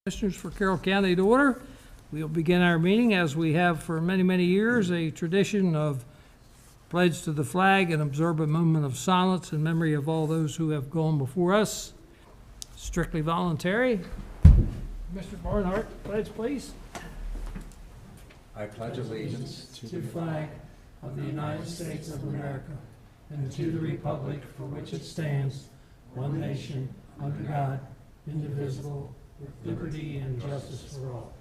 Commissioners for Carroll County to order. We'll begin our meeting as we have for many, many years, a tradition of pledge to the flag and observe a moment of silence in memory of all those who have gone before us. Strictly voluntary. Mr. Barnhart, pledge please. I pledge allegiance To the flag of the United States of America and to the republic for which it stands, one nation, under God, indivisible, with liberty and justice for all.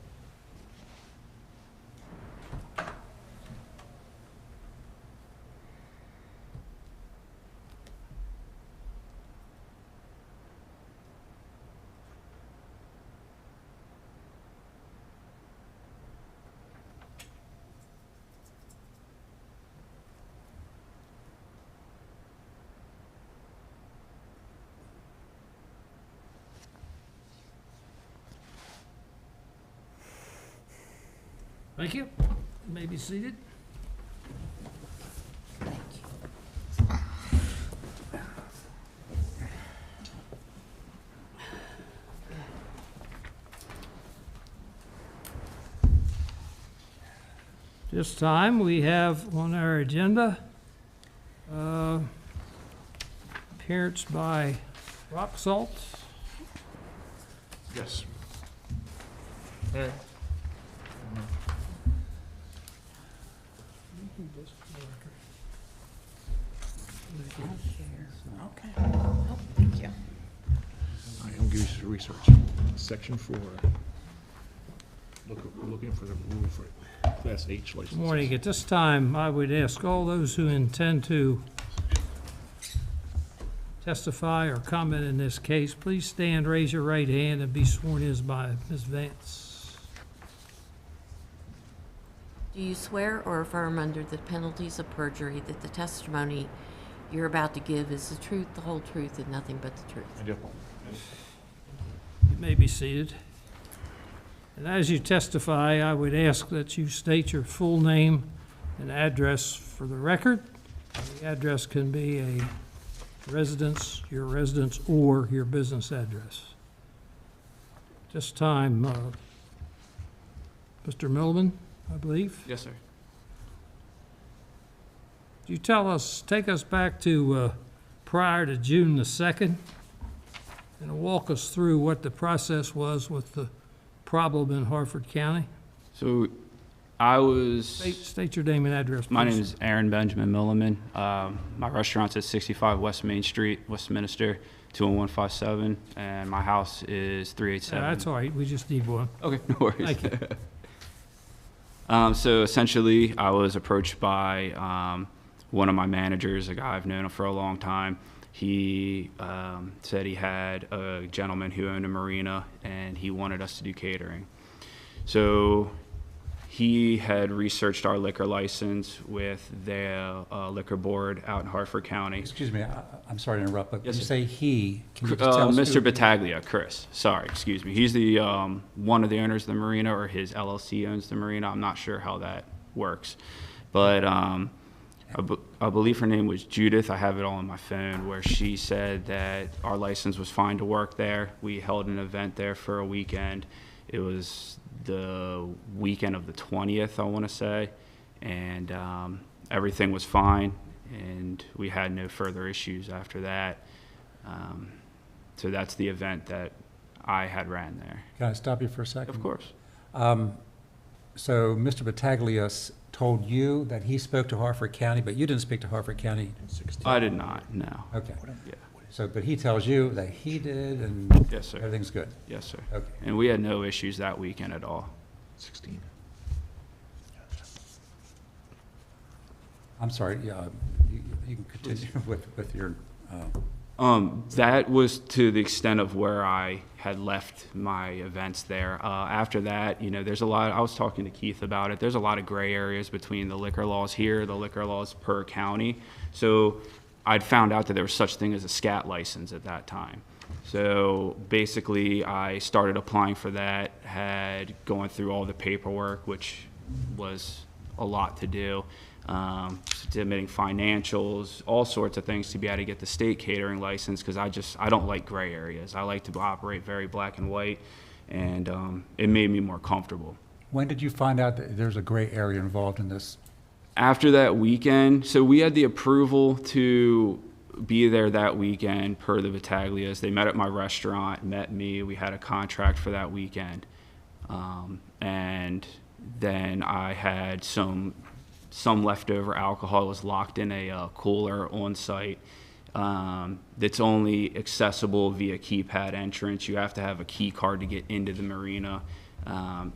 Thank you. You may be seated. This time we have on our agenda appearance by Rock Salt. Yes. Okay. Oh, thank you. I am going to research. Section 4. Looking for the rule for Class H licenses. Good morning. At this time, I would ask all those who intend to testify or comment in this case, please stand, raise your right hand, and be sworn in by Ms. Vance. Do you swear or affirm under the penalties of perjury that the testimony you're about to give is the truth, the whole truth, and nothing but the truth? I do. You may be seated. And as you testify, I would ask that you state your full name and address for the record. The address can be a residence, your residence, or your business address. This time, Mr. Millman, I believe. Yes, sir. Could you take us back to prior to June the 2nd and walk us through what the process was with the problem in Harford County? So I was, State your name and address, please. my name is Aaron Benjamin Milliman. My restaurant's at 65 West Main Street, Westminster, 21157, and my house is 387. That's all right, we just need one. Okay, no worries. Thank you. So essentially, I was approached by one of my managers, a guy I've known for a long time. He said he had a gentleman who owned a marina, and he wanted us to do catering. So he had researched our liquor license with the liquor board out in Hartford County. Excuse me, I'm sorry to interrupt, but when Yes, you sir. say he, can you just tell us Mr. who? Battaglia, Chris. Sorry, excuse me. He's the one of the owners of the marina, or his LLC owns the marina. I'm not sure how that works, but I believe her name was Judith. I have it all on my phone, where she said that our license was fine to work there. We held an event there for a weekend. It was the weekend of the 20th, I want to say, and everything was fine, and we had no further issues after that. So that's the event that I had ran there. Can I stop you for a second? Of course. So Mr. Battaglia told you that he spoke to Harford County, but you didn't speak to Harford County? I did not, no. Okay. Yeah. So, but he tells you that he did, and Yes, sir. everything's good? Yes, sir. Okay. And we had no issues that weekend at all. 16. I'm sorry, yeah, you can continue with your, That was to the extent of where I had left my events there. After that, there's a lot, I was talking to Keith about it, there's a lot of gray areas between the liquor laws here, the liquor laws per county. So I'd found out that there was such thing as a SCAT license at that time. So basically, I started applying for that, had going through all the paperwork, which was a lot to do. Submitting financials, all sorts of things to be able to get the state catering license, because I don't like gray areas. I like to operate very black and white, and it made me more comfortable. When did you find out that there's a gray area involved in this? After that weekend, so we had the approval to be there that weekend per the Battaglias. They met at my restaurant, met me. We had a contract for that weekend. And then I had some leftover alcohol. It was locked in a cooler on site. That's only accessible via keypad entrance. You have to have a key card to get into the marina.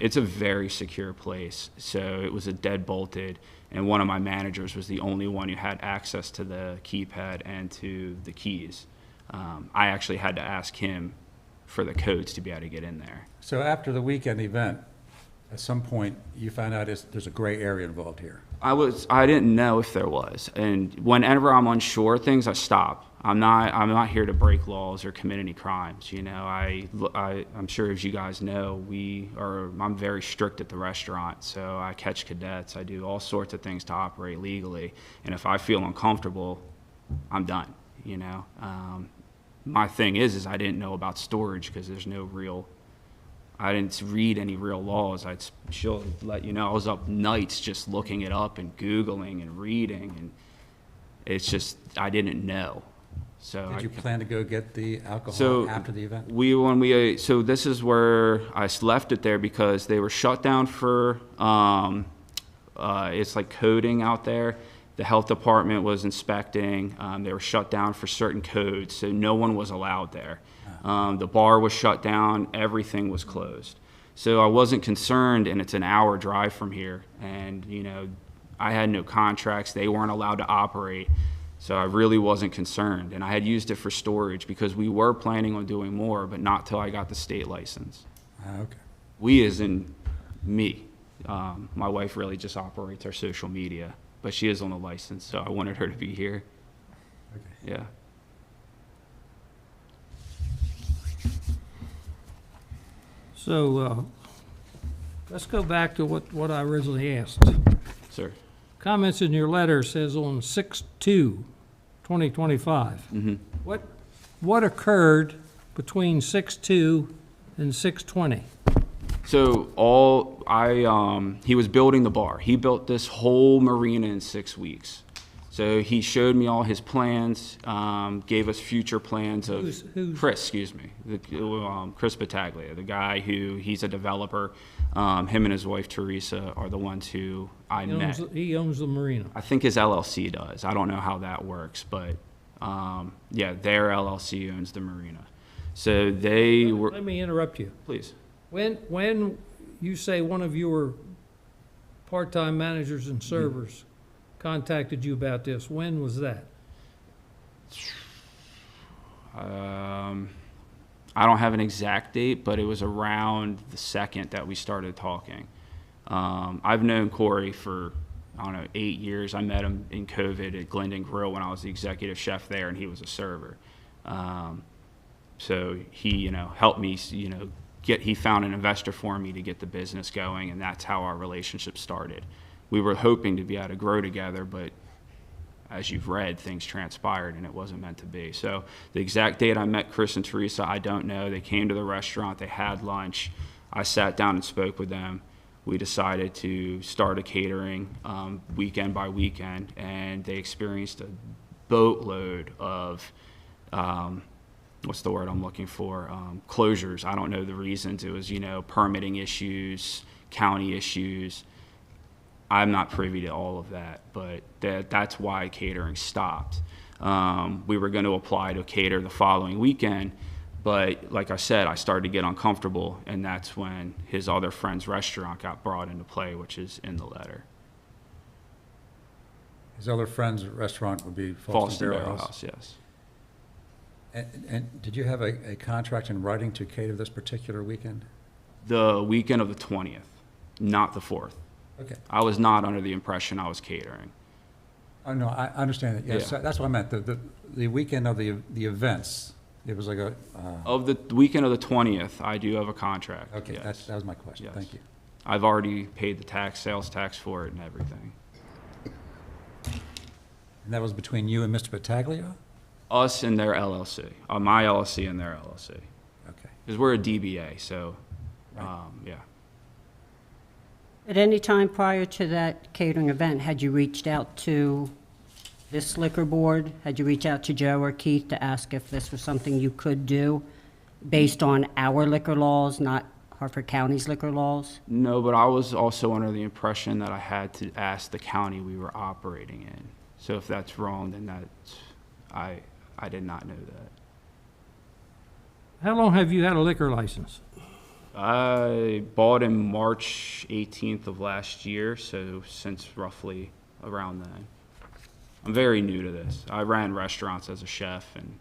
It's a very secure place. So it was a dead bolted, and one of my managers was the only one who had access to the keypad and to the keys. I actually had to ask him for the codes to be able to get in there. So after the weekend event, at some point, you found out there's a gray area involved here. I didn't know if there was, and whenever I'm unsure of things, I stop. I'm not here to break laws or commit any crimes. You know, I'm sure, as you guys know, I'm very strict at the restaurant, so I catch cadets. I do all sorts of things to operate legally, and if I feel uncomfortable, I'm done. You know, my thing is I didn't know about storage because I didn't read any real laws. She'll let you know. I was up nights just looking it up and Googling and reading, and it's just, I didn't know. So Did you plan to go get the alcohol So after the event? So this is where I left it there because they were shut down for, it's like coding out there. The health department was inspecting. They were shut down for certain codes, so no one was allowed there. The bar was shut down. Everything was closed. So I wasn't concerned, and it's an hour drive from here. And, you know, I had no contracts. They weren't allowed to operate. So I really wasn't concerned. And I had used it for storage because we were planning on doing more, but not till I got the state license. Okay. We as in me. My wife really just operates our social media, but she is on the license, so I wanted her to be here. Okay. Yeah. So, let's go back to what I originally asked. Sir. Comments in your letter says on 6/2/2025. Mm-hmm. What occurred between 6/2 and 6/20? So he was building the bar. He built this whole marina in 6 weeks. So he showed me all his plans, gave us future plans of Who's- Chris, Chris Battaglia, the guy he's a developer. Him and his wife Teresa are the ones who I met. He owns the marina. I think his LLC does. I don't know how that works, but yeah, their LLC owns the marina. So they were. Let me interrupt you. Please. When you say one of your part-time managers and servers contacted you about this, when was that? I don't have an exact date, but it was around the second that we started talking. I've known Corey for, I don't know, 8 years. I met him in COVID at Glendon Grill when I was the executive chef there, and he was a server. So he, helped me, he found an investor for me to get the business going, and that's how our relationship started. We were hoping to be able to grow together, but as you've read, things transpired and it wasn't meant to be. So the exact date I met Chris and Teresa, I don't know. They came to the restaurant, they had lunch. I sat down and spoke with them. We decided to start a catering weekend by weekend, and they experienced a boatload of, what's the word I'm looking for? Closures. I don't know the reasons. It was, permitting issues, county issues. I'm not privy to all of that, but that's why catering stopped. We were going to apply to cater the following weekend, but like I said, I started to get uncomfortable, and that's when his other friend's restaurant got brought into play, which is in the letter. His other friend's restaurant would be Falston Barrel Barrel House. House, yes. And did you have a contract in writing to cater this particular weekend? The weekend of the 20th, not the 4th. Okay. I was not under the impression I was catering. Oh, no, I understand that. Yes, Yeah. that's what I meant. The weekend of the events, it was like a, Of the weekend of the 20th, I do have a contract. okay, yes. that was my question. Yes. Thank you. I've already paid the sales tax for it and everything. And that was between you and Mr. Battaglia? Us and their LLC, my LLC and their LLC. Okay. Because we're a DBA, so Right. Yeah. At any time prior to that catering event, had you reached out to this liquor board? Had you reached out to Joe or Keith to ask if this was something you could do based on our liquor laws, not Hartford County's liquor laws? No, but I was also under the impression that I had to ask the county we were operating in. So if that's wrong, then I did not know that. How long have you had a liquor license? I bought in March 18th of last year, so since roughly around then. I'm very new to this. I ran restaurants as a chef, and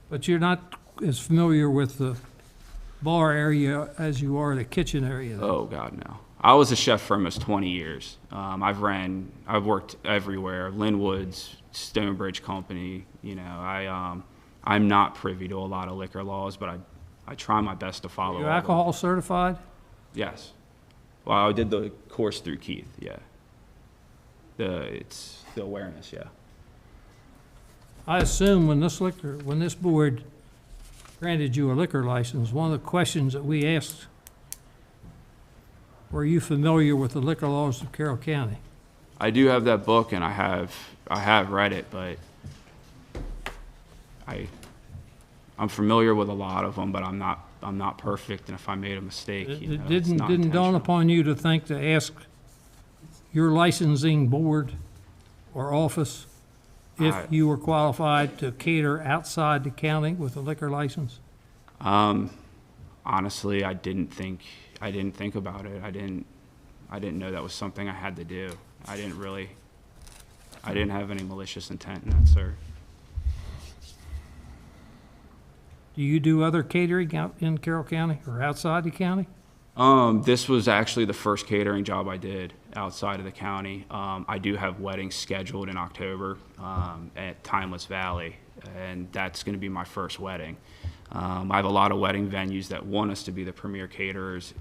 But you're not as familiar with the bar area as you are the kitchen area. then? oh God, no. I was a chef for almost 20 years. I've worked everywhere, Linwood's, Stonebridge Company, you know, I'm not privy to a lot of liquor laws, but I try my best to follow You all of them. alcohol certified? Yes. Well, I did the course through Keith, yeah. It's the awareness, yeah. I assume when this board granted you a liquor license, one of the questions that we asked, were you familiar with the liquor laws of Carroll County? I do have that book, and I have read it, but I'm familiar with a lot of them, but I'm not perfect, and if I made a mistake, It you know, it it's didn't not dawn intentional. upon you to think to ask your licensing board or office if I- you were qualified to cater outside the county with a liquor license? Honestly, I didn't think about it. I didn't know that was something I had to do. I didn't have any malicious intent in that, sir. Do you do other catering out in Carroll County or outside the county? This was actually the first catering job I did outside of the county. I do have weddings scheduled in October at Timeless Valley, and that's going to be my first wedding. I have a lot of wedding venues that want us to be the premier caterers.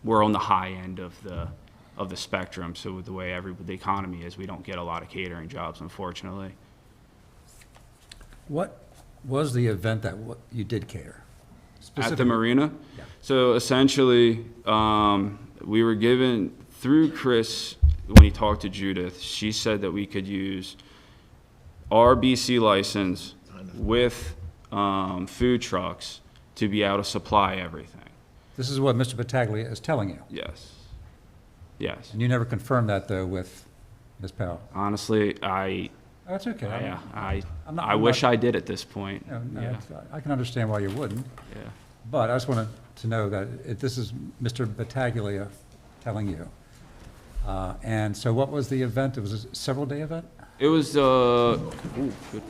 We're on the high end of the spectrum, so with the way the economy is, we don't get a lot of catering jobs, unfortunately. What was the event that you did cater? At the Specifically? marina? Yeah. So essentially, we were given, through Chris, when he talked to Judith, she said that we could use our BC license with food trucks to be able to supply everything. This is what Mr. Battaglia is telling you. Yes. Yes. And you never confirmed that, though, with Ms. Powell? Honestly, Oh, that's okay. I wish I did at this point. No, Yeah. I can understand why you wouldn't, Yeah. but I just wanted to know that this is Mr. Battaglia telling you. And so what was the event? It was a several-day event? It was, ooh, good.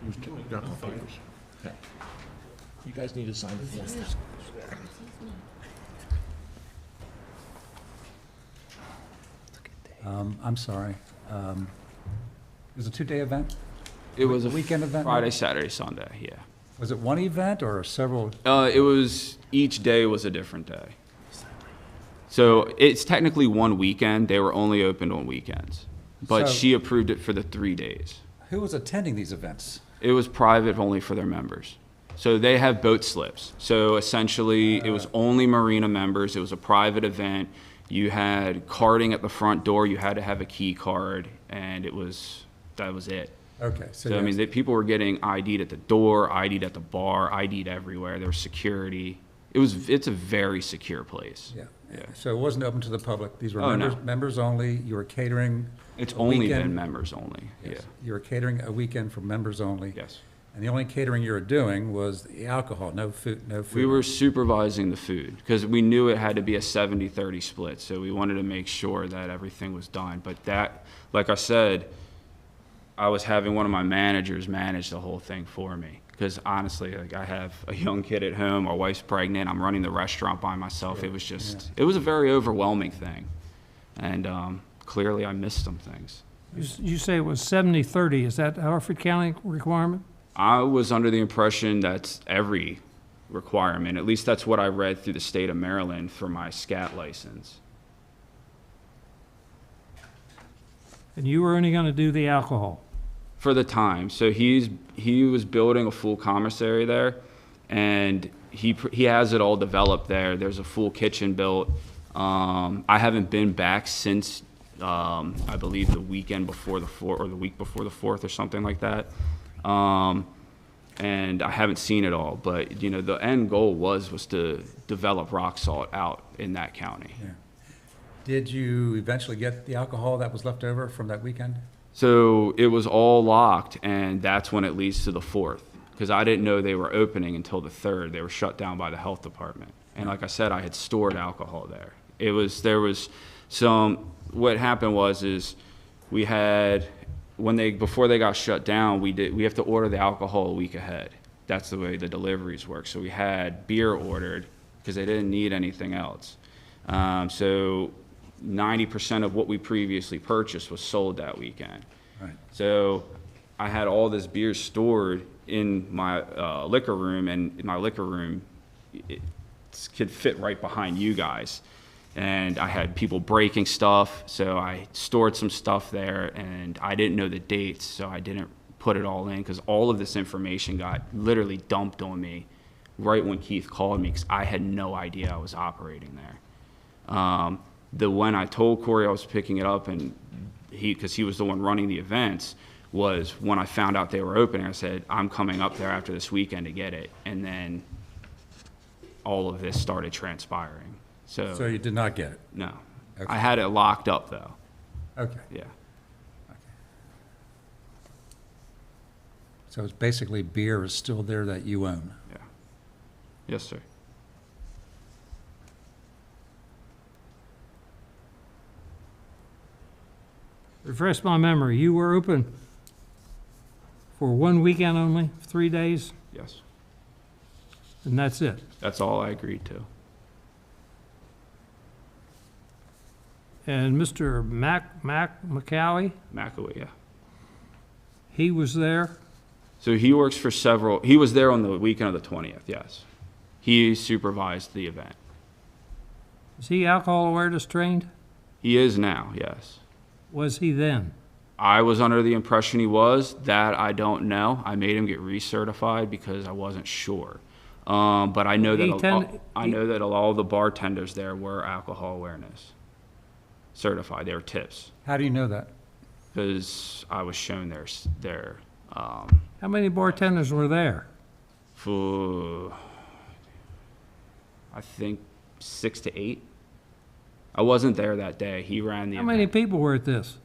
You got my papers? Okay. You guys need to sign the form. I'm sorry. It was a two-day event? It was a Weekend event? Friday, Saturday, Sunday, yeah. Was it one event or several? It was, each day was a different day. So it's technically one weekend. They were only opened on weekends. But So- she approved it for the 3 days. Who was attending these events? It was private only for their members. So they have boat slips. So essentially, it was only marina members. It was a private event. You had carding at the front door. You had to have a key card, and that was it. Okay, So I mean, yes. people were getting ID'd at the door, ID'd at the bar, ID'd everywhere. There was security. It's a very secure place. Yeah. Yeah. So it wasn't open to the public? These were Oh, no. members only? You were catering? It's a only weekend? been members only. Yes. Yeah. You were catering a weekend for members only? Yes. And the only catering you were doing was the alcohol, no food, no food? We were supervising the food because we knew it had to be a 70-30 split. So we wanted to make sure that everything was done. But that, like I said, I was having one of my managers manage the whole thing for me. Because honestly, like, I have a young kid at home, my wife's pregnant, I'm running the restaurant by myself. It was just, it was a very overwhelming thing. And clearly I missed some things. You say it was 70-30. Is that Hartford County requirement? I was under the impression that's every requirement. At least that's what I read through the state of Maryland for my SCAT license. And you were only going to do the alcohol? For the time. So he was building a full commissary there, and he has it all developed there. There's a full kitchen built. I haven't been back since I believe the weekend before the 4th or the week before the 4th or something like that. And I haven't seen it all, but you know, the end goal was to develop rock salt out in that county. Yeah. Did you eventually get the alcohol that was left over from that weekend? So it was all locked, and that's when it leads to the 4th, because I didn't know they were opening until the 3rd. They were shut down by the health department. And like I said, I had stored alcohol there. There was some, what happened is we had, before they got shut down, we have to order the alcohol a week ahead. That's the way the deliveries work. So we had beer ordered because they didn't need anything else. So 90% of what we previously purchased was sold that weekend. Right. So I had all this beer stored in my liquor room, and my liquor room it could fit right behind you guys. And I had people breaking stuff, so I stored some stuff there, and I didn't know the dates, so I didn't put it all in, because all of this information got literally dumped on me right when Keith called me, because I had no idea I was operating there. When I told Corey I was picking it up, and because he was the one running the events, was when I found out they were opening, I said, I'm coming up there after this weekend to get it. And then all of this started transpiring. So you did not get it? No. Okay. I had it locked up, though. Okay. Yeah. So it's basically beer is still there that you own? Yeah. Yes, sir. Refresh my memory, you were open for one weekend only, 3 days, Yes. and that's it? That's all I agreed to. And Mr. McCowie, McAwee, yeah. he was there? So he works for he was there on the weekend of the 20th, yes. He supervised the event. Is he alcohol awareness trained? He is now, yes. Was he then? I was under the impression he was. That I don't know. I made him get recertified because I wasn't sure. But I know that I know that a lot of the bartenders there were alcohol awareness certified. They were tips How do you know that? because I was shown their How many bartenders were there? for I think 6 to 8. I wasn't there that day. He ran the How event. many people were at this?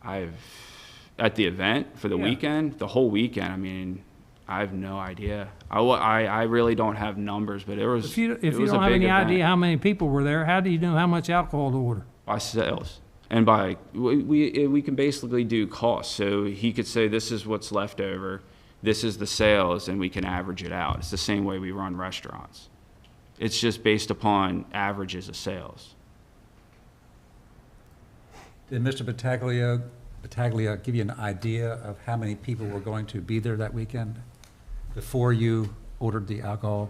At the event for the Yeah. weekend, the whole weekend. I mean, I have no idea. I really don't have numbers, but it was. If you it was a don't have big any event. idea how many people were there, how do you know how much alcohol to order? By sales, and by we can basically do costs. So he could say this is what's left over, this is the sales, and we can average it out. It's the same way we run restaurants. It's just based upon averages of sales. Did Mr. Battaglia give you an idea of how many people were going to be there that weekend before you ordered the alcohol?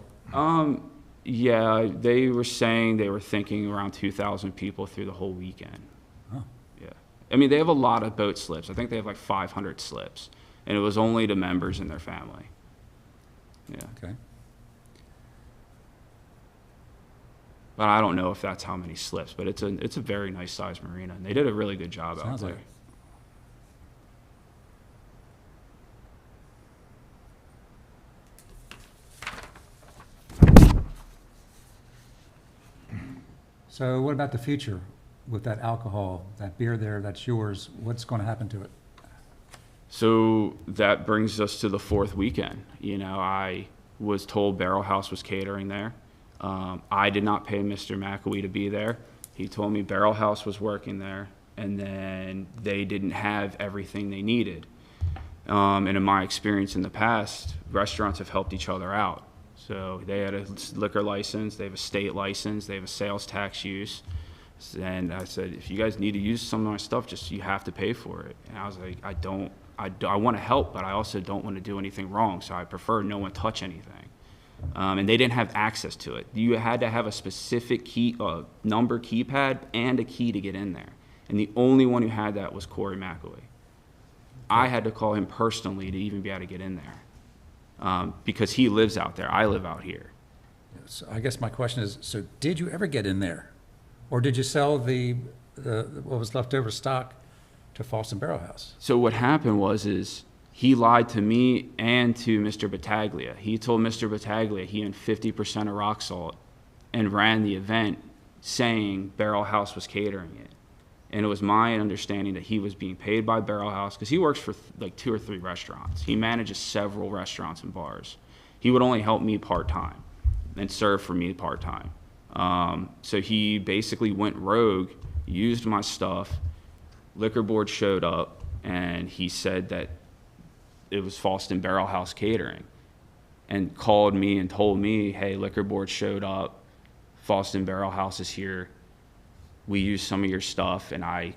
Yeah, they were saying they were thinking around 2,000 people through the whole weekend. Oh. Yeah. I mean, they have a lot of boat slips. I think they have like 500 slips, and it was only to members and their family. Yeah. Okay. But I don't know if that's how many slips, but it's a very nice sized marina, and they did a really good job out Sounds there. like it. So what about the future with that alcohol, that beer there, that's yours? What's going to happen to it? So that brings us to the 4th weekend. You know, I was told Barrel House was catering there. I did not pay Mr. McAwee to be there. He told me Barrel House was working there, and then they didn't have everything they needed. And in my experience in the past, restaurants have helped each other out. So they had a liquor license, they have a state license, they have a sales tax use. And I said, if you guys need to use some of my stuff, you have to pay for it. And I was like, I want to help, but I also don't want to do anything wrong. So I prefer no one touch anything. And they didn't have access to it. You had to have a specific number keypad and a key to get in there. And the only one who had that was Corey McAwee. I had to call him personally to even be able to get in there. Because he lives out there, I live out here. So I guess my question is, so did you ever get in there? Or did you sell what was left over stock to Falston Barrel House? So what happened is he lied to me and to Mr. Battaglia. He told Mr. Battaglia he owned 50% of Rock Salt and ran the event saying Barrel House was catering it. And it was my understanding that he was being paid by Barrel House because he works for like 2 or 3 restaurants. He manages several restaurants and bars. He would only help me part-time and serve for me part-time. So he basically went rogue, used my stuff. Liquor board showed up and he said that it was Falston Barrel House Catering and called me and told me, hey, liquor board showed up. Falston Barrel House is here. We used some of your stuff, and I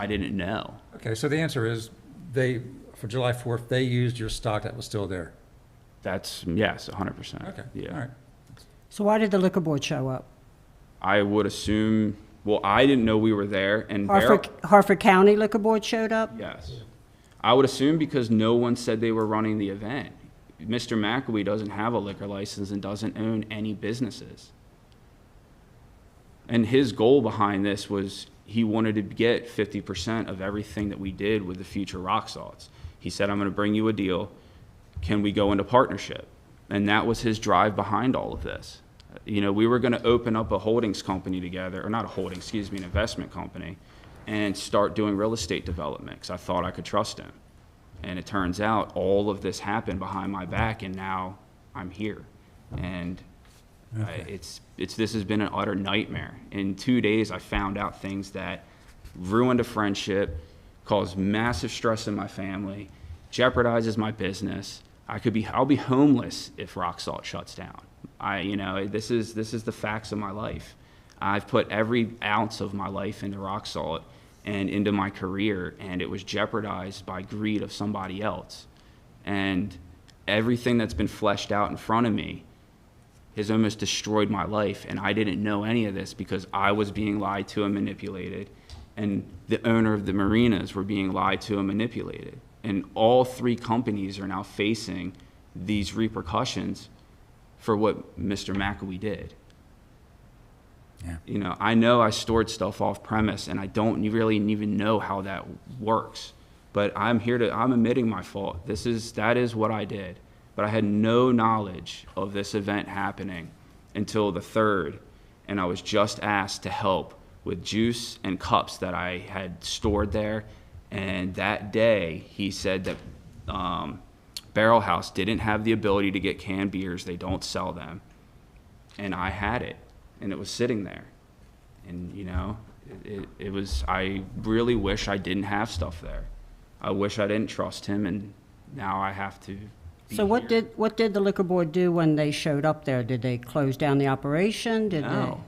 didn't know. Okay, so the answer is for July 4th, they used your stock that was still there. That's, yes, 100%. Okay, Yeah. all right. So why did the liquor board show up? I would assume, well, I didn't know we were there, and Harford County Liquor Board showed up? yes. I would assume because no one said they were running the event. Mr. McAwee doesn't have a liquor license and doesn't own any businesses. And his goal behind this was he wanted to get 50% of everything that we did with the future rock salts. He said, I'm going to bring you a deal. Can we go into partnership? And that was his drive behind all of this. You know, we were going to open up a holdings company together, or not a holding, excuse me, an investment company, and start doing real estate development because I thought I could trust him. And it turns out all of this happened behind my back, and now I'm here. And this has been an utter nightmare. In 2 days, I found out things that ruined a friendship, caused massive stress in my family, jeopardizes my business. I'll be homeless if Rock Salt shuts down. This is the facts of my life. I've put every ounce of my life into Rock Salt and into my career, and it was jeopardized by greed of somebody else. And everything that's been fleshed out in front of me has almost destroyed my life, and I didn't know any of this because I was being lied to and manipulated, and the owner of the marinas were being lied to and manipulated. And all 3 companies are now facing these repercussions for what Mr. McAwee did. Yeah. You know I stored stuff off premise, and I don't really even know how that works. But I'm admitting my fault. That is what I did. But I had no knowledge of this event happening until the 3rd, and I was just asked to help with juice and cups that I had stored there. And that day, he said that Barrel House didn't have the ability to get canned beers. They don't sell them. And I had it, and it was sitting there. And, I really wish I didn't have stuff there. I wish I didn't trust him, and now I have to be So what here. did the liquor board do when they showed up there? Did they close down the operation? No.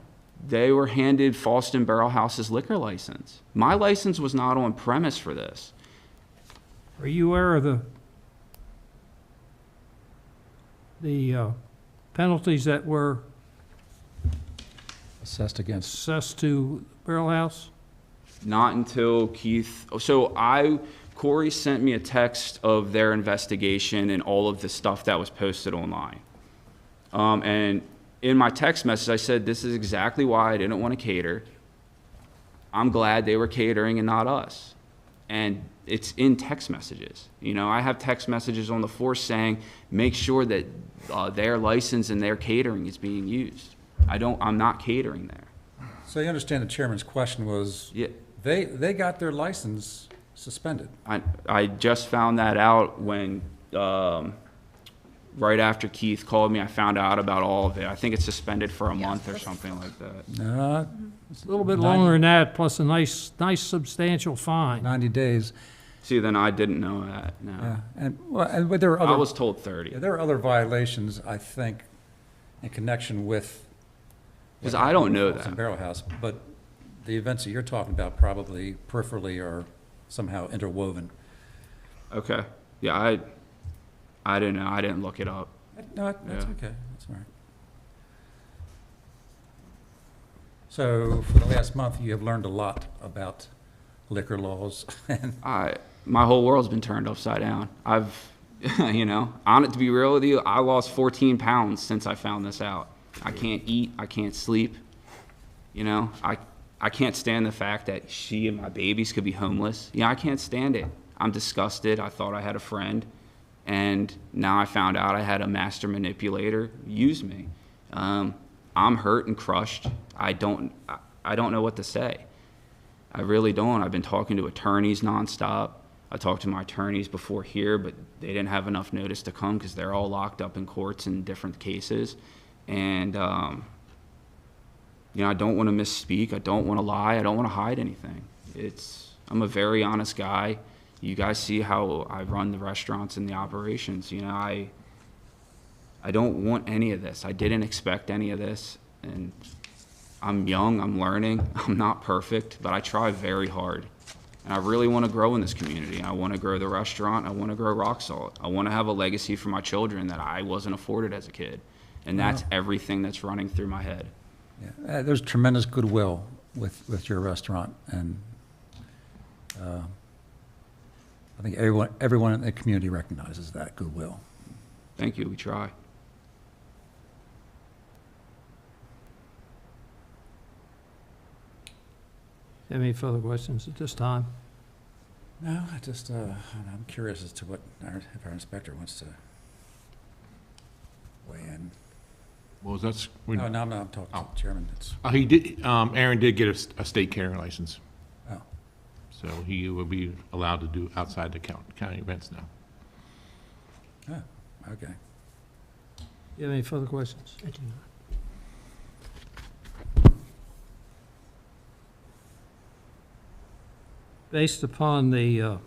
They were handed Falston Barrel House's liquor license. My license was not on premise for this. Are you aware of the penalties that were Assessed against. assessed to Barrel House? Not until Keith, Corey sent me a text of their investigation and all of the stuff that was posted online. And in my text message, I said, this is exactly why I didn't want to cater. I'm glad they were catering and not us. And it's in text messages. I have text messages on the force saying, make sure that their license and their catering is being used. I'm not catering there. So you understand the chairman's question was, Yeah. they got their license suspended. I just found that out when, right after Keith called me, I found out about all of it. I think it's suspended for a month or something like that. No, A little bit longer than that, plus a nice substantial fine. 90 days. See, then I didn't know that, no. Yeah, but there are I other, was told 30. there are other violations, I think, in connection with. 'Cause I don't know Falston that. Barrel House, but the events that you're talking about probably peripherally are somehow interwoven. Okay. Yeah, I didn't know. I didn't look it up. No, that's Yeah. okay, that's all right. So for the last month, you have learned a lot about liquor laws and My whole world's been turned upside down. To be real with you, I lost 14 pounds since I found this out. I can't eat, I can't sleep. I can't stand the fact that she and my babies could be homeless. I can't stand it. I'm disgusted. I thought I had a friend, and now I found out I had a master manipulator use me. I'm hurt and crushed. I don't know what to say. I really don't. I've been talking to attorneys nonstop. I talked to my attorneys before here, but they didn't have enough notice to come because they're all locked up in courts in different cases. And, I don't want to misspeak. I don't want to lie. I don't want to hide anything. I'm a very honest guy. You guys see how I run the restaurants and the operations. I don't want any of this. I didn't expect any of this. And I'm young, I'm learning. I'm not perfect, but I try very hard. And I really want to grow in this community. I want to grow the restaurant. I want to grow Rock Salt. I want to have a legacy for my children that I wasn't afforded as a kid. And that's everything that's running through my head. yeah, there's tremendous goodwill with your restaurant, and I think everyone in the community recognizes that goodwill. Thank you, we try. Any further questions at this time? No, I'm curious as to if our inspector wants to weigh in. Well, that's, No, I'm talking to the chairman. he did, Aaron did get a state catering license, Oh, so he will be allowed to do outside the county events now. okay. You have any further questions? I do not. Based upon the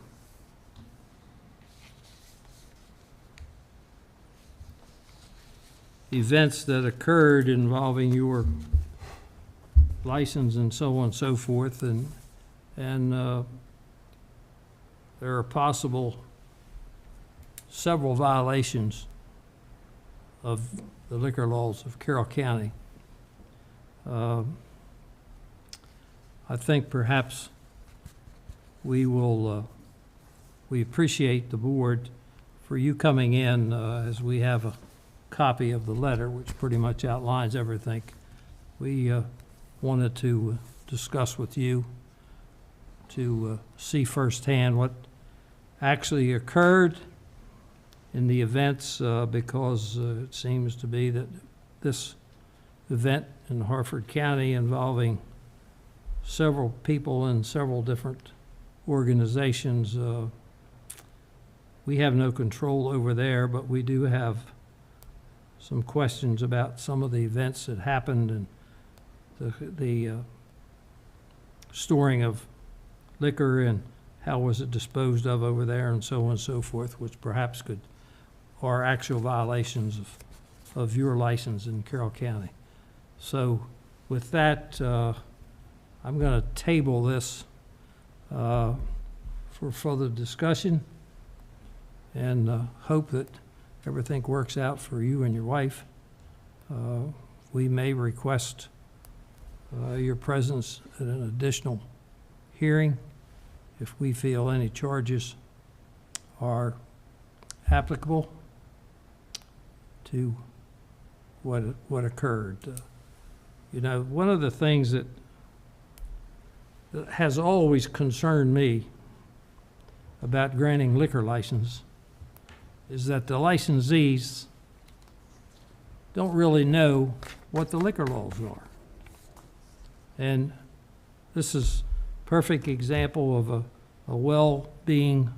events that occurred involving your license and so on and so forth, and there are possible several violations of the liquor laws of Carroll County. I think perhaps we appreciate the board for you coming in, as we have a copy of the letter, which pretty much outlines everything. We wanted to discuss with you to see firsthand what actually occurred in the events, because it seems to be that this event in Harford County involving several people in several different organizations, we have no control over there, but we do have some questions about some of the events that happened and the storing of liquor and how was it disposed of over there and so on and so forth, which perhaps are actual violations of your license in Carroll County. So with that, I'm going to table this for further discussion, and hope that everything works out for you and your wife. We may request your presence at an additional hearing if we feel any charges are applicable to what occurred. One of the things that has always concerned me about granting liquor license is that the licensees don't really know what the liquor laws are. And this is a perfect example of a well-being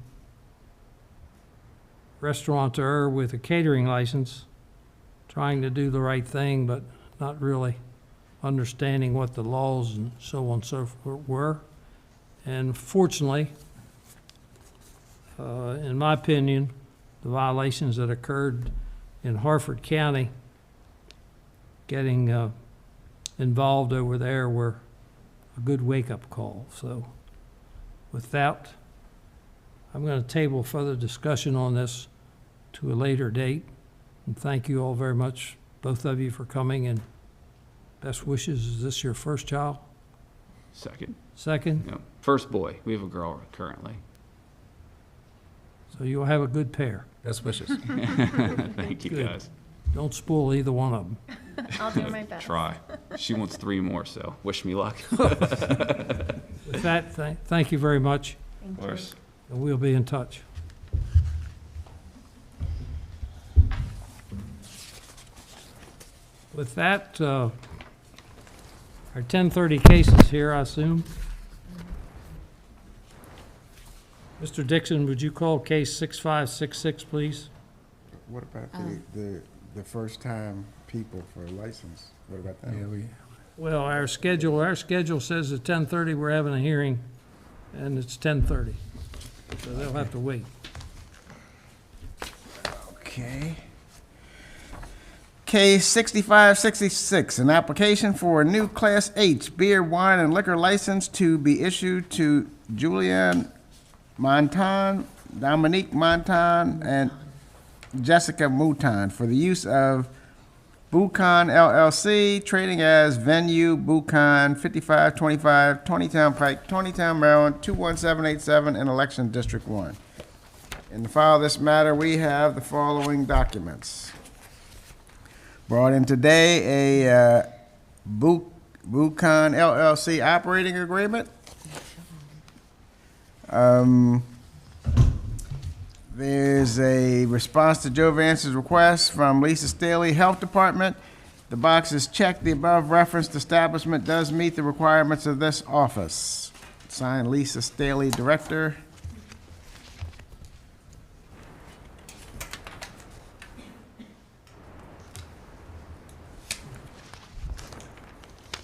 restaurateur with a catering license trying to do the right thing, but not really understanding what the laws and so on and so forth were. And fortunately, in my opinion, the violations that occurred in Harford County, getting involved over there, were a good wake-up call. So with that, I'm going to table further discussion on this to a later date. And thank you all very much, both of you, for coming, and best wishes. Is this your first child? Second. Second, You know, first boy. We have a girl currently. so you'll have a good pair. Best wishes. Thank you, Good. guys. Don't spoil either one of them. I'll do my best. Try. She wants 3 more, so wish me luck. With that, thank you very much, Of course. and we'll be in touch. With that, our 10:30 cases here, I assume. Mr. Dixon, would you call case 6566, please? What about the first-time people for a license? What about Yeah, that? Well, our schedule says at 10:30 we're having a hearing, and it's 10:30, so they'll have to wait. Okay. Case 6566, an application for a new Class H beer, wine, and liquor license to be issued to Julian Montan, Dominique Montan, and Jessica Mouton for the use of Buchan LLC, trading as Venue Buchan, 5525 Tonytown Pike, Tonytown, Maryland, 21787 in Election District 1. In the file of this matter, we have the following documents. Brought in today a Buchan LLC operating agreement. There's a response to Joe Vance's request from Lisa Staley, Health Department. The box is checked. The above referenced establishment does meet the requirements of this office. Signed, Lisa Staley, Director.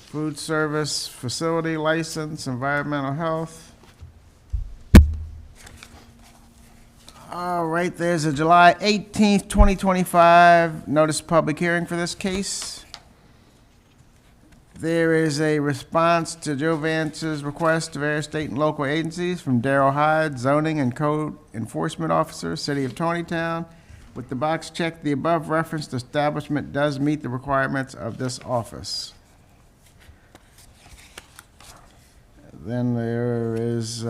Food service, facility license, environmental health. All right, there's a July 18th, 2025 notice of public hearing for this case. There is a response to Joe Vance's request to various state and local agencies from Darrell Hyde, Zoning and Code Enforcement Officer, City of Tonytown. With the box checked, the above referenced establishment does meet the requirements of this office. Then there is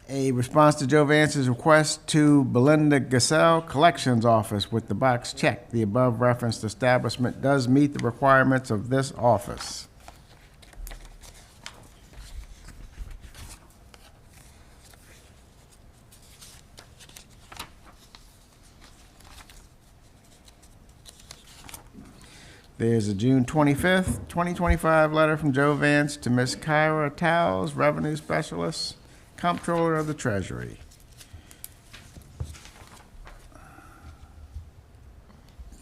a response to Joe Vance's request to Belinda Gassell, Collections Office, with the box checked. The above referenced establishment does meet the requirements of this office. There's a June 25th, 2025 letter from Joe Vance to Ms. Kyra Towles, Revenue Specialist, Comptroller of the Treasury.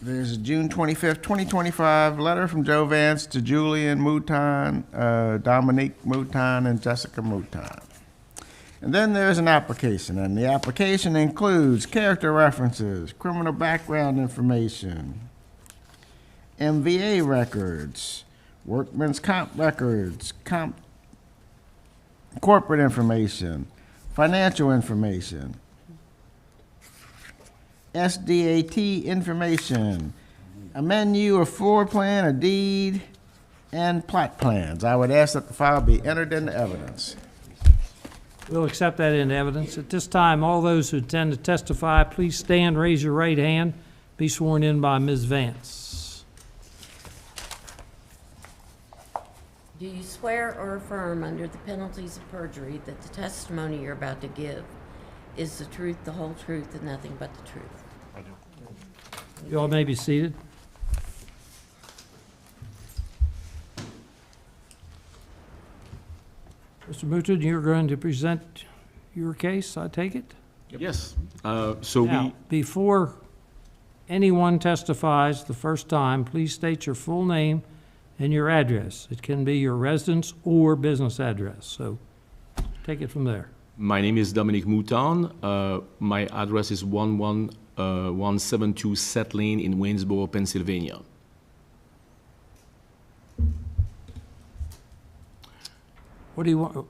There's a June 25th, 2025 letter from Joe Vance to Julian Mouton, Dominique Mouton, and Jessica Mouton. And then there's an application, and the application includes character references, criminal background information, MVA records, workman's comp records, corporate information, financial information, SDAT information, a menu, a floor plan, a deed, and plot plans. I would ask that the file be entered into evidence. We'll accept that into evidence. At this time, all those who intend to testify, please stand, raise your right hand, be sworn in by Ms. Vance. Do you swear or affirm under the penalties of perjury that the testimony you're about to give is the truth, the whole truth, and nothing but the truth? You all may be seated. Mr. Mouton, you're going to present your case, I take it? Yes. Now, before anyone testifies the first time, please state your full name and your address. It can be your residence or business address, so take it from there. My name is Dominique Mouton. My address is 11172 Seth Lane in Waynesboro, Pennsylvania. What do you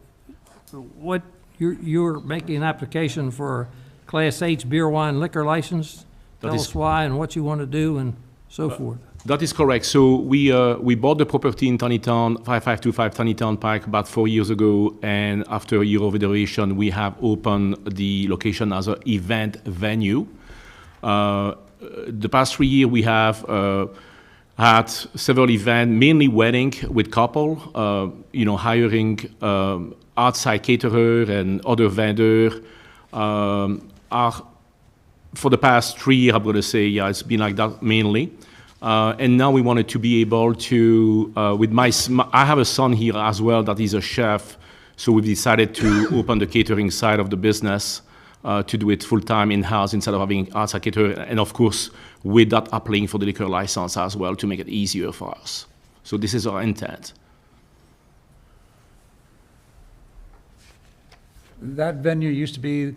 want, you're making an application for a Class H beer, wine, liquor license? That Tell is- us why and what you want to do and so forth. That is correct. So we bought the property in Tonytown, 5525 Tonytown Pike, about 4 years ago, and after a year of iteration, we have opened the location as an event venue. The past 3 years, we have had several events, mainly wedding with couple, hiring outside caterer and other vendor. For the past 3 years, I'm going to say, yeah, it's been like that mainly. And now we wanted to be able to, I have a son here as well that is a chef, so we decided to open the catering side of the business to do it full-time in-house instead of having outside caterer, and of course, with that applying for the liquor license as well to make it easier for us. So this is our intent. That venue used to be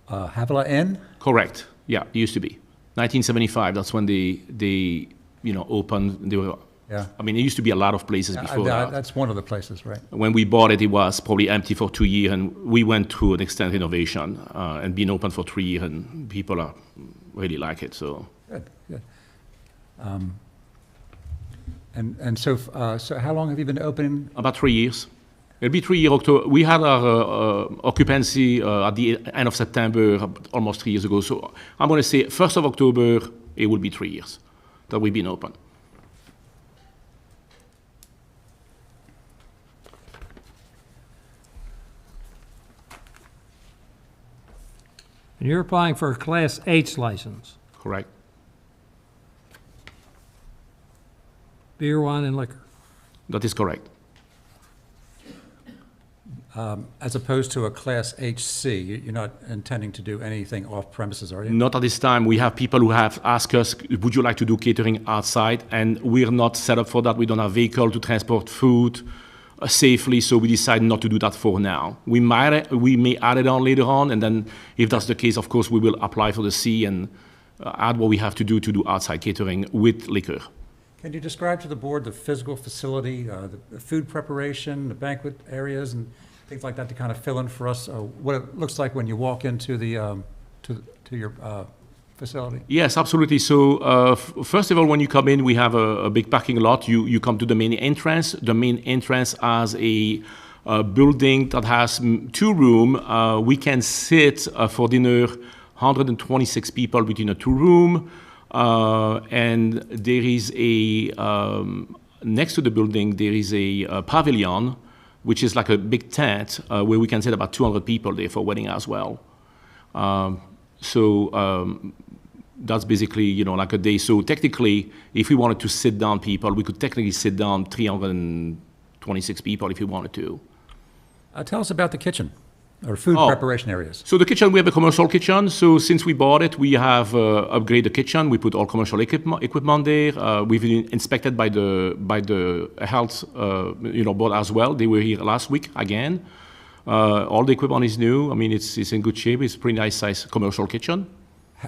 Havilah Inn? Correct. Yeah, it used to be. 1975, that's when they opened. They were, Yeah. I mean, it used to be a lot of places before that. That's one of the places, right? When we bought it, it was probably empty for 2 years, and we went through an extended renovation and been open for 3 years, and people really like it. So Good, good. So how long have you been opening? about 3 years. It'll be 3 years. October. We had our occupancy at the end of September, almost 3 years ago. So I'm going to say 1st of October, it will be 3 years that we've been open. And you're applying for a Class H license, Correct. beer, wine, and liquor. That is correct. As opposed to a Class HC, you're not intending to do anything off premises, are you? Not at this time. We have people who have asked us, would you like to do catering outside? And we're not set up for that. We don't have vehicle to transport food safely, so we decided not to do that for now. We may add it on later on, and then if that's the case, of course, we will apply for the C and add what we have to do outside catering with liquor. Can you describe to the board the physical facility, the food preparation, the banquet areas, and things like that to kind of fill in for us what it looks like when you walk into the to your facility? Yes, absolutely. So first of all, when you come in, we have a big parking lot. You come to the main entrance. The main entrance has a building that has 2 rooms. We can sit for dinner 126 people within a 2-room. And there is next to the building, there is a pavilion, which is like a big tent where we can sit about 200 people there for wedding as well. That's basically, like a day. So technically, if we wanted to sit down people, we could technically sit down 326 people if we wanted to. Tell us about the kitchen or food preparation areas. So the kitchen, we have a commercial kitchen. So since we bought it, we have upgraded the kitchen. We put all commercial equipment there. We've been inspected by the health board as well. They were here last week again. All the equipment is new. I mean, it's in good shape. It's a pretty nice size commercial kitchen.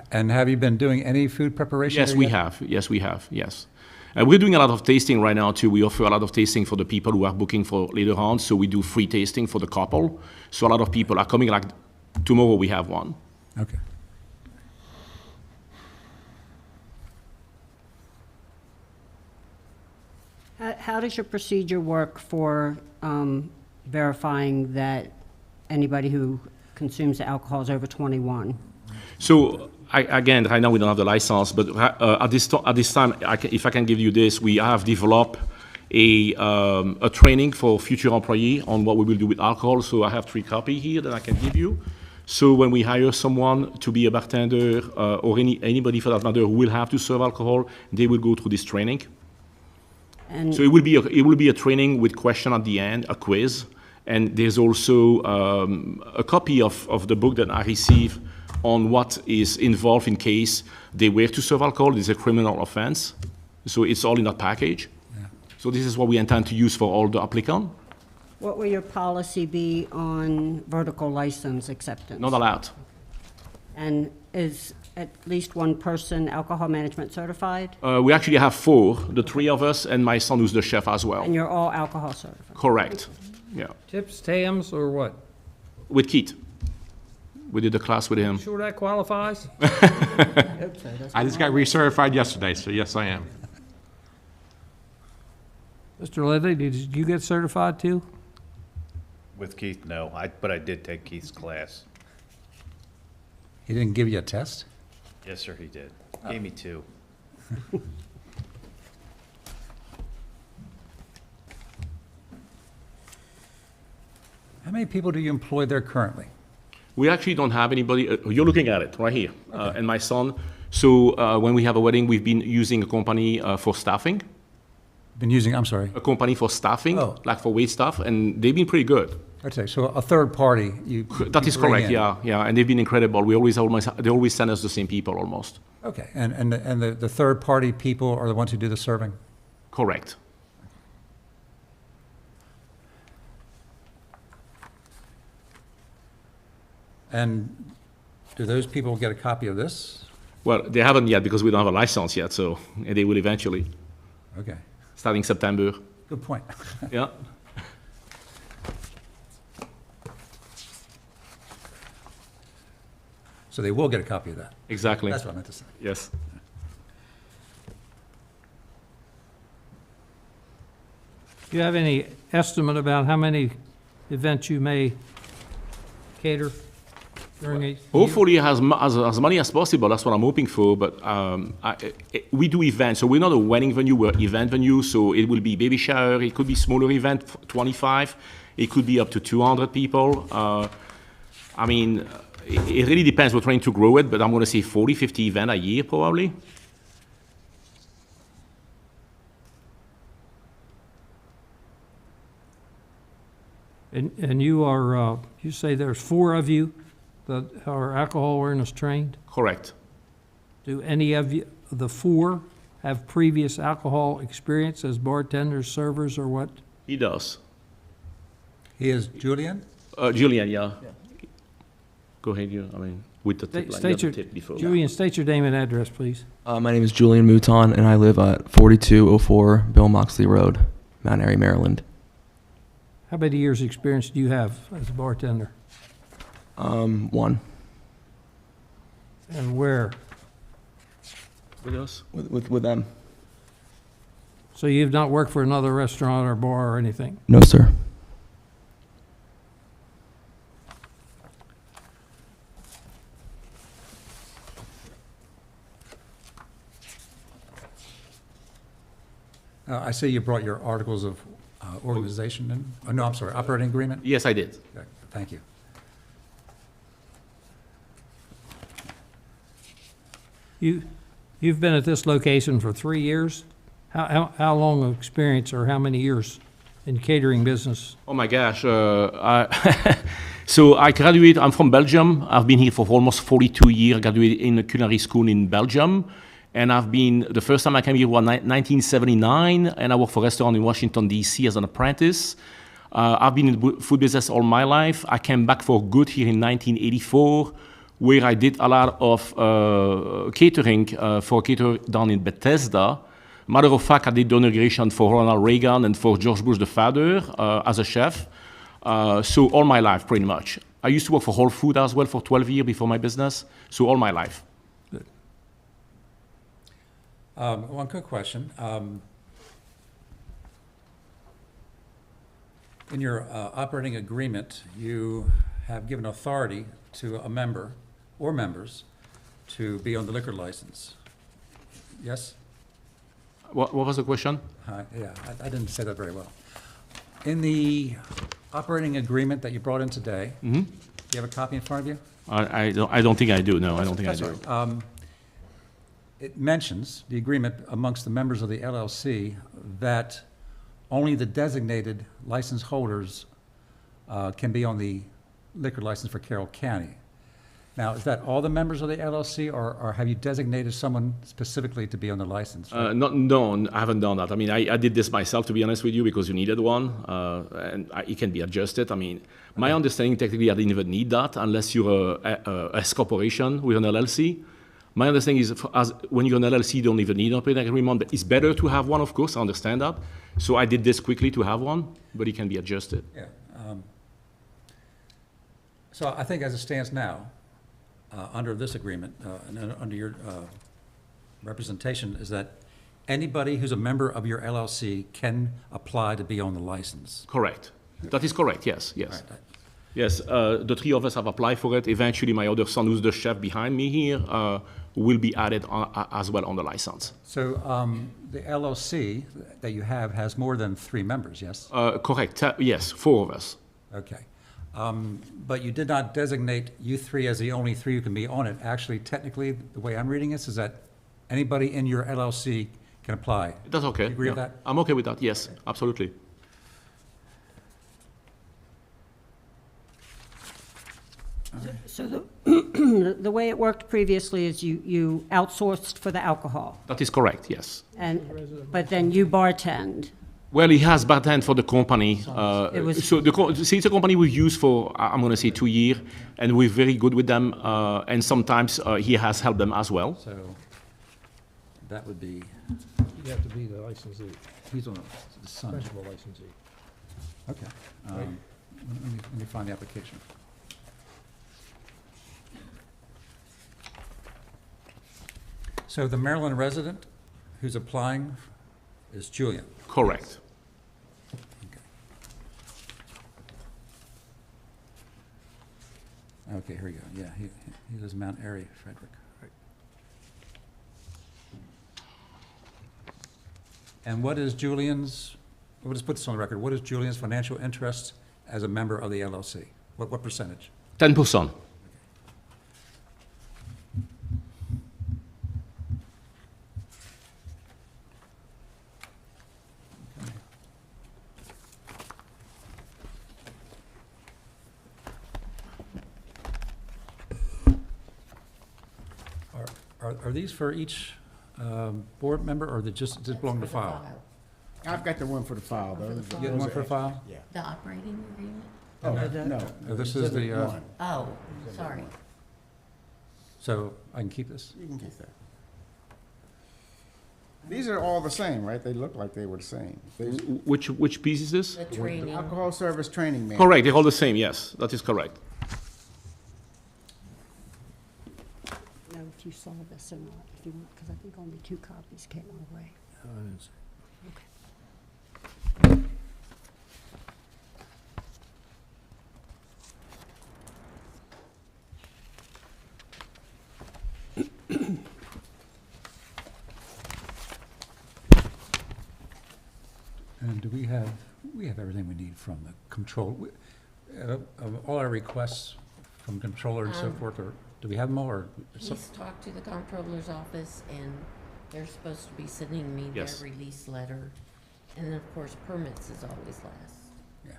And have you been doing any food preparation? Yes, there we yet? have. Yes, we have. Yes. And we're doing a lot of tasting right now too. We offer a lot of tasting for the people who are booking for later on. So we do free tasting for the couple. So a lot of people are coming. Like tomorrow, we have one. Okay. How does your procedure work for verifying that anybody who consumes the alcohol is over 21? So again, right now we don't have the license, but at this time, if I can give you this, we have developed a training for future employee on what we will do with alcohol. So I have 3 copies here that I can give you. So when we hire someone to be a bartender or anybody for that matter who will have to serve alcohol, they will go through this training. And So it will be a training with question at the end, a quiz, and there's also a copy of the book that I received on what is involved in case they were to serve alcohol. It's a criminal offense, so it's all in that package. Yeah. So this is what we intend to use for all the applicants. what will your policy be on vertical license acceptance? Not allowed. And is at least one person alcohol management certified? We actually have 4, the 3 of us and my son who's the chef as well. And you're all alcohol certified? Correct. Yeah. Tips, TAMs, or what? With Keith. We did the class with him. Sure that qualifies? I just got recertified yesterday, so yes, I am. Mr. Ledley, did you get certified too? With Keith, no, but I did take Keith's class. He didn't give you a test? Yes, sir, he did. Gave me 2. How many people do you employ there currently? We actually don't have anybody, you're looking at it right here, and my son. So when we have a wedding, we've been using a company for staffing, Been using, I'm sorry. a company for staffing, Oh. like for wait staff, and they've been pretty good. Okay, so a third party you. That you is bring correct, in. yeah, and they've been incredible. They always send us the same people almost. Okay, and the third party people are the ones who do the serving? Correct. And do those people get a copy of this? Well, they haven't yet because we don't have a license yet, so and they will eventually, Okay, starting September. good point. Yeah. So they will get a copy of that. Exactly. That's what I meant to say. Yes. Do you have any estimate about how many events you may cater during a year? Hopefully as many as possible. That's what I'm hoping for. But we do events, so we're not a wedding venue. We're an event venue. So it will be baby shower. It could be smaller event, 25. It could be up to 200 people. I mean, it really depends. We're trying to grow it, but I'm going to say 40, 50 events a year probably. And you are, you say there's 4 of you that are alcohol awareness trained? Correct. Do any of you, the 4, have previous alcohol experience as bartenders, servers, or what? He does. He is Julian? Julian, yeah. Go ahead, you. I mean, with the tip, like, State the your, tip before. Julian, state your name and address, please. My name is Julian Mouton, and I live at 4204 Bill Moxley Road, Mount Airy, Maryland. How many years' experience do you have as a bartender? 1 And where? With us? with them. So you've not worked for another restaurant or bar or anything? No, sir. I see you brought your articles of organization in, oh, no, I'm sorry, operating agreement? Yes, I did. Okay, thank you. You've been at this location for 3 years? How long of experience or how many years in catering business? Oh my gosh. So I graduated, I'm from Belgium. I've been here for almost 42 years. I graduated in a culinary school in Belgium. And I've been, the first time I came here was 1979, and I worked for a restaurant in Washington, D.C. as an apprentice. I've been in the food business all my life. I came back for good here in 1984, where I did a lot of catering for a caterer down in Bethesda. Matter of fact, I did the inauguration for Ronald Reagan and for George Bush the father as a chef. So all my life, pretty much. I used to work for Whole Foods as well for 12 years before my business, so all my life. One quick question. In your operating agreement, you have given authority to a member or members to be on the liquor license. Yes? What was the question? Yeah, I didn't say that very well. In the operating agreement that you brought in today, do you have a copy in front of you? I don't think I do. No, I don't think I That's do. all right. It mentions, the agreement amongst the members of the LLC, that only the designated license holders can be on the liquor license for Carroll County. Now, is that all the members of the LLC, or have you designated someone specifically to be on the license? No, I haven't done that. I mean, I did this myself, to be honest with you, because you needed one, and it can be adjusted. I mean, my understanding, technically, I didn't even need that unless you're a S corporation with an LLC. My understanding is, when you're an LLC, you don't even need an operating agreement, but it's better to have one, of course, I understand that. So I did this quickly to have one, but it can be adjusted. Yeah. So I think as it stands now, under this agreement, and under your representation, is that anybody who's a member of your LLC can apply to be on the license. Correct. That is correct, yes, yes. Right. Yes, the three of us have applied for it. Eventually, my other son, who's the chef behind me here, will be added as well on the license. So the LLC that you have has more than 3 members, yes? Correct, yes, 4 of us. Okay. But you did not designate you 3 as the only 3 who can be on it. Actually, technically, the way I'm reading this is that anybody in your LLC can apply. That's okay. You agree with yeah. that? I'm okay with that, yes, absolutely. So the way it worked previously is you outsourced for the alcohol, That is correct, yes. but then you bartend. Well, he has bartend for the company. It was- So see, it's a company we've used for, I'm going to say 2 years, and we're very good with them. And sometimes he has helped them as well. So that would be, You have to be the licensee, he's on the son. principal licensee. Okay. Let me find the application. So the Maryland resident who's applying is Julian. Correct. Okay, here we go. Yeah, he lives in Mount Airy, Frederick. Right. And what is Julian's, we'll just put this on the record, what is Julian's financial interest as a member of the LLC? What percentage? 10%. Are these for each board member, or they just belong to file? I've got the one for the file, though. You get one for file? Yeah. The operating agreement? Oh, no. Oh, this is the, Exhibit 1. Oh, sorry. So I can keep this? You can keep that. These are all the same, right? They look like they were the same. Which piece is this? The training. Alcohol service training manual. Correct, they're all the same, yes. That is correct. Know if you saw this or not, if you want, because I think only 2 copies came our way. And do we have everything we need from the control, all our requests from controller and so forth, or do we have them all, or? He's talked to the comptroller's office, and they're supposed to be sending me their Yes. release letter. And then, of course, permits is always last, Yeah.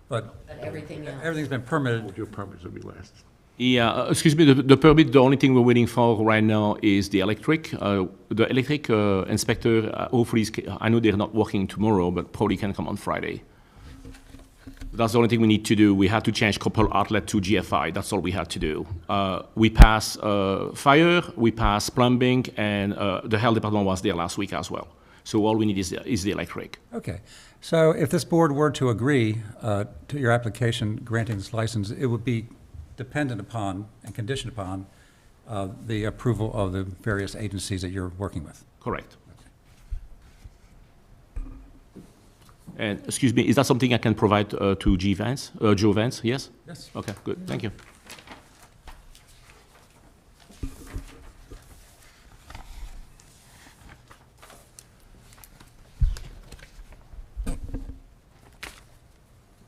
But but everything else. everything's been permitted. Your permits will be last. Yeah, excuse me, the permit, the only thing we're waiting for right now is the electric. The electric inspector, hopefully, I know they're not working tomorrow, but probably can come on Friday. That's the only thing we need to do. We had to change couple outlet to GFI. That's all we had to do. We passed fire, we passed plumbing, and the health department was there last week as well. So all we need is the electric. Okay. So if this board were to agree to your application granting this license, it would be dependent upon and conditioned upon the approval of the various agencies that you're working with. Correct. And excuse me, is that something I can provide to Joe Vance? Yes? Yes. Okay, good. Thank you.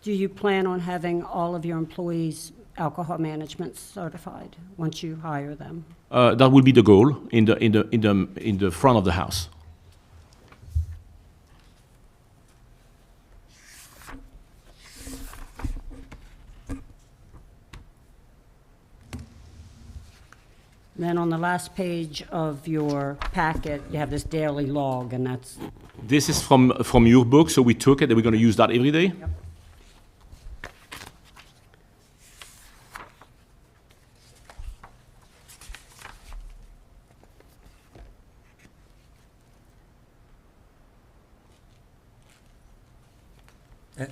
Do you plan on having all of your employees alcohol management certified once you hire them? That will be the goal in the front of the house. Then on the last page of your packet, you have this daily log, and that's, This is from your book, so we took it and we're going to use that every day.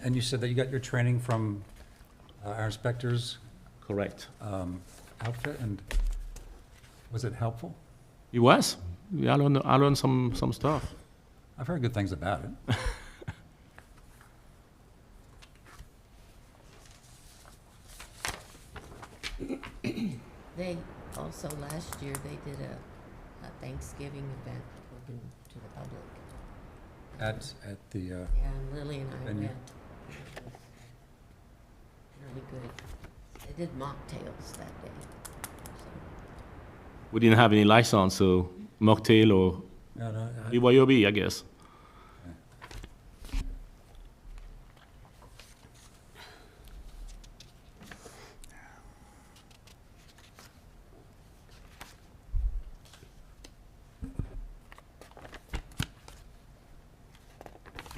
And you said that you got your training from our inspectors. Correct. outfit, and was it helpful? It was. I learned some stuff. I've heard good things about it. They also, last year, they did a Thanksgiving event open to the public. At the, Yeah, and Lily and I Venue. went. Really good. They did mocktails that day. So, We didn't have any license, so mocktail or no, BYOB, I guess.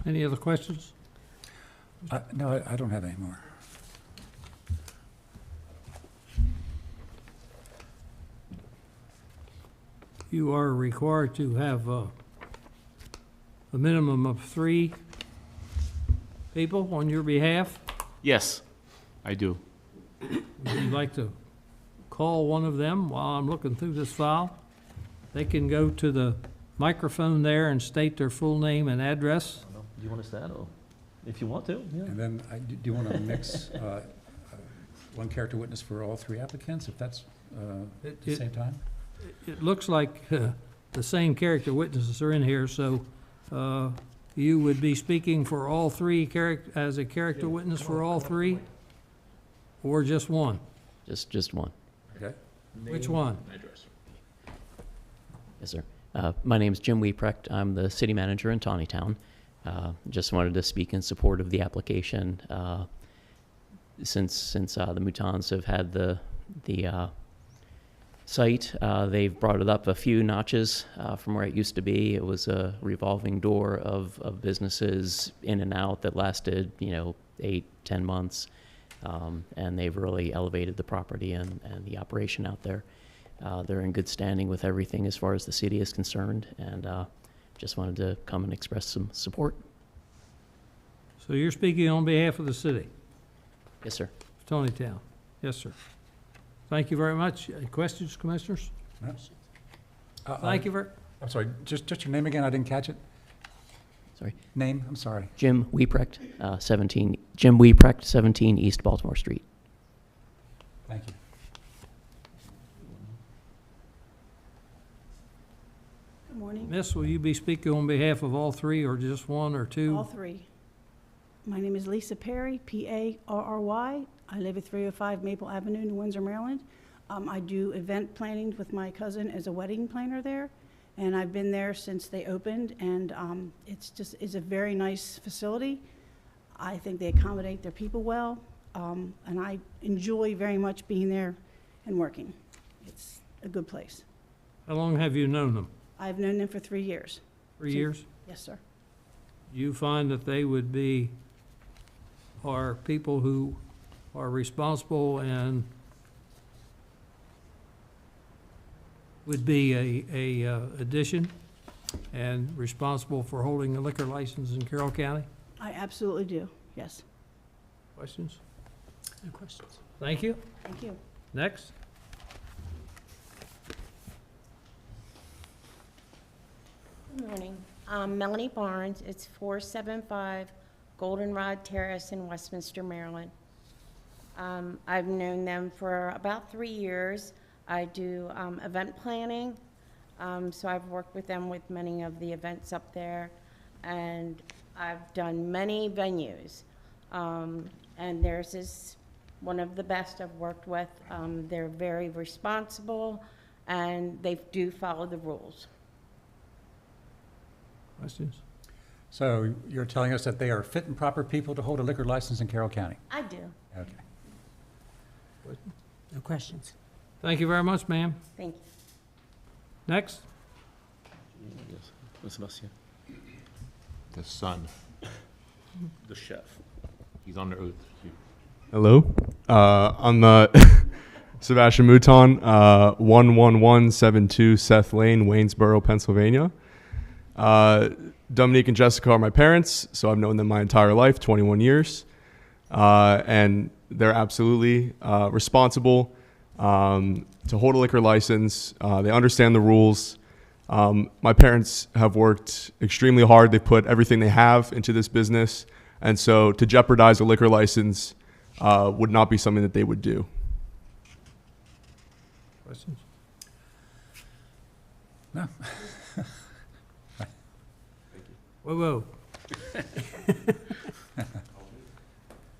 Any other questions? no, I don't have any more. You are required to have a minimum of 3 people on your behalf. Yes, I do. Would you like to call one of them while I'm looking through this file? They can go to the microphone there and state their full name and address. Do you want us to add, or if you want to, yeah. And then, do you want to mix one character witness for all 3 applicants, if that's at the same time? It looks like the same character witnesses are in here, so you would be speaking for all 3 as a character witness for all 3? Or just one? Just one. Okay. Which one? Address. Yes, sir. My name's Jim Weeprecht. I'm the city manager in Tawnytown. Just wanted to speak in support of the application. Since the Moutons have had the site, they've brought it up a few notches from where it used to be. It was a revolving door of businesses in and out that lasted, 8-10 months. And they've really elevated the property and the operation out there. They're in good standing with everything as far as the city is concerned, and just wanted to come and express some support. So you're speaking on behalf of the city, Yes, sir. Tawnytown? Yes, sir. Thank you very much. Any questions, commissioners? No? Thank you very, I'm sorry, just your name again, I didn't catch it. Sorry. Name, I'm sorry. Jim Weeprecht, 17 East Baltimore Street. Thank you. Good morning. Miss, will you be speaking on behalf of all 3 or just 1 or 2? All 3. My name is Lisa Perry, P-A-R-R-Y. I live at 305 Maple Avenue, New Windsor, Maryland. I do event planning with my cousin as a wedding planner there, and I've been there since they opened, and it's a very nice facility. I think they accommodate their people well, and I enjoy very much being there and working. It's a good place. How long have you known them? I've known them for 3 years. 3 years? Yes, sir. You find that they are people who are responsible and would be a addition and responsible for holding a liquor license in Carroll County? I absolutely do, yes. Questions? No questions. Thank you. Thank you. Next. Good morning. Melanie Barnes. It's 475 Goldenrod Terrace in Westminster, Maryland. I've known them for about 3 years. I do event planning, so I've worked with them with many of the events up there, and I've done many venues. And theirs is one of the best I've worked with. They're very responsible, and they do follow the rules. Questions? So you're telling us that they are fit and proper people to hold a liquor license in Carroll County? I do. Okay. No questions. Thank you very much, ma'am. Thank you. Next. Yes, Sebastian. The son, The chef. he's on the oath. Hello, I'm Sebastian Mouton, 11172 Seth Lane, Waynesboro, Pennsylvania. Dominique and Jessica are my parents, so I've known them my entire life, 21 years. And they're absolutely responsible. to hold a liquor license. They understand the rules. My parents have worked extremely hard. They put everything they have into this business. And so to jeopardize a liquor license would not be something that they would do. Questions? No. Whoa, whoa.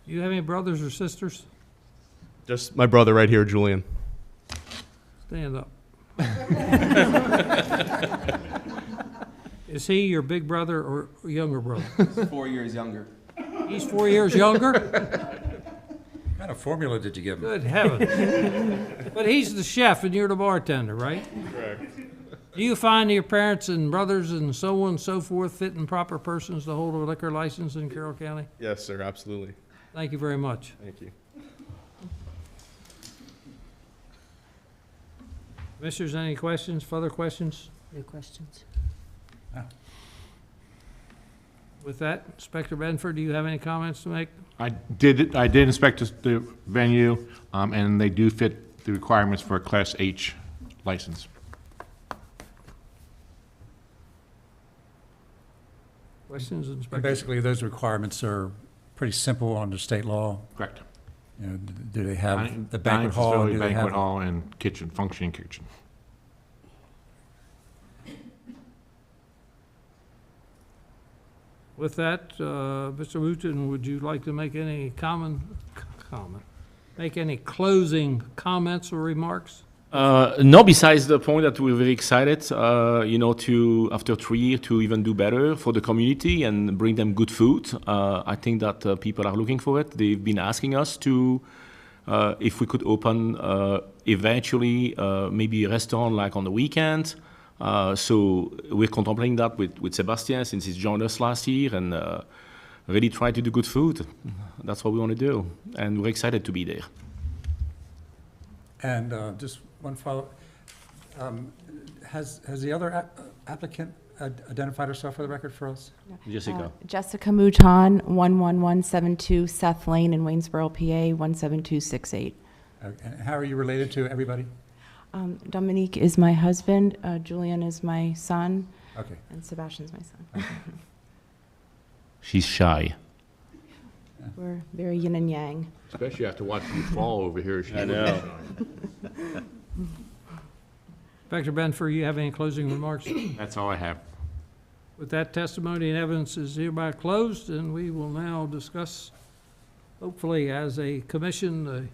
Do you have any brothers or sisters? Just my brother right here, Julian. Stand up. Is he your big brother or younger brother? 4 years younger. He's 4 years younger? What kind of formula did you give him? Good heavens. But he's the chef and you're the bartender, right? Correct. Do you find your parents and brothers and so on and so forth fit and proper persons to hold a liquor license in Carroll County? Yes, sir, absolutely. Thank you very much. Thank you. Commissioners, any questions, further questions? No questions. With that, Inspector Benford, do you have any comments to make? I did inspect the venue, and they do fit the requirements for a Class H license. Questions, Inspector? Basically, those requirements are pretty simple under state law. Correct. You know, do they have the Dining banquet hall? facility, Do they banquet have hall, and kitchen, functioning kitchen. With that, Mr. Wooten, would you like to make any make any closing comments or remarks? No, besides the point that we're very excited, to, after 3 years, to even do better for the community and bring them good food. I think that people are looking for it. They've been asking us to, if we could open eventually maybe a restaurant like on the weekend. So we're contemplating that with Sebastien since he's joined us last year and really try to do good food. That's what we want to do. And we're excited to be there. And just one follow, has the other applicant identified herself for the record for us? Jessica. Jessica Mouton, 11172 Seth Lane in Waynesboro, PA, 17268. And how are you related to everybody? Dominique is my husband, Julian is my son, Okay. and Sebastian's my son. She's shy. We're very yin and yang. Especially after watching you fall over here. I know. Inspector Benford, you have any closing remarks? That's all I have. With that, testimony and evidence is hereby closed, and we will now discuss, hopefully as a commission, the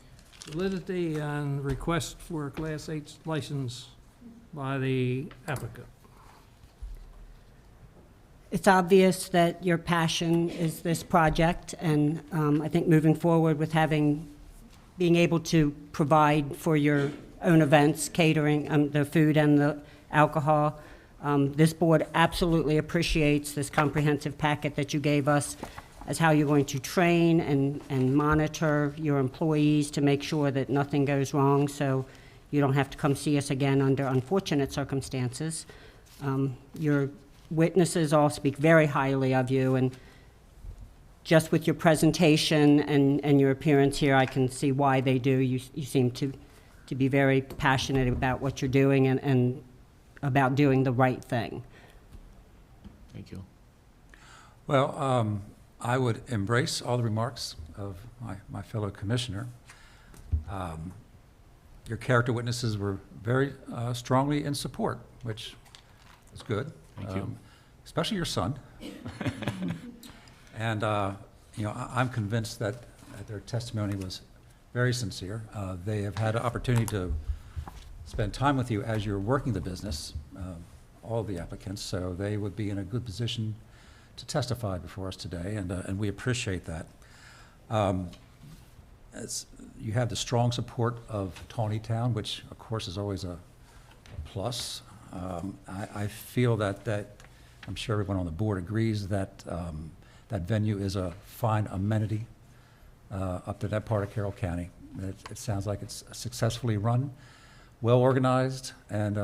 validity and request for a Class H license by the applicant. It's obvious that your passion is this project, and I think moving forward with being able to provide for your own events, catering, the food and the alcohol, this board absolutely appreciates this comprehensive packet that you gave us as how you're going to train and monitor your employees to make sure that nothing goes wrong, so you don't have to come see us again under unfortunate circumstances. Your witnesses all speak very highly of you, and just with your presentation and your appearance here, I can see why they do. You seem to be very passionate about what you're doing and about doing the right thing. Thank you. Well, I would embrace all the remarks of my fellow commissioner. Your character witnesses were very strongly in support, which is good. Thank you. Especially your son. And, I'm convinced that their testimony was very sincere. They have had an opportunity to spend time with you as you're working the business, all the applicants, so they would be in a good position to testify before us today, and we appreciate that. You have the strong support of Tawny Town, which of course is always a plus. I feel that I'm sure everyone on the board agrees that that venue is a fine amenity up to that part of Carroll County. It sounds like it's successfully run, well organized, and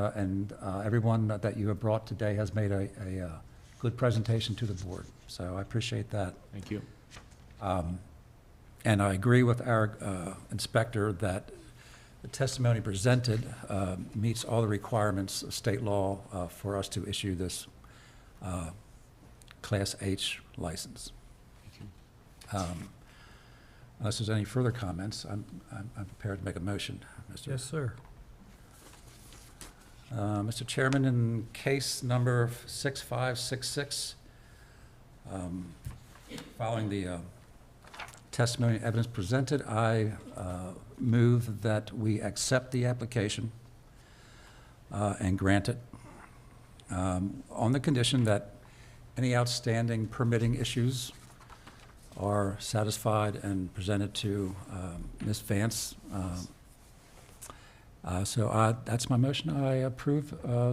everyone that you have brought today has made a good presentation to the board. So I appreciate that. Thank you. And I agree with our inspector that the testimony presented meets all the requirements of state law for us to issue this Class H license. Unless there's any further comments, I'm prepared to make a motion, Mr. Yes, sir. Mr. Chairman, in case number 6566, following the testimony and evidence presented, I move that we accept the application and grant it on the condition that any outstanding permitting issues are satisfied and presented to Ms. Vance. So that's my motion. I approve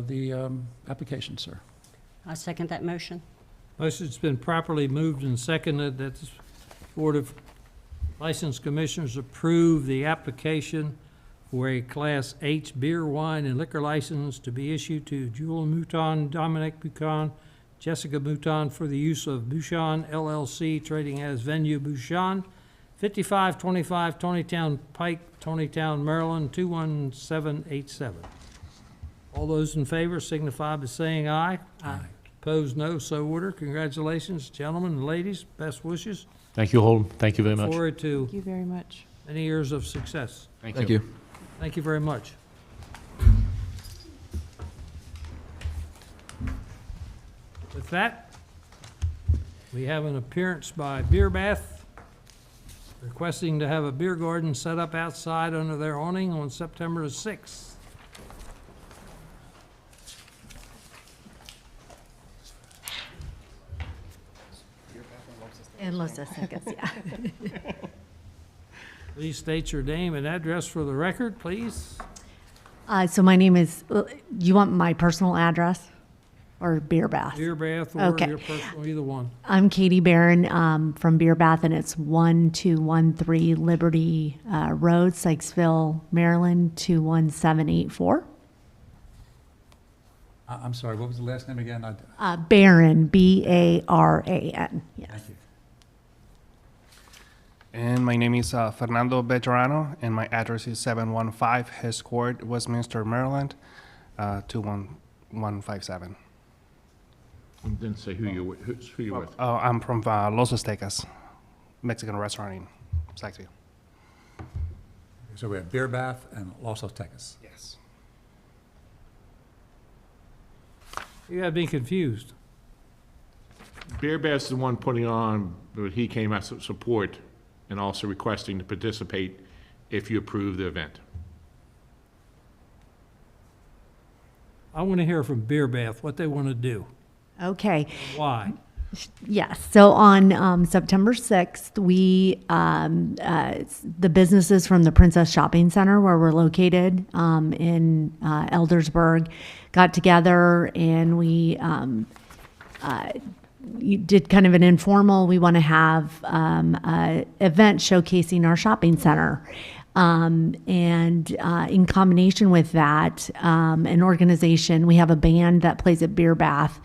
the application, sir. I second that motion. Motion's been properly moved and seconded that the Board of License Commissioners approve the application for a Class H beer, wine, and liquor license to be issued to Jewel Mouton, Dominic Buchan, Jessica Mouton for the use of Bouchon LLC, trading as Venue Bouchon, 5525 Tonytown Pike, Tonytown, Maryland, 21787. All those in favor signify by saying aye. Aye. Opposed, no. So ordered. Congratulations, gentlemen and ladies. Best wishes. Thank you, Holden. Thank you very much. Forward to Thank you very much. many years of success. Thank you. Thank you very much. With that, we have an appearance by Beer Bath requesting to have a beer garden set up outside under their awning on September the 6th. In Los Aztecas, yeah. Please state your name and address for the record, please. So my name is, do you want my personal address or Beer Bath? Beer Bath or Okay. your personal, either one. I'm Katie Barron from Beer Bath, and it's 1213 Liberty Road, Sykesville, Maryland, 21784. I'm sorry, what was the last name again? Barron, B-A-R-A-N. Yes. Thank you. And my name is Fernando Bejarano, and my address is 715 Hess Court, Westminster, Maryland, 21157. And didn't say who you're with. Oh, I'm from Los Aztecas, Mexican restaurant in Sykesville. So we have Beer Bath and Los Aztecas. Yes. You gotta be confused. Bear Bass is the one putting on, but he came as support and also requesting to participate if you approve the event. I want to hear from Beer Bath what they want to do. Okay. Why? Yes. So on September 6th, we, the businesses from the Princess Shopping Center, where we're located in Eldersburg, got together and we did kind of an informal, we want to have an event showcasing our shopping center. And in combination with that, an organization, we have a band that plays at Beer Bath.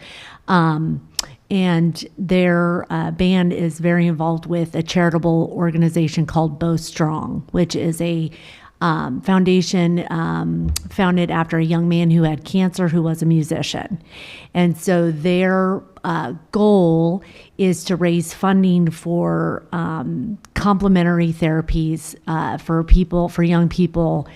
And their band is very involved with a charitable organization called Bow Strong, which is a foundation founded after a young man who had cancer who was a musician. And so their goal is to raise funding for complementary therapies for young people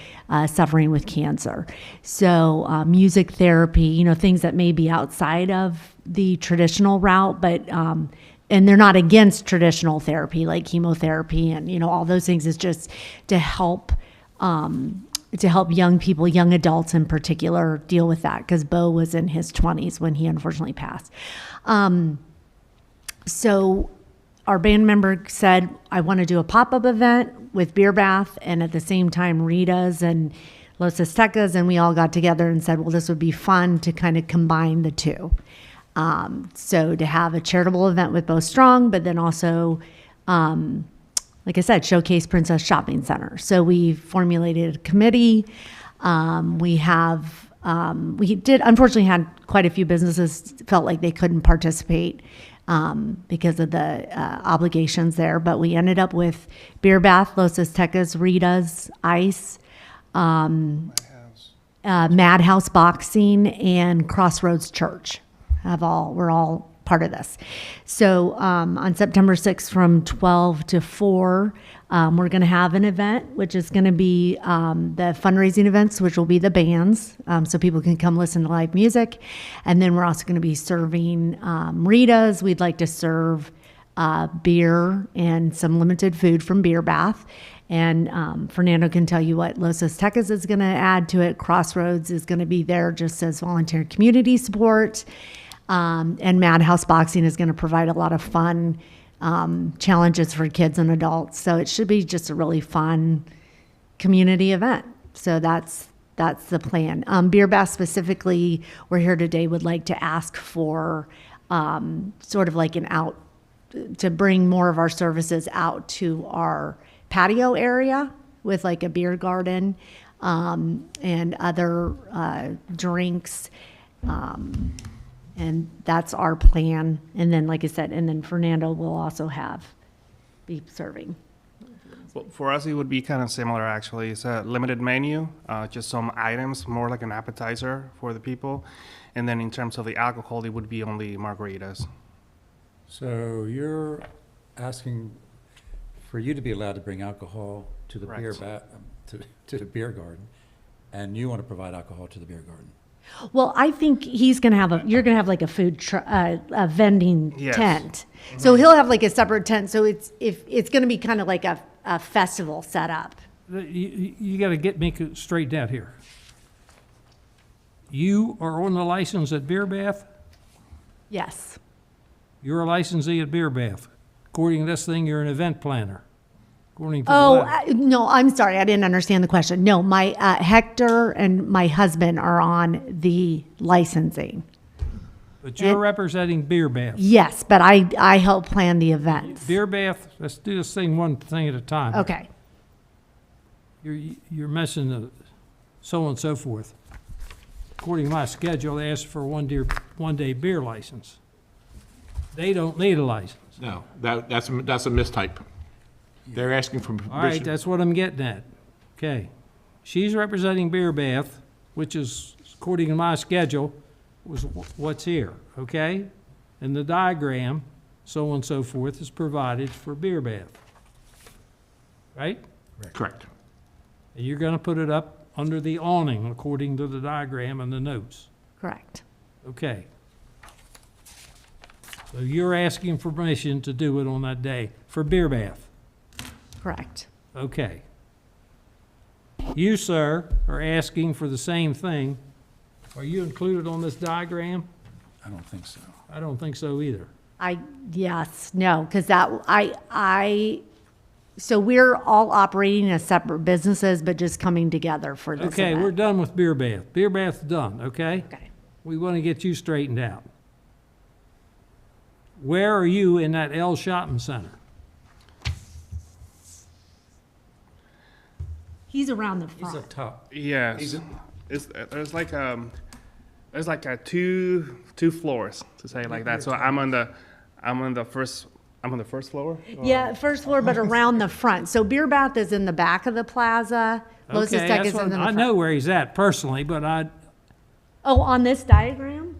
suffering with cancer. So music therapy, things that may be outside of the traditional route, but and they're not against traditional therapy like chemotherapy and all those things. Is just to help young people, young adults in particular, deal with that, because Bo was in his 20s when he unfortunately passed. So our band member said, I want to do a pop-up event with Beer Bath and at the same time Rita's and Los Aztecas, and we all got together and said, well, this would be fun to kind of combine the two. So to have a charitable event with Bow Strong, but then also, like I said, showcase Princess Shopping Center. So we formulated a committee. We unfortunately had quite a few businesses felt like they couldn't participate because of the obligations there. But we ended up with Beer Bath, Los Aztecas, Rita's, Ice, Madhouse Boxing, and Crossroads Church. We're all part of this. So on September 6th from 12 to 4, we're going to have an event, which is going to be the fundraising events, which will be the bands, so people can come listen to live music. And then we're also going to be serving Ritas. We'd like to serve beer and some limited food from Beer Bath. And Fernando can tell you what Los Aztecas is going to add to it. Crossroads is going to be there just as volunteer community support. And Madhouse Boxing is going to provide a lot of fun challenges for kids and adults. So it should be just a really fun community event. So that's the plan. Beer Bath specifically, we're here today, would like to ask for sort of like to bring more of our services out to our patio area with like a beer garden and other drinks. And that's our plan. And then, like I said, and then Fernando will also be serving. Well, for us, it would be kind of similar, actually. It's a limited menu, just some items, more like an appetizer for the people. And then in terms of the alcohol, it would be only margaritas. So you're asking for you to be allowed to bring alcohol to the Correct. to the beer garden, and you want to provide alcohol to the beer garden. Well, I think you're going to have like a a vending Yes. tent. So he'll have like a separate tent. So it's going to be kind of like a festival set up. You got to get me straight out here. You are on the license at Beer Bath? Yes. You're a licensee at Beer Bath. According to this thing, you're an event planner. According to Oh, the letter. no, I'm sorry. I didn't understand the question. No, my Hector and my husband are on the licensing. But you're representing Beer Bath. Yes, but I help plan the events. Beer Bath, let's do this thing one thing at a time. Okay. You're messing the so on and so forth. According to my schedule, they asked for a one-day beer license. They don't need a license. No, that's a mistype. They're asking for permission. All right, that's what I'm getting at. Okay. She's representing Beer Bath, which is, according to my schedule, was what's here, okay? And the diagram, so on and so forth, is provided for Beer Bath. Right? Correct. And you're gonna put it up under the awning, according to the diagram and the notes. Correct. Okay. So you're asking for permission to do it on that day for Beer Bath? Correct. Okay. You, sir, are asking for the same thing. Are you included on this diagram? I don't think so. I don't think so either. Yes, no, because so we're all operating as separate businesses, but just coming together for this Okay, event. we're done with Beer Bath. Beer Bath's done, okay? Okay. We want to get you straightened out. Where are you in that L Shopping Center? He's around the He's front. up top. Yes. There's like a two floors, to say it like that. So I'm on the first floor. Yeah, first floor, but around the front. So Beer Bath is in the back of the plaza. Los Okay, Aztecas that's is what, in the I front. know where he's at personally, but Oh, on this diagram?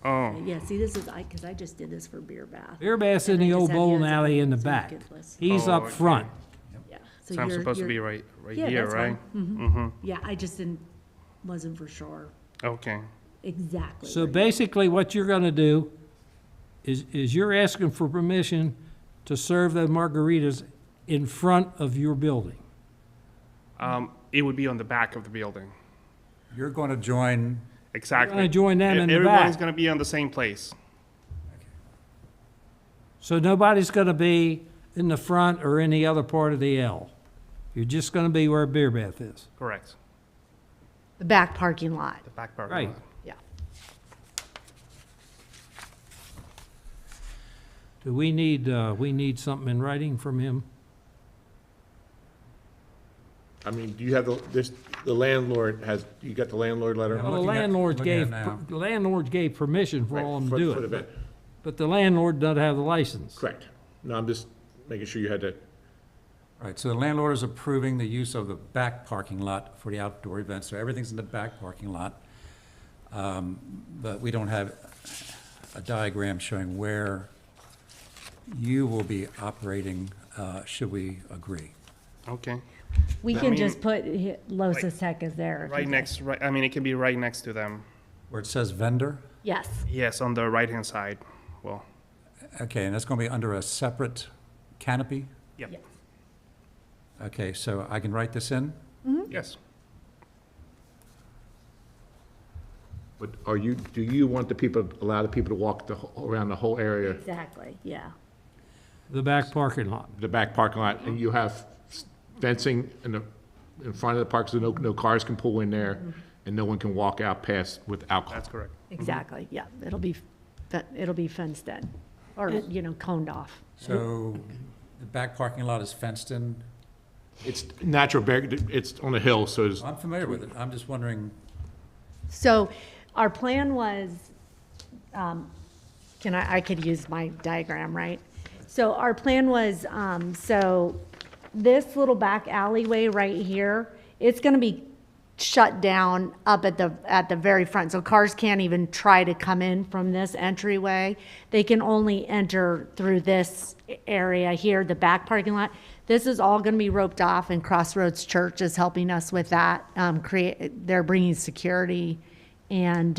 Oh. Yeah, see, this is, because I just did this for Beer Bath. Beer Bath's in And I the just old had bowling yours up alley in the so you back. could listen. He's Oh, up okay. front. Yeah. So I'm supposed to be right Yeah, here, that's right? fine. Mm-hmm. Yeah, I just wasn't for sure Okay. exactly. So where you- basically, what you're gonna do is you're asking for permission to serve the margaritas in front of your building. It would be on the back of the building. You're going to join, Exactly. gonna join them in the Everyone's back. going to be on the same place. So nobody's gonna be in the front or any other part of the L. You're just gonna be where Beer Bath is. Correct. The back parking lot. The back part. Right. Yeah. Do we need something in writing from him? I mean, do you have the landlord you got the landlord letter? Yeah. Well, the looking at- landlord looking at gave, it now. the landlord gave permission for Right, all of them for- to do for the it, event. but the landlord doesn't have the license. Correct. No, I'm just making sure you had that. All right, so the landlord is approving the use of the back parking lot for the outdoor event, so everything's in the back parking lot. But we don't have a diagram showing where you will be operating, should we agree. Okay. We I can mean, just put Losis Tech as there. if Right you'd next, right, I mean, it can be right next to them. Where it says vendor? like. Yes. Yes, on the right-hand side. Well, Okay, and that's going to be under a separate canopy? yep. Yes. Okay, so I can write this in? Yes. But do you want allow the people to walk around the whole area, Exactly, yeah. The back parking lot. the back parking lot, and you have fencing in front of the park so no cars can pull in there, and no one can walk out past with alcohol? That's correct. Exactly, yeah. It'll be fenced in, or, coned off. So the back parking lot is fenced in? It's natural, it's on a hill, so it's, I'm familiar with it. I'm just wondering, So our plan was, I could use my diagram, right? So our plan was, so this little back alleyway right here, it's gonna be shut down up at the very front. So cars can't even try to come in from this entryway. They can only enter through this area here, the back parking lot. This is all gonna be roped off, and Crossroads Church is helping us with that. They're bringing security and,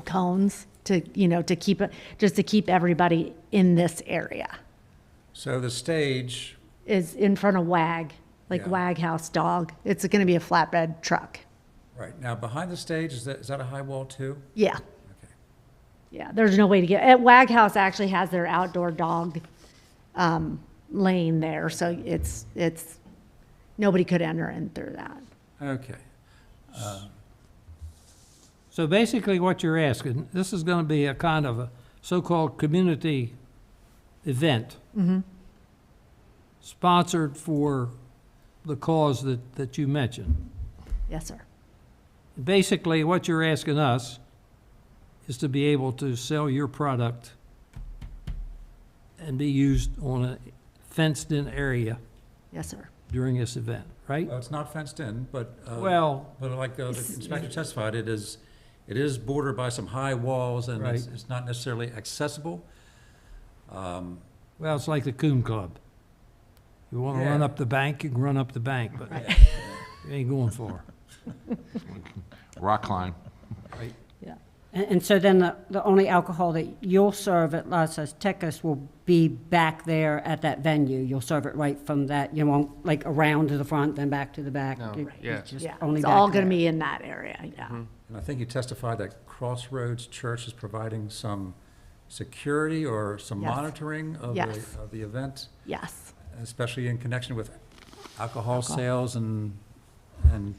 cones to keep it, just to keep everybody in this area. so the stage, Is in front of WAG, like Yeah. WAG House Dog. It's gonna be a flatbed truck. right, now behind the stage, is that a high wall too? Yeah. Yeah, there's no way to get, at WAG House actually has their outdoor dog, lane there, so it's, nobody could enter in through that. Okay. So basically what you're asking, this is gonna be a kind of a so-called community event. Sponsored for the cause that you mentioned. Yes, sir. Basically, what you're asking us is to be able to sell your product and be used on a fenced-in area Yes, sir. during this event, right? Well, it's not fenced in, but. Well- But like the inspector testified, it is bordered by some high walls, and Right. it's not necessarily accessible. Well, it's like the Coon Club. You wanna run Yeah. up the bank, you can run up the bank, but you ain't going far. rock climb. Yeah. And so then the only alcohol that you'll serve at Las Aztecas will be back there at that venue? You'll serve it right from that, you won't, like, around to the front, then back to the back? No. It's Yeah. just Yeah, only it's back all there. gonna be in that area, yeah. And I think you testified that Crossroads Church is providing some security or some Yes. monitoring of Yes. the event, Yes. especially in connection with alcohol sales and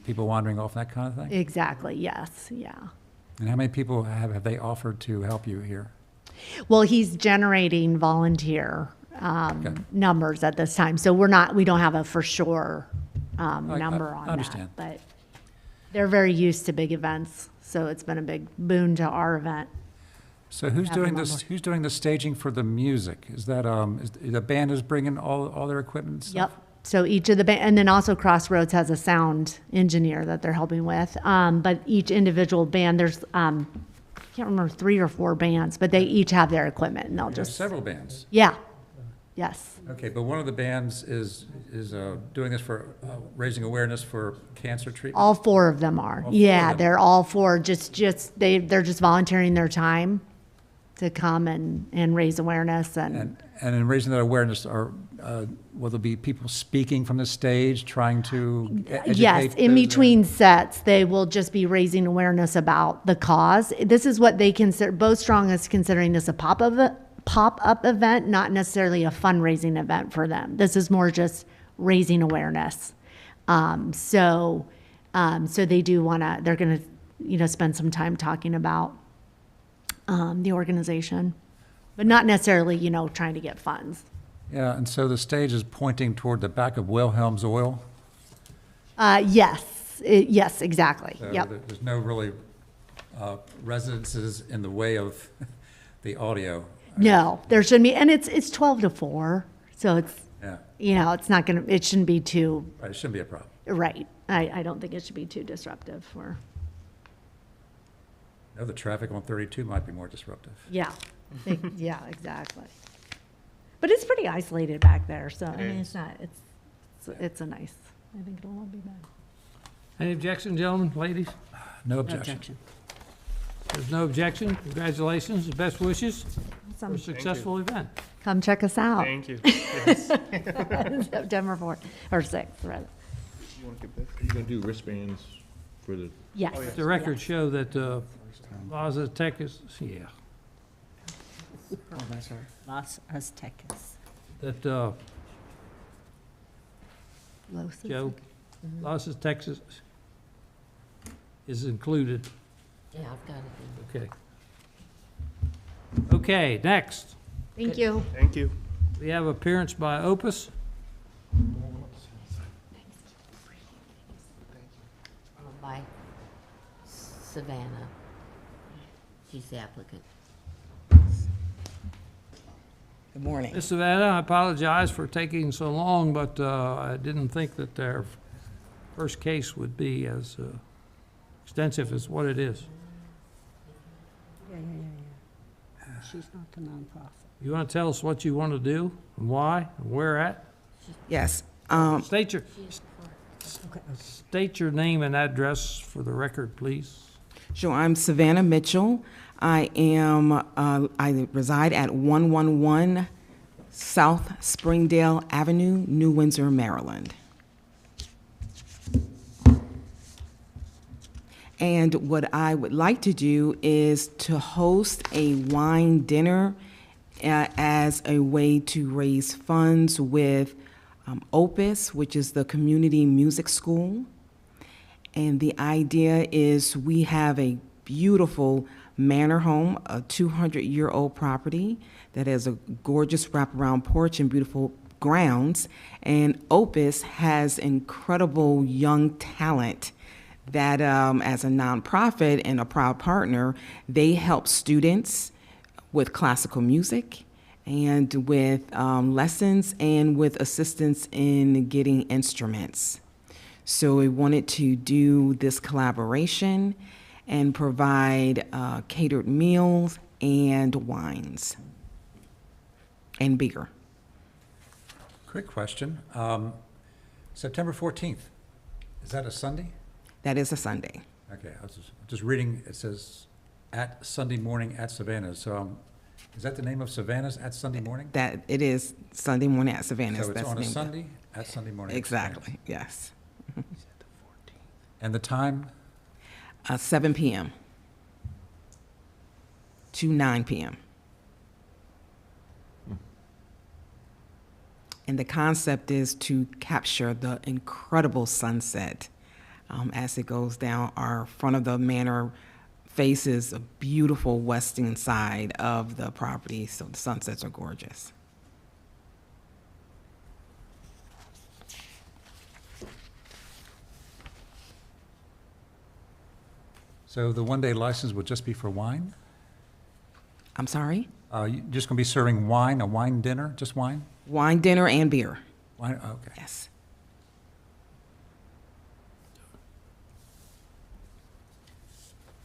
people wandering off, that kind of thing? Exactly, yes, yeah. And how many people have they offered to help you here? Well, he's generating volunteer Okay. numbers at this time, so we don't have a for sure number on I understand. that. But they're very used to big events, so it's been a big boon to our event. So who's Have doing them on this, board. who's doing the staging for the music? Is that, is the band is bringing all their equipment and stuff? Yep. So each of the and then also Crossroads has a sound engineer that they're helping with. But each individual band, there's I can't remember 3 or 4 bands, but they each have their equipment, and they'll There's just several bands. yeah, yes, Okay, but one of the bands is doing this for raising awareness for cancer treatment? all 4 of them are. All 4 Yeah, of them. they're all 4. They're just volunteering their time to come and raise awareness And in raising that awareness, will there be people speaking from the stage, trying to educate? Yes, in those between sets, they will just be raising awareness about the cause. This is what they consider, Bowstrong is considering this a pop-up event, not necessarily a fundraising event for them. This is more just raising awareness. So they do wanna, they're gonna, spend some time talking about the organization, but not necessarily, trying to get funds. Yeah, and so the stage is pointing toward the back of Wilhelm's Oil? Yes, yes, exactly, So yep. There's no really residences in the way of the audio. No, there shouldn't be, and it's 12 to 4, so Yeah, You know, it's not gonna, it shouldn't be too, right, it shouldn't be a problem. right. I don't think it should be too disruptive or, No, the traffic on 32 might be more disruptive. yeah, yeah, exactly. But it's pretty isolated back there, so, I mean, it's not, it's a nice, I think it'll all be bad. Any objection, gentlemen, ladies? No objection. There's no objection. Congratulations and best wishes for Awesome. a successful event. Come check us out. Thank you. Yes. September 4th, or 6th, rather. Are you gonna do wristbands for the? Yes. The records show that Plaza Tech is, yeah, Las Aztecas. that Los Joe, Las Texas is included. Yeah, I've got it. Okay. Okay, next, Thank you. Thank you. we have appearance by Opus. By Savannah. She's the applicant. Good morning. Ms. Savannah, I apologize for taking so long, but I didn't think that their first case would be as extensive as what it is. Yeah. She's not the nonprofit. You want to tell us what you want to do, and why, and where at? Yes. State your name and address for the record, please. Sure. I'm Savannah Mitchell. I reside at 111 South Springdale Avenue, New Windsor, Maryland. And what I would like to do is to host a wine dinner as a way to raise funds with Opus, which is the community music school. And the idea is we have a beautiful manor home, a 200-year-old property that has a gorgeous wraparound porch and beautiful grounds. And Opus has incredible young talent that as a nonprofit and a proud partner, they help students with classical music and with lessons and with assistance in getting instruments. So we wanted to do this collaboration and provide catered meals and wines and beer. Quick question. September 14th, is that a Sunday? That is a Sunday. Okay, I was just reading, it says at Sunday morning at Savannah's. So is that the name of Savannah's at Sunday morning? That it is Sunday morning at Savannah's. So it's That's on the a name. Sunday at Sunday morning? at Exactly, Savannah's. yes. And the time? 7 p.m. to 9 p.m. And the concept is to capture the incredible sunset as it goes down. Our front of the manor faces a beautiful western side of the property, so the sunsets are gorgeous. So the one-day license would just be for wine? I'm sorry? You just going to be serving wine, a wine dinner, just wine? Wine dinner and beer. Wine, okay. Yes.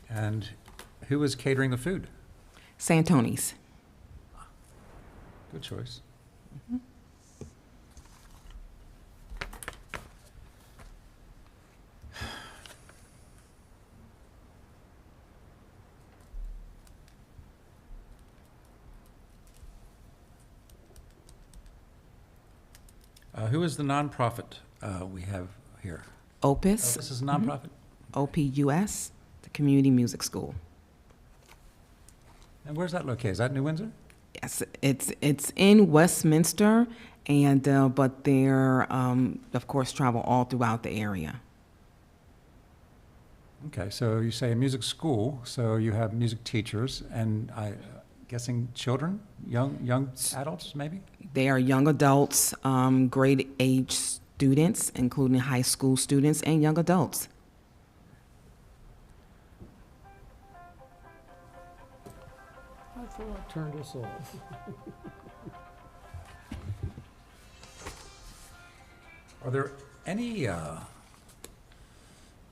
And who is catering the food? Santoni's. Good choice. Who is the nonprofit we have here? Opus. Opus is a nonprofit? OPUS, the Community Music School. And where's that located? Is that New Windsor? Yes, it's in Westminster, and but they're of course travel all throughout the area. Okay, so you say a music school, so you have music teachers, and I guessing children, young adults, maybe? They are young adults, grade age students, including high school students and young adults. I thought I turned this off. Are there any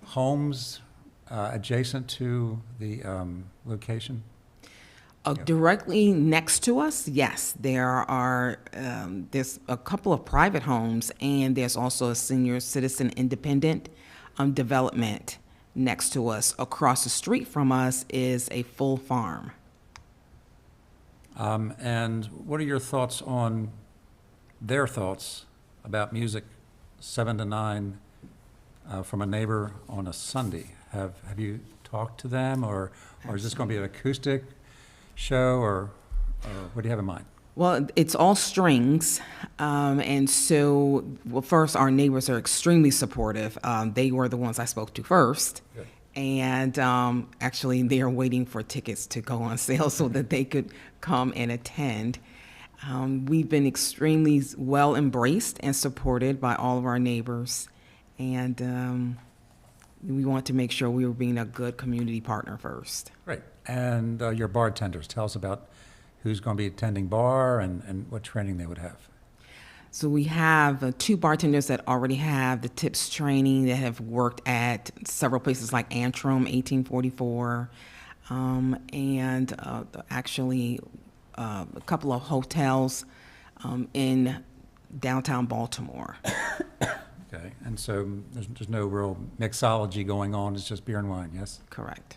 homes adjacent to the location? Directly next to us, yes, there are, there's a couple of private homes, and there's also a senior citizen independent development next to us. Across the street from us is a full farm. And what are your thoughts on their thoughts about music 7 to 9 from a neighbor on a Sunday? Have you talked to them, or is this going to be an acoustic show, or what do you have in mind? Well, it's all strings, and so, well, first, our neighbors are extremely supportive. They were the ones I spoke to first. Good. And actually, they are waiting for tickets to go on sale so that they could come and attend. We've been extremely well embraced and supported by all of our neighbors, and we want to make sure we were being a good community partner first. Great. And your bartenders, tell us about who's going to be attending bar and what training they would have. So we have 2 bartenders that already have the tips training, that have worked at several places like Antrim, 1844, and actually a couple of hotels in downtown Baltimore. Okay, and so there's no real mixology going on, it's just beer and wine, yes? Correct.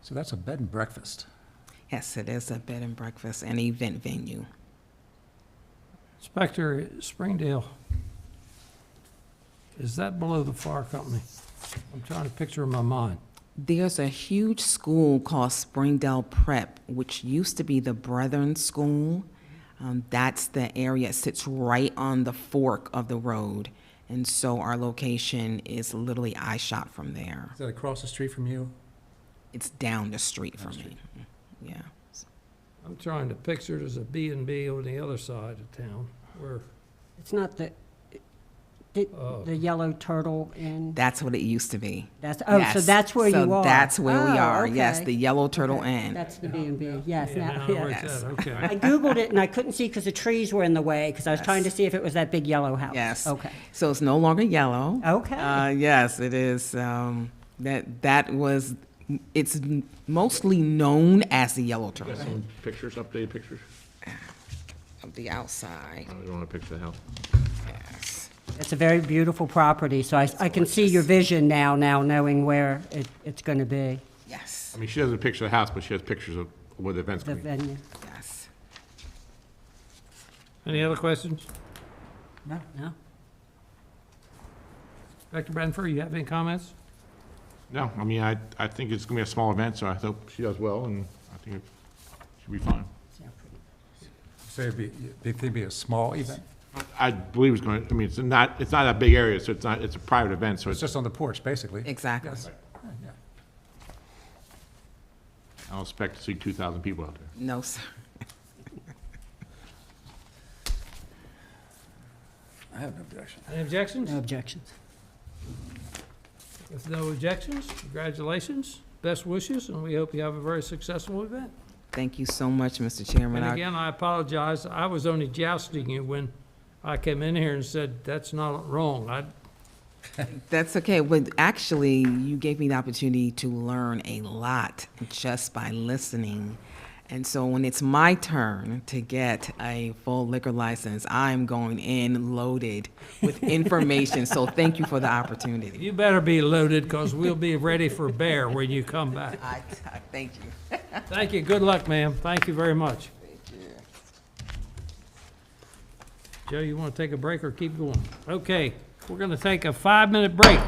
So that's a bed and breakfast. Yes, it is a bed and breakfast and event venue. Inspector Springdale, is that below the fire company? I'm trying to picture in my mind. There's a huge school called Springdale Prep, which used to be the Brethren School. That's the area, it sits right on the fork of the road. And so our location is literally eye shot from there. Is that across the street from you? It's down the street from me. Yeah. I'm trying to picture it as a B&B on the other side of town, where, It's not the Yellow Turtle Inn? That's what it used to be. So Yes. that's where you So are? that's where we Oh, are, yes, okay. the Yellow Turtle Okay, Inn. That's the B&B, yes. yeah, now- now where yes. it's at, okay. I Googled it and I couldn't see because the trees were in the way, because I was trying to see if it was that big yellow house. Yes. Okay. So it's no longer yellow. Okay. Yes, it is. That was. It's mostly known as the Yellow Turtle Got some pictures, updated pictures? of the outside. I don't want to picture the house. Yes. It's a very beautiful property, so I can see your vision now knowing where it's going to be, Yes. I mean, she doesn't picture the house, but she has pictures of where the event's the going to be. venue. Yes. Any other questions? No. Inspector Benford, you have any comments? No, I mean, I think it's going to be a small event, so I hope she does well, and I think it should be fine. So it'd be a small event? I believe it's going to, I mean, it's not a big area, so it's a private event, so It's it's, just on the porch, basically. Exactly. Yes. Yeah. I don't expect to see 2,000 people out there. No, sir. I have no objection. Any objections? No objections. If no objections, congratulations, best wishes, and we hope you have a very successful event. Thank you so much, Mr. Chairman. And again, I apologize, I was only jousting you when I came in here and said, that's not wrong. That's okay. But actually, you gave me the opportunity to learn a lot just by listening. And so when it's my turn to get a full liquor license, I'm going in loaded with information. So thank you for the opportunity. You better be loaded, because we'll be ready for bear when you come back. I thank you. Thank you, good luck, ma'am, thank you very much. Joe, you want to take a break or keep going? Okay, we're going to take a 5-minute break.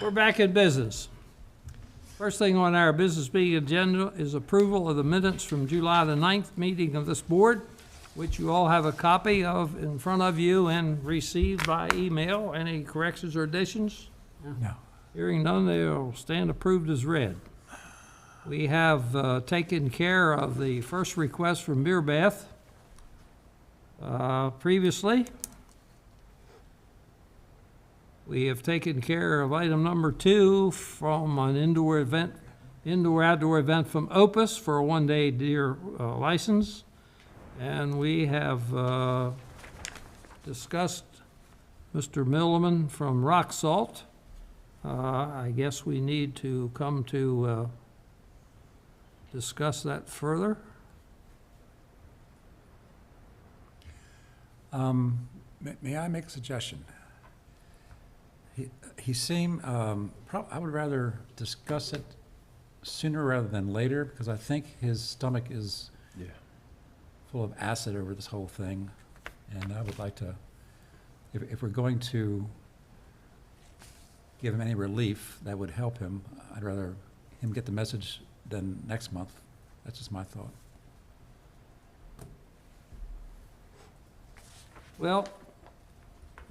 We're back in business. First thing on our business meeting agenda is approval of the minutes from July the 9th meeting of this board, which you all have a copy of in front of you and received by email. Any corrections or additions? No. Hearing none, they'll stand approved as read. We have taken care of the first request from Beer Bath previously. We have taken care of item number 2 from an indoor-outdoor event from Opus for a one-day deer license. And we have discussed Mr. Milliman from Rock Salt. I guess we need to come to discuss that further. May I make a suggestion? He seemed, I would rather discuss it sooner rather than later, because I think his stomach is full of acid over this whole thing. And I would like to, if we're going to give him any relief that would help him, I'd rather him get the message than next month. That's just my thought. Well,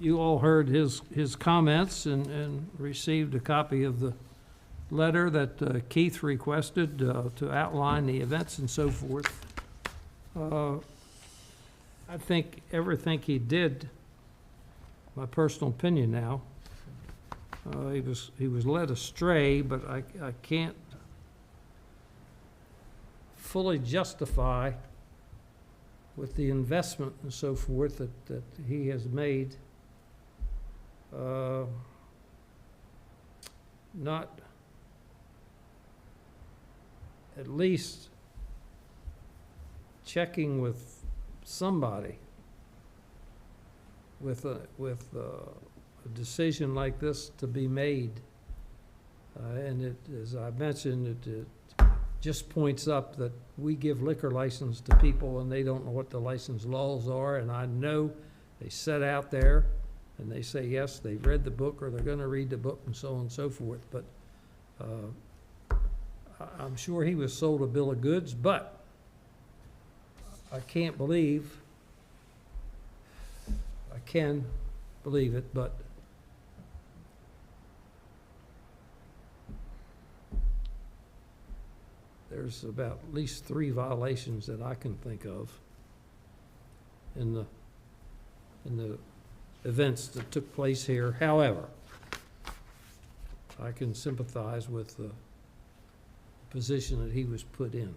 you all heard his comments and received a copy of the letter that Keith requested to outline the events and so forth. I think everything he did, my personal opinion now, he was led astray, but I can't fully justify with the investment and so forth that he has made, not at least checking with somebody with a decision like this to be made. And it, as I mentioned, it just points up that we give liquor license to people and they don't know what the license laws are. And I know they set out there and they say, yes, they've read the book or they're going to read the book and so on and so forth. But I'm sure he was sold a bill of goods, but I can't believe, I can believe it, but there's about at least 3 violations that I can think of in the events that took place here. However, I can sympathize with the position that he was put in.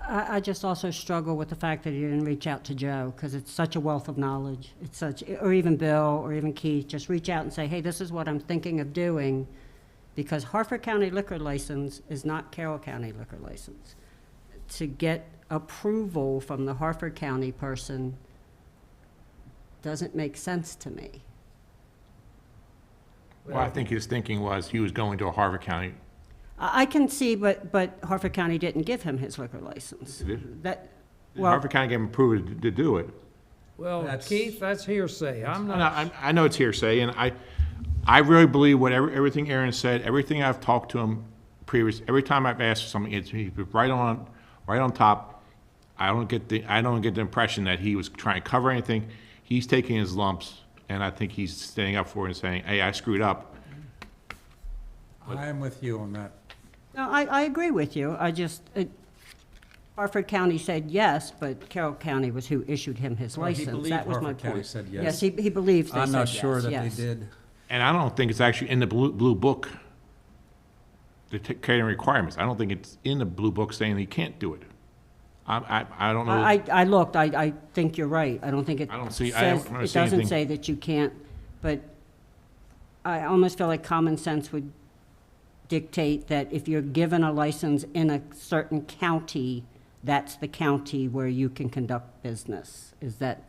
I just also struggle with the fact that he didn't reach out to Joe, because it's such a wealth of knowledge. It's such, or even Bill, or even Keith, just reach out and say, hey, this is what I'm thinking of doing, because Harford County liquor license is not Carroll County liquor license. To get approval from the Harford County person doesn't make sense to me. Well, I think his thinking was he was going to a Harford County. I can see, but Harford County didn't give him his liquor license. That, well, Harford County gave him approval to do it. Well, Keith, that's hearsay. I'm not. I know it's hearsay, and I really believe everything Aaron said, everything I've talked to him previous, every time I've asked for something, he's right on top. I don't get the impression that he was trying to cover anything. He's taking his lumps, and I think he's standing up for it and saying, hey, I screwed up. I am with you on that. no, I agree with you. I just, Harford County said yes, but Carroll County was who issued him his Well, he license. believed That was my Harford County point. said yes. Yes, he believes they said yes. I'm not sure that yes. they did. And I don't think it's actually in the blue book, the catering requirements. I don't think it's in the blue book saying he can't do it. I don't know. I looked, I think you're right. I don't think it I don't see- I says, don't it see doesn't anything. say that you can't, but I almost feel like common sense would dictate that if you're given a license in a certain county, that's the county where you can conduct business. Is that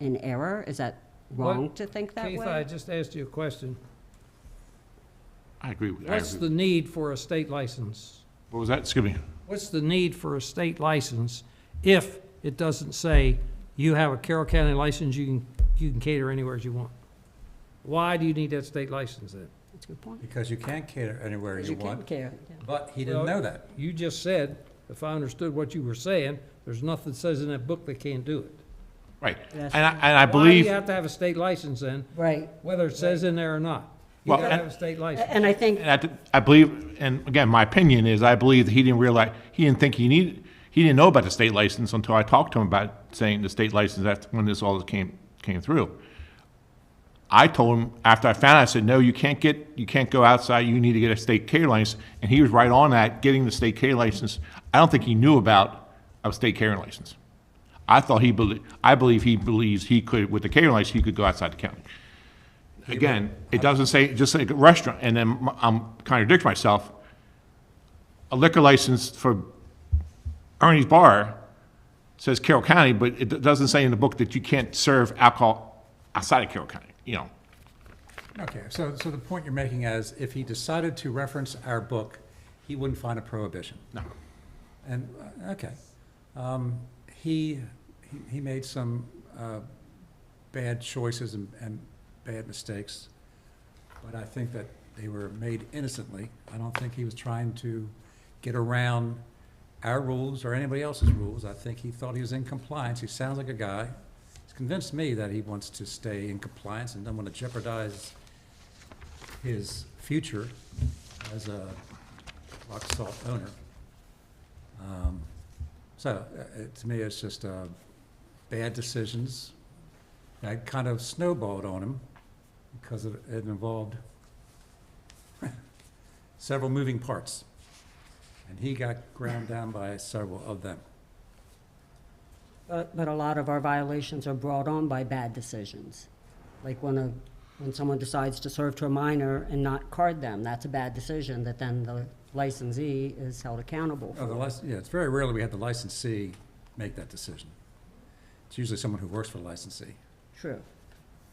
in error? Is that wrong What- to think that Keith, way? I just asked you a question. I agree with What's the need for a state license? What was that? Excuse me. What's the need for a state license if it doesn't say you have a Carroll County license, you can cater anywhere as you want? Why do you need that state license then? That's a good point. because you can't cater anywhere Because you you can want. care, yeah. But he didn't Well, know that. You just said, if I understood what you were saying, there's nothing that says in that book they can't do it. Right. That's And I Why do believe, you have to have a state license then, Right. whether it says in there or not? You Well, gotta and- have a state license. And I think, and I believe, and again, my opinion is, I believe that he didn't realize, he didn't think he didn't know about the state license until I talked to him about saying the state license, that's when this all came through. I told him, after I found out, I said, no, you can't go outside, you need to get a state K license, and he was right on that, getting the state K license. I don't think he knew about a state catering license. I believe he believes he could, with the catering license, he could go outside the county. Again, it doesn't say, just like a restaurant, and then I'm contradicting myself. A liquor license for Ernie's Bar says Carroll County, but it doesn't say in the book that you can't serve alcohol outside of Carroll County, you know. Okay, so the point you're making is, if he decided to reference our book, he wouldn't find a prohibition. No. And, okay. He made some bad choices and bad mistakes, but I think that they were made innocently. I don't think he was trying to get around our rules or anybody else's rules. I think he thought he was in compliance. He sounds like a guy. He's convinced me that he wants to stay in compliance and doesn't want to jeopardize his future as a rock salt owner. To me, it's just bad decisions. I kind of snowballed on him because it involved several moving parts. And he got ground down by several of them. but a lot of our violations are brought on by bad decisions. Like when someone decides to serve to a minor and not card them, that's a bad decision that then the licensee is held accountable for. It's very rarely we have the licensee make that decision. It's usually someone who works for the licensee. True.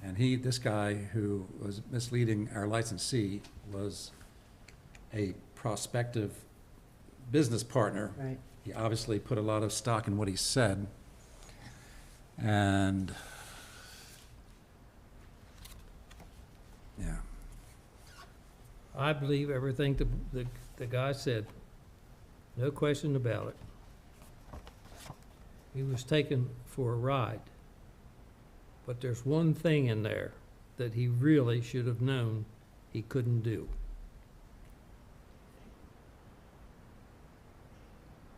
And this guy who was misleading our licensee was a prospective business partner. Right. He obviously put a lot of stock in what he said. And, yeah. I believe everything the guy said, no question about it. He was taken for a ride. But there's one thing in there that he really should have known he couldn't do.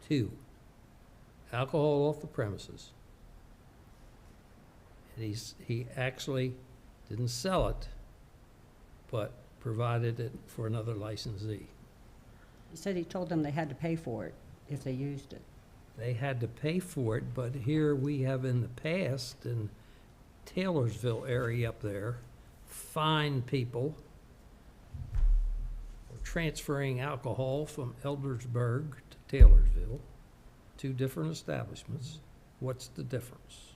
2, alcohol off the premises. And he actually didn't sell it, but provided it for another licensee. He said he told them they had to pay for it if they used it. They had to pay for it, but here we have in the past, in Taylorsville area up there, fined people for transferring alcohol from Eldersburg to Taylorsville, 2 different establishments. What's the difference?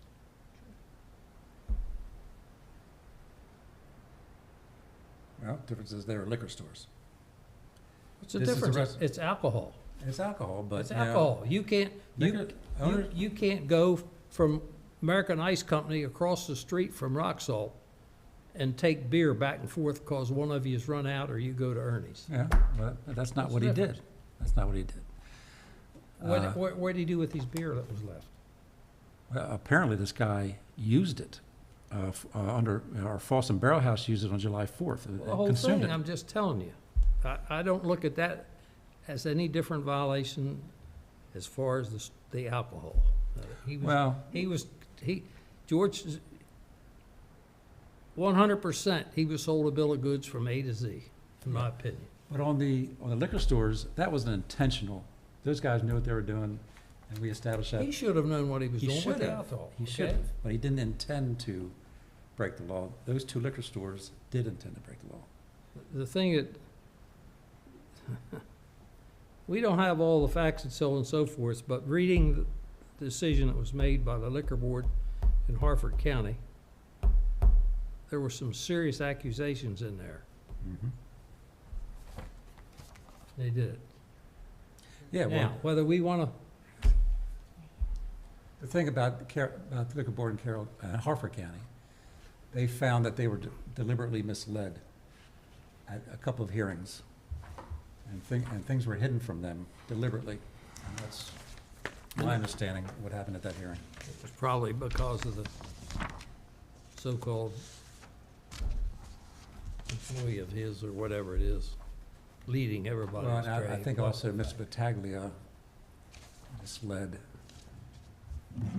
Well, difference is they're liquor stores. What's the This is a difference? rest- It's alcohol. It's alcohol, but. It's you know, alcohol. You can't, owners- you can't go from American Ice Company across the street from Rock Salt and take beer back and forth because one of you's run out or you go to Ernie's. Yeah, but that's not What's what the he did. difference? That's not what he did. What did he do with his beer that was left? Apparently, this guy used it under our Folsom Barrel House used it on July 4th. and The whole consumed thing, it. I'm just telling you. I don't look at that as any different violation as far as the alcohol. George, 100%, he was sold a bill of goods from A to Z, in my opinion. But on the liquor stores, that was an intentional. Those guys knew what they were doing, and we established that. He should have known what he was He doing should with the have. alcohol. He should okay? have, but he didn't intend to break the law. Those 2 liquor stores did intend to break the law. The thing that, we don't have all the facts and so on and so forth, but reading the decision that was made by the liquor board in Harford County, there were some serious accusations in there. They did. Yeah, Now, well, whether we want to, the thing about the liquor board in Harford County, they found that they were deliberately misled at a couple of hearings. And things were hidden from them deliberately. And that's my understanding of what happened at that hearing. It was probably because of the so-called employee of his, or whatever it is, leading everybody Well, astray. and I think also Mr. Battaglia misled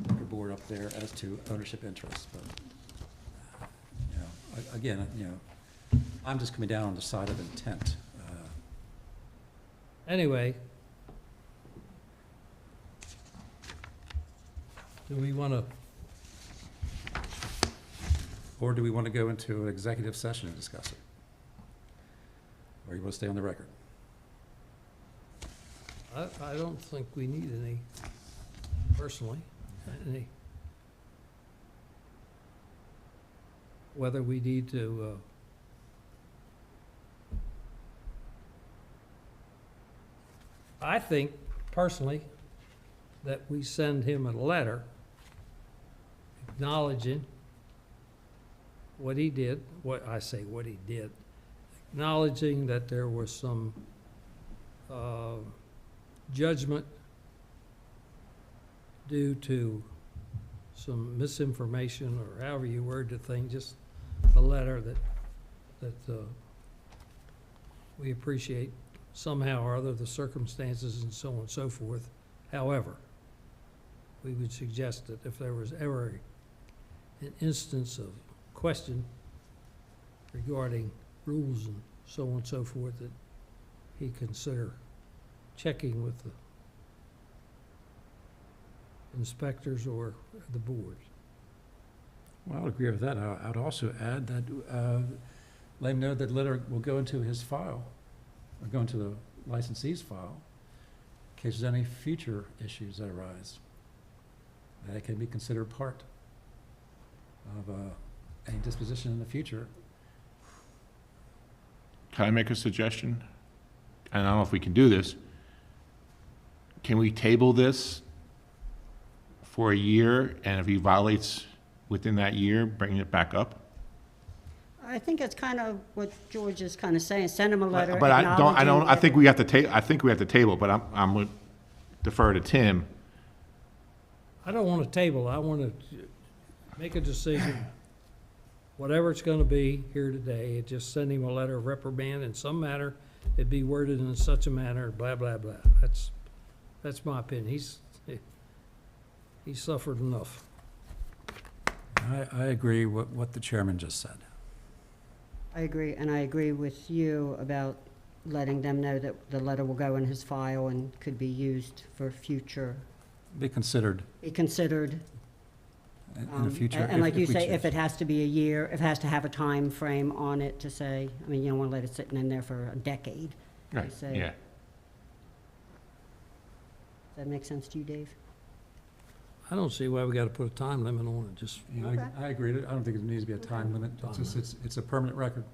the board up there as to ownership interests, but, you know, again, you know, I'm just coming down on the side of intent. Anyway, do we want to, Or do we want to go into an executive session and discuss it? Or you want to stay on the record? I don't think we need any, personally, any, whether we need to, I think, personally, that we send him a letter acknowledging what he did, what he did, acknowledging that there was some judgment due to some misinformation, or however you word the thing, just a letter that we appreciate somehow or other the circumstances and so on and so forth. However, we would suggest that if there was ever an instance of question regarding rules and so on and so forth, that he consider checking with the inspectors or the board. Well, I would agree with that. I would also add that, let him know that letter will go into his file, or go into the licensee's file, in case there's any future issues that arise. That can be considered part of any disposition in the future. Can I make a suggestion? And I don't know if we can do this. Can we table this for a year, and if he violates within that year, bring it back up? I think it's kind of what George is kind of saying, send him a letter But I think we have to table, but I'm gonna defer to Tim. I don't want to table, I want to make a decision, whatever it's going to be here today, and just send him a letter of reprimand in some manner. It'd be worded in such a manner, blah, blah, blah. That's my opinion. He's suffered enough. I agree with what the chairman just said. I agree, and I agree with you about letting them know that the letter will go in his file and could be used for future. Be considered Be considered. in the future. And like you we say, if choose. it has to be a year, if it has to have a time frame on it to say, I mean, you don't want to let it sitting in there for a decade. Right, Say. yeah. Does that make sense to you, Dave? I don't see why we got to put a time limit on it, just, Yeah, I agree. I don't think there needs to be a time limit. It's just, it's a permanent record.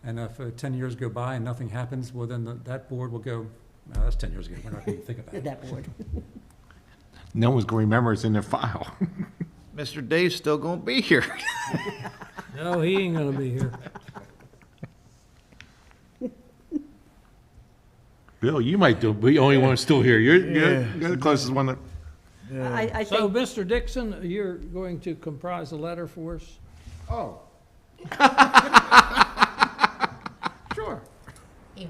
And if 10 years go by and nothing happens, well, then that board will go, no, that's 10 years ago. We're not going to think about it. That board. No one's gonna remember it's in their file. Mr. Dave's still gonna be here. no, he ain't going to be here. Bill, you might be the only one still here. You're the closest one that. I So, think, Mr. Dixon, you're going to comprise a letter for us? Oh. Sure. He'll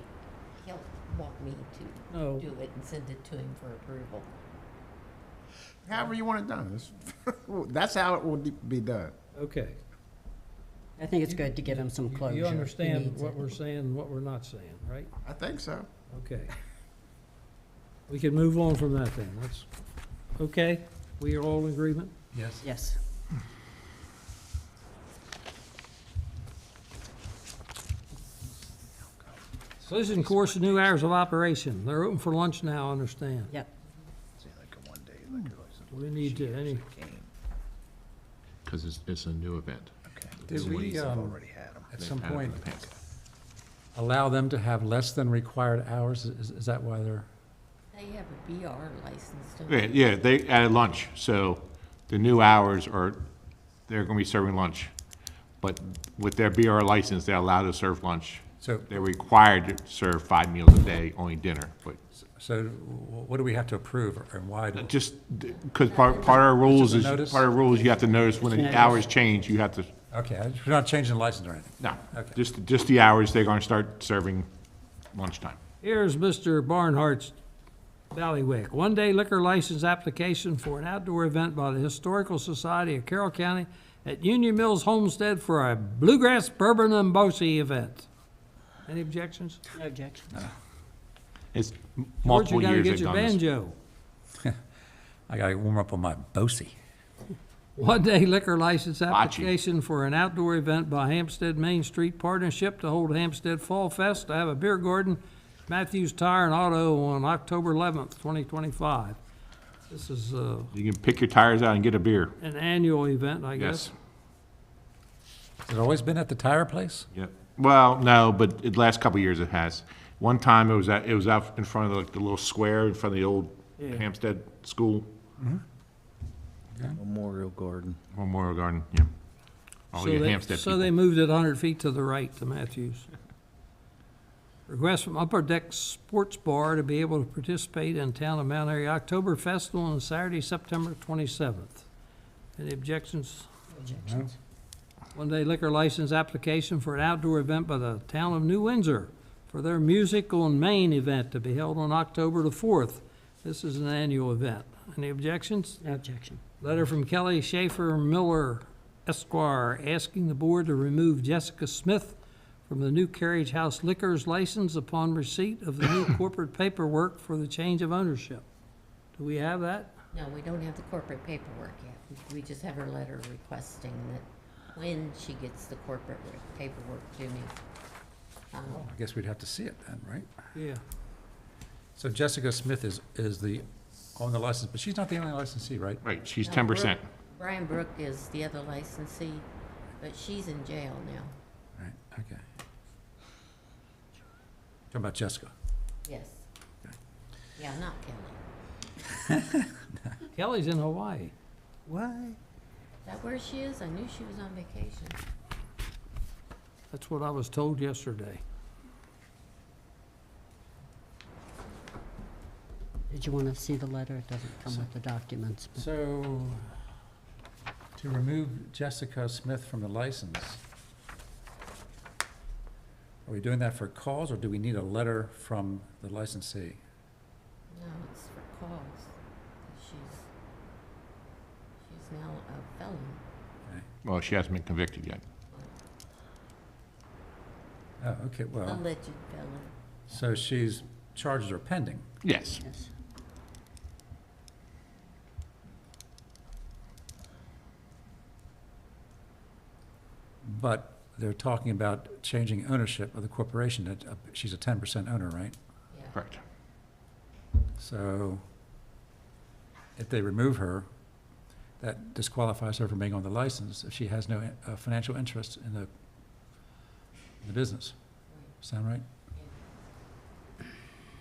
want me to No. do it and send it to him for approval. However you want it done. That's how it will be done. Okay. I think it's good to give him some closure. You He understand needs what it. we're saying and what we're not saying, right? I think so. Okay. We can move on from that then. Let's, okay? We are all in agreement? Yes. Yes. Decision course of new hours of operation. They're open for lunch now, I understand. Yep. We need to, any, Because it's a new event. Did we, at some They've had it in point, the past. allow them to have less than required hours? Is that why they're? They have a BR license, don't Yeah, they? yeah, they added lunch, so the new hours are, they're gonna be serving lunch. But with their BR license, they're allowed to serve lunch So, They're required to serve 5 meals a day, only dinner, but so what do we have to approve, and why? just, because part of our rules a is, notice? part of the rules, you have to notice when the hours change, you have to, Okay, we're not changing the license or anything? no, Okay. just the hours, they're gonna start serving lunchtime. Here's Mr. Barnhart's Ballywick. One-day liquor license application for an outdoor event by the Historical Society of Carroll County at Union Mills Homestead for a Bluegrass Bourbon and Bosie event. Any objections? No objection. It's George, multiple you gotta years get they've your done this. banjo. I gotta warm up on my Bosie. One-day liquor license application for an outdoor event by Hampstead Main Street Partnership to hold Hampstead Fall Fest to have a beer garden, Matthews Tire and Auto on October 11th, 2025. This is You can pick your tires out and get a beer. an annual event, I guess. Yes. Has it always been at the tire place? Yep. Well, no, but the last couple of years it has. One time it was out in front of the little square in front of the old Yeah. Hampstead School. Memorial Garden. Memorial Garden, yeah. All So your they- Hampstead So people. they moved it 100 feet to the right to Matthews. Request from Upper Deck Sports Bar to be able to participate in Town of Mount Airy October Festival on Saturday, September 27th. Any objections? Objections. One-day liquor license application for an outdoor event by the Town of New Windsor for their Music on Main event to be held on October the 4th. This is an annual event. Any objections? No objection. Letter from Kelly Schaefer Miller Esquire asking the board to remove Jessica Smith from the new Carriage House Liquors license upon receipt of the new corporate paperwork for the change of ownership. Do we have that? No, we don't have the corporate paperwork yet. We just have her letter requesting that when she gets the corporate paperwork to me. I guess we'd have to see it then, right? Yeah. So Jessica Smith is the, on the license, but she's not the only licensee, right? Right, she's No, 10%. Brian Brook is the other licensee, but she's in jail now. Right, okay. Talking about Jessica. Yes. Yeah, not Kelly. Kelly's in Hawaii. What? Is that where she is? I knew she was on vacation. That's what I was told yesterday. Did you want to see the letter? It doesn't come with the documents. but- So, to remove Jessica Smith from the license, are we doing that for cause, or do we need a letter from the licensee? No, it's for cause. She's now a felon. Well, she hasn't been convicted yet. Oh, okay, well, Alleged felon. so charges are pending. Yes. Yes. But they're talking about changing ownership of the corporation, that she's a 10% owner, right? Yeah. Correct. So if they remove her, that disqualifies her from being on the license if she has no financial interest in the business. Sound right?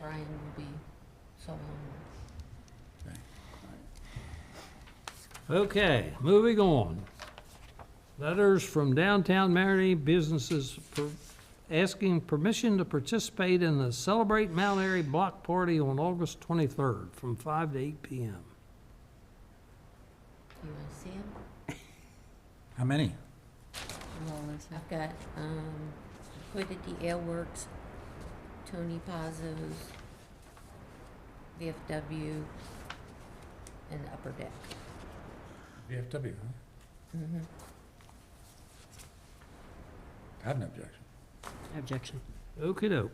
Brian will be sole owner. Okay, moving on. Letters from downtown Mary businesses asking permission to participate in the Celebrate Mount Airy Block Party on August 23rd from 5 to 8 p.m. You want to see him? How many? I've got Liquidity Ale Works, Tony Pazos, VFW, and Upper Deck. VFW, huh? Mm-hmm. I have no objection. Objection. Okey-doke.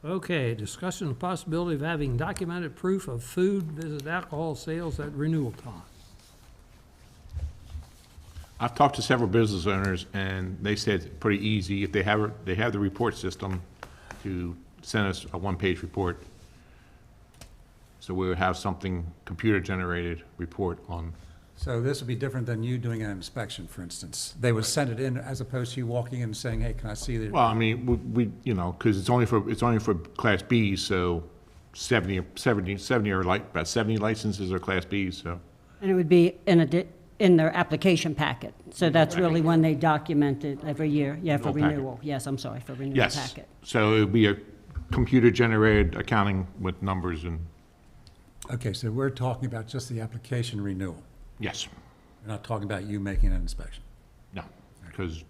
Okay, discussion of possibility of having documented proof of food, visit alcohol sales at renewal time. I've talked to several business owners, and they said it's pretty easy if they have the report system to send us a one-page report. So we would have something computer-generated report on. So this would be different than you doing an inspection, for instance. They would send it in as opposed to you walking in and saying, hey, can I see the? Well, I mean, we you know, because it's only for Class Bs, so 70 or about 70 licenses are Class Bs, so. And it would be in their application packet. So that's really when they document it every year. Yeah, for Renewal packet. renewal. Yes, I'm sorry, for renewal Yes, packet. so it would be a computer-generated accounting with numbers and, Okay, so we're talking about just the application renewal. yes, We're not talking about you making an inspection. no, because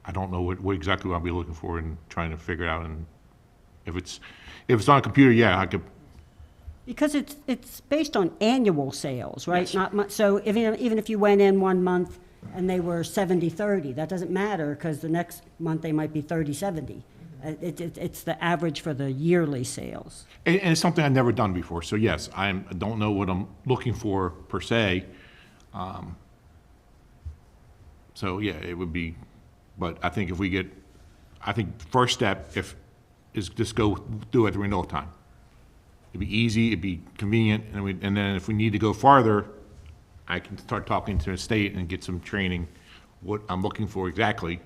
I don't know what exactly I'll be looking for and trying to figure it out, and if it's on a computer, yeah, I could, Because it's based on annual sales, right? Yes. Not mu, so even if you went in one month and they were 70-30, that doesn't matter, because the next month they might be 30-70. It's the average for the yearly sales. and it's something I've never done before, so yes, I don't know what I'm looking for per se. So, yeah, it would be, but I think I think first step is just go do it at the renewal time. It'd be easy, it'd be convenient, and then if we need to go farther, I can start talking to the state and get some training, what I'm looking for exactly.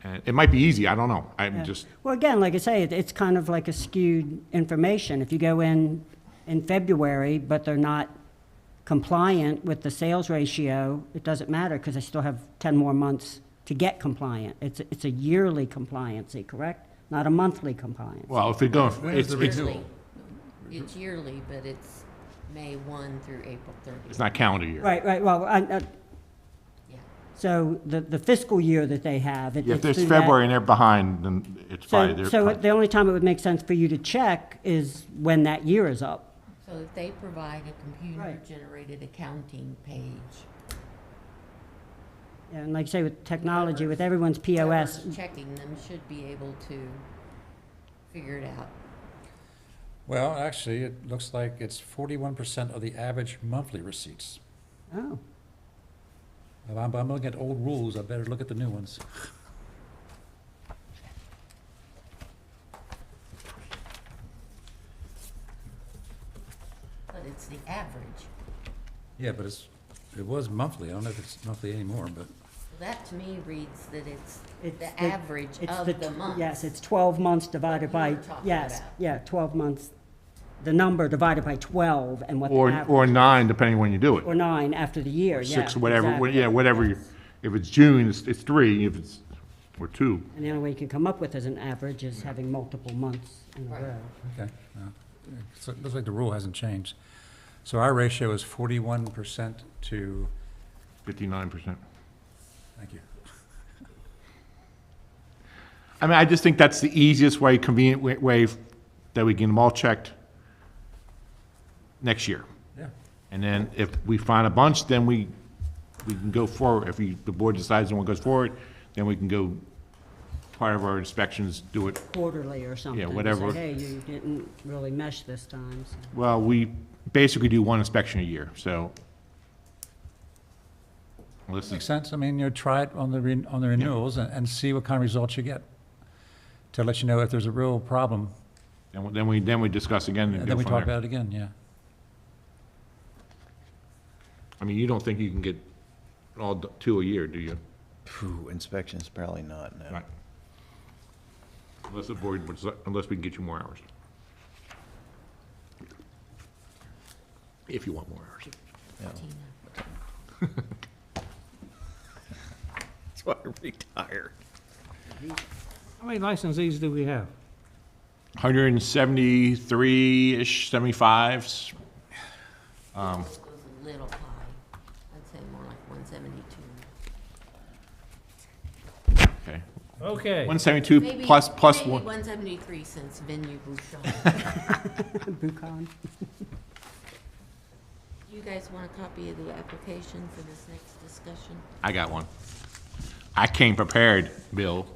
And it might be easy, I don't know, I'm just, Well, again, like I say, it's kind of like a skewed information. If you go in February, but they're not compliant with the sales ratio, it doesn't matter, because they still have 10 more months to get compliant. It's a yearly compliancy, correct? Not a monthly compliance. well, if it goes, When is the it's renewal? It's yearly, but it's May 1 through April 30th. not calendar year. Right, well, Yeah. so the fiscal year that they have. Yeah, if it's there's through that- February and they're behind, then it's probably So their. the only time it would make sense for you to check is when that year is up. So if they provide a computer-generated accounting page, Yeah, and like I say, with technology, with everyone's POS, whoever's checking them should be able to figure it out. Well, actually, it looks like it's 41% of the average monthly receipts. oh, If I'm looking at old rules, I better look at the new ones. But it's the average. Yeah, but it was monthly. I don't know if it's monthly anymore, but That to me reads that it's It's the the- average it's of the month. yes, it's 12 months divided by, you were talking yes, about. yeah, 12 months. The number divided by 12 and what the average. Or 9, depending when you do it. Or 9 after the year, yeah. 6, whatever, exactly. yeah, whatever. If it's June, it's 3, if it's, or 2. And the only way you can come up with as an average is having multiple months in a Right. row. okay. So it looks like the rule hasn't changed. So our ratio is 41% to, 59%. thank you. I mean, I just think that's the easiest way, convenient way that we get them all checked next year. Yeah. And then if we find a bunch, then we can go forward. If the board decides one goes forward, then we can go, part of our inspections, do it. Quarterly or something. Say, whatever. hey, you didn't really mesh this time, so. Well, we basically do one inspection a year, so. This Makes is, sense. I mean, try it on the renewals and see what kind of results you get. To let you know if there's a real problem, then we discuss again and and go then we from talk there. about it again, yeah. I mean, you don't think you can get all 2 a year, do you? Phew, inspections, probably not, no. Right. Unless we can get you more hours. If you want more hours. Yeah. That's why I retired. How many licensees do we have? 173-ish, 75s. It was a little high. I'd say more like 172. Okay. Okay. 172 Maybe- plus maybe one. 173 since Venue Bouchon. Bucon. Do you guys want a copy of the application for this next discussion? I got one. I came prepared, Bill.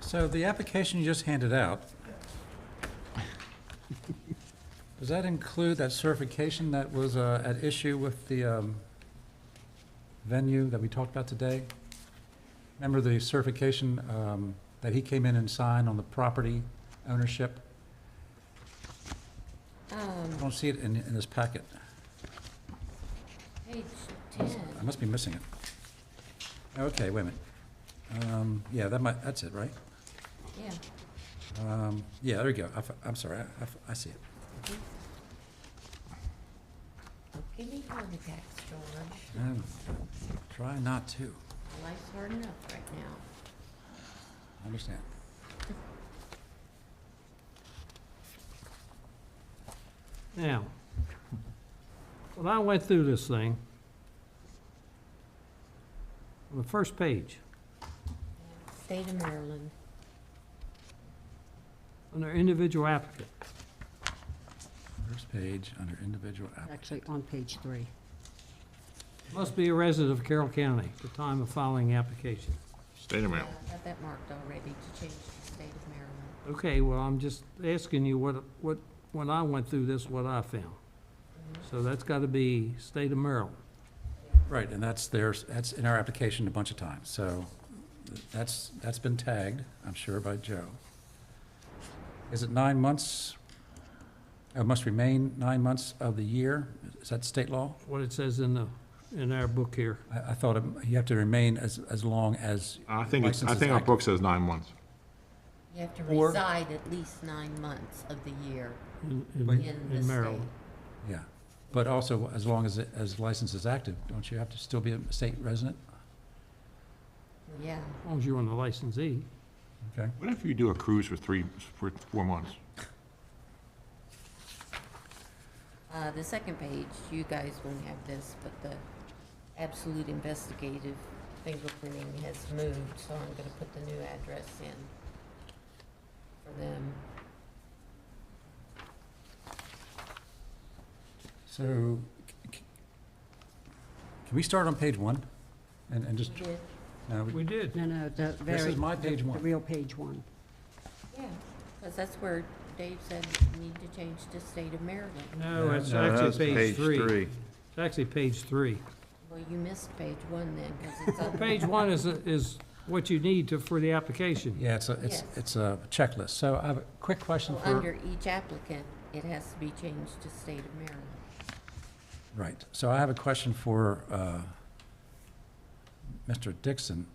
So the application you just handed out, does that include that certification that was at issue with the venue that we talked about today? Remember the certification that he came in and signed on the property ownership? I don't see it in this packet. Page 10. I must be missing it. Okay, wait a minute. Yeah, that's it, right? Yeah. Yeah, there we go. I'm sorry, I see it. Give me heart attacks, George. No, try not to. Life's hard enough right now. I understand. Now, when I went through this thing, on the first page, State of Maryland. under individual applicant, First page, under individual applicant. Actually, on page 3. must be a resident of Carroll County at the time of filing the application. State of Maryland. I got that marked already to change to state of Maryland. Okay, well, I'm just asking you what, when I went through this, what I found. So that's got to be state of Maryland. Right, and that's in our application a bunch of times, so that's been tagged, I'm sure, by Joe. Is it 9 months? It must remain 9 months of the year? Is that state law? What it says in our book here. I thought you have to remain as long as. I think license is our active. book says 9 months. You have to Or- reside at least 9 months of the year In in the state. Maryland. Yeah, but also as long as license is active, don't you have to still be a state resident? Yeah. As long as you're on the licensee. Okay. What if you do a cruise for 4 months? The second page, you guys won't have this, but the absolute investigative fingerprinting has moved, so I'm gonna put the new address in for them. So, can we start on page 1? And just, You did? no, We did. No, the This very. is my page the 1. real page 1. Yeah, because that's where Dave said you need to change to state of Maryland. No, it's No, that's actually page page 3. 3. It's actually page 3. Well, you missed page 1 then, because it's on. Page 1 is what you need for the application. Yeah, it's Yes. a checklist. So I have a quick question So for. under each applicant, it has to be changed to state of Maryland. Right. So I have a question for Mr. Dixon.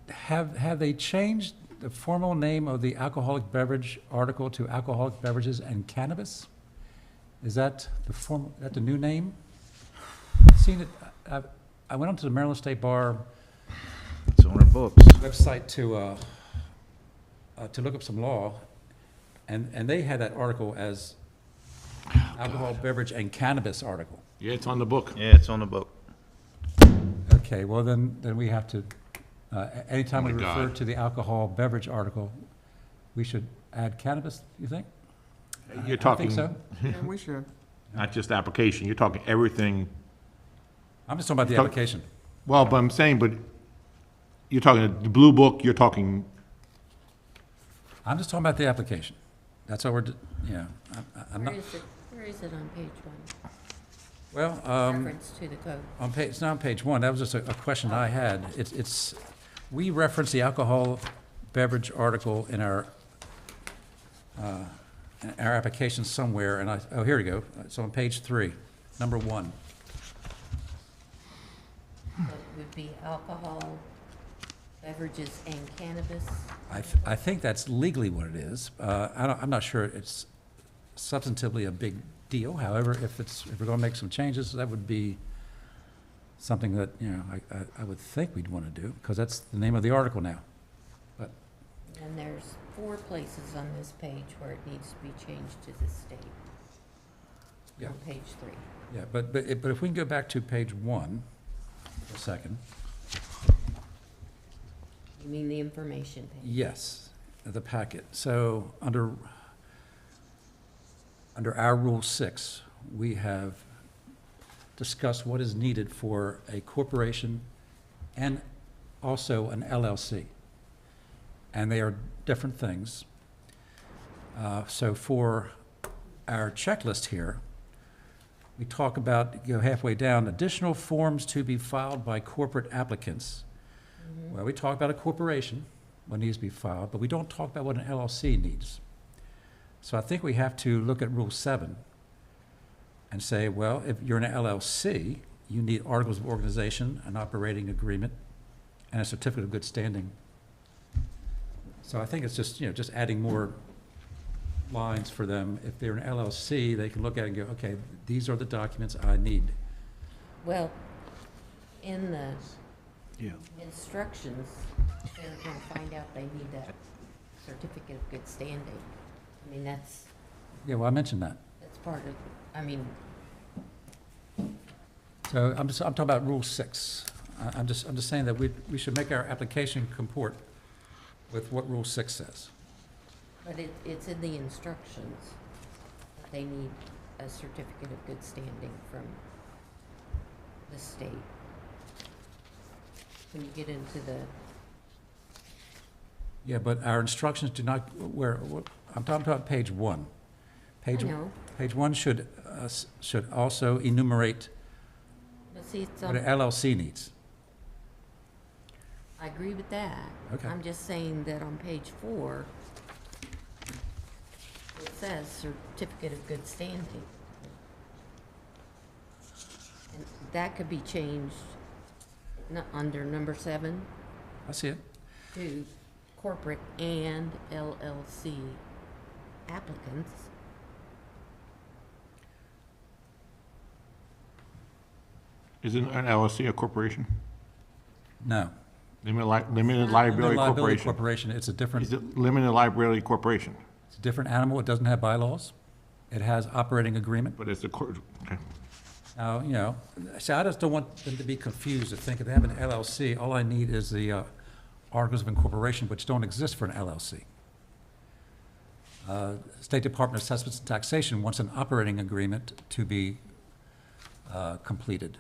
Have they changed the formal name of the alcoholic beverage article to alcoholic beverages and cannabis? Is that the new name? I've seen it. I went onto the Maryland State Bar It's on our books. website to look up some law, and they had that article as alcohol, beverage, and cannabis article. Yeah, it's on the book. Yeah, it's on the book. Okay, well, then we have to, anytime Oh we my refer God. to the alcohol beverage article, we should add cannabis, you think? You're I talking, think so. Yeah, we should. not just application, you're talking everything. I'm just talking about the Talk- application. Well, but I'm saying, but you're talking the blue book, you're talking, I'm just talking about the application. That's all I'm not, Where is it on page 1? well, Reference to the code. it's not on page 1, that was just a question I had. We reference the alcohol beverage article in our application somewhere, and here we go. It's on page 3, number 1. So it would be alcohol, beverages, and cannabis. I think that's legally what it is. I'm not sure it's substantively a big deal. However, if we're going to make some changes, that would be something that, I would think we'd want to do, because that's the name of the article now. But, And there's 4 places on this page where it needs to be changed to the state. Yeah. On page 3. yeah, but if we can go back to page 1 for a second. You mean the information page? Yes, the packet. So under our Rule 6, we have discussed what is needed for a corporation and also an LLC. And they are different things. So for our checklist here, we talk about, go halfway down, additional forms to be filed by corporate applicants. Well, we talk about a corporation, what needs to be filed, but we don't talk about what an LLC needs. So I think we have to look at Rule 7 and say, well, if you're an LLC, you need articles of organization, an operating agreement, and a certificate of good standing. So I think it's just, just adding more lines for them. If they're an LLC, they can look at it and go, okay, these are the documents I need. Well, in the Yeah. instructions, they're gonna find out they need that certificate of good standing. I mean, that's Yeah, well, I mentioned that. part of, I mean, So I'm talking about Rule 6. I'm just saying that we should make our application comport with what Rule 6 says. but it's in the instructions that they need a certificate of good standing from the state. When you get into the, Yeah, but our instructions do not, I'm talking about page 1. Page, I know. Page 1 should also enumerate let's see, it's what on, an LLC needs. I agree with that. Okay. I'm just saying that on page 4, it says certificate of good standing. And that could be changed, under number 7, I see it. to corporate and LLC applicants. Isn't an LLC a corporation? No. Limited liability corporation. Corporation, it's a different, Is it limited liability corporation? it's a different animal. It doesn't have bylaws. It has operating agreement. But it's a okay. Now, you know, see, I just don't want them to be confused to think if they have an LLC, all I need is the articles of incorporation, which don't exist for an LLC. State Department of Assessments and Taxation wants an operating agreement to be completed.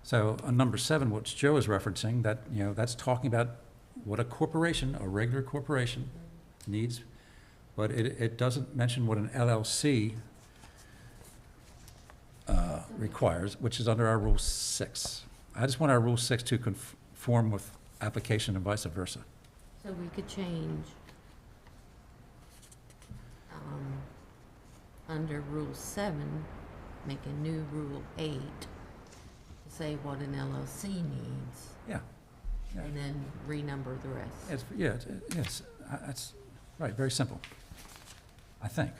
So on number 7, which Joe is referencing, that, you know, that's talking about what a corporation, a regular corporation, needs, but it doesn't mention what an LLC requires, which is under our Rule 6. I just want our Rule 6 to conform with application and vice versa. So we could change, under Rule 7, make a new Rule 8, to say what an LLC needs. Yeah. Yeah. And then renumber the rest. It's right, very simple, I think.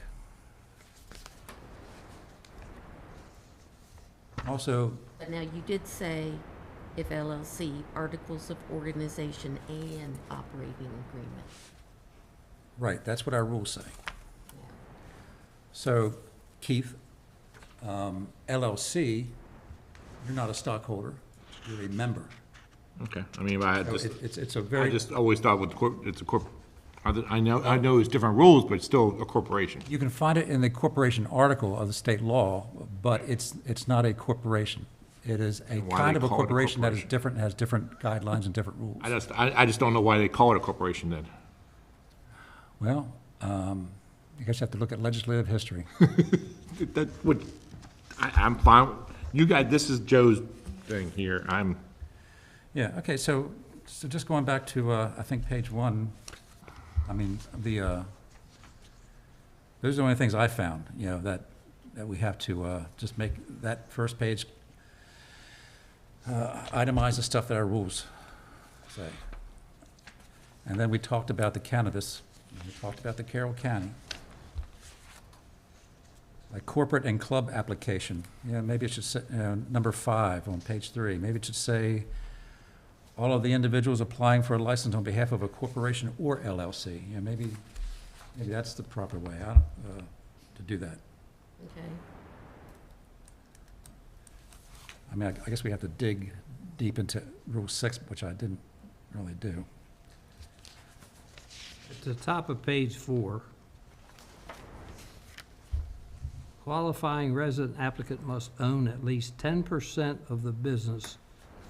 Also, But now you did say if LLC, articles of organization and operating agreement. right, that's what our rules say. So, Keith, LLC, you're not a stockholder, you're a member. Okay, I mean, I So just, it's a I very, just always thought with it's a I know it's different rules, but it's still a corporation. you can find it in the corporation article of the state law, but it's not a corporation. It is a Why kind they of a call it a corporation that is corporation? different, has different guidelines and different rules. I just don't know why they call it a corporation then. Well, I guess you have to look at legislative history. That would, I'm fine, you guys, this is Joe's thing here, Yeah, okay, so just going back to, I think, page 1, I mean, those are the only things I found, you know, that we have to just make that first page itemize the stuff that our rules say. And then we talked about the cannabis, and we talked about the Carroll County. A corporate and club application, yeah, maybe it should say, number 5 on page 3, maybe it should say, all of the individuals applying for a license on behalf of a corporation or LLC. Yeah, maybe that's the proper way to do that. Okay. I mean, I guess we have to dig deep into Rule 6, which I didn't really do. At the top of page 4, qualifying resident applicant must own at least 10% of the business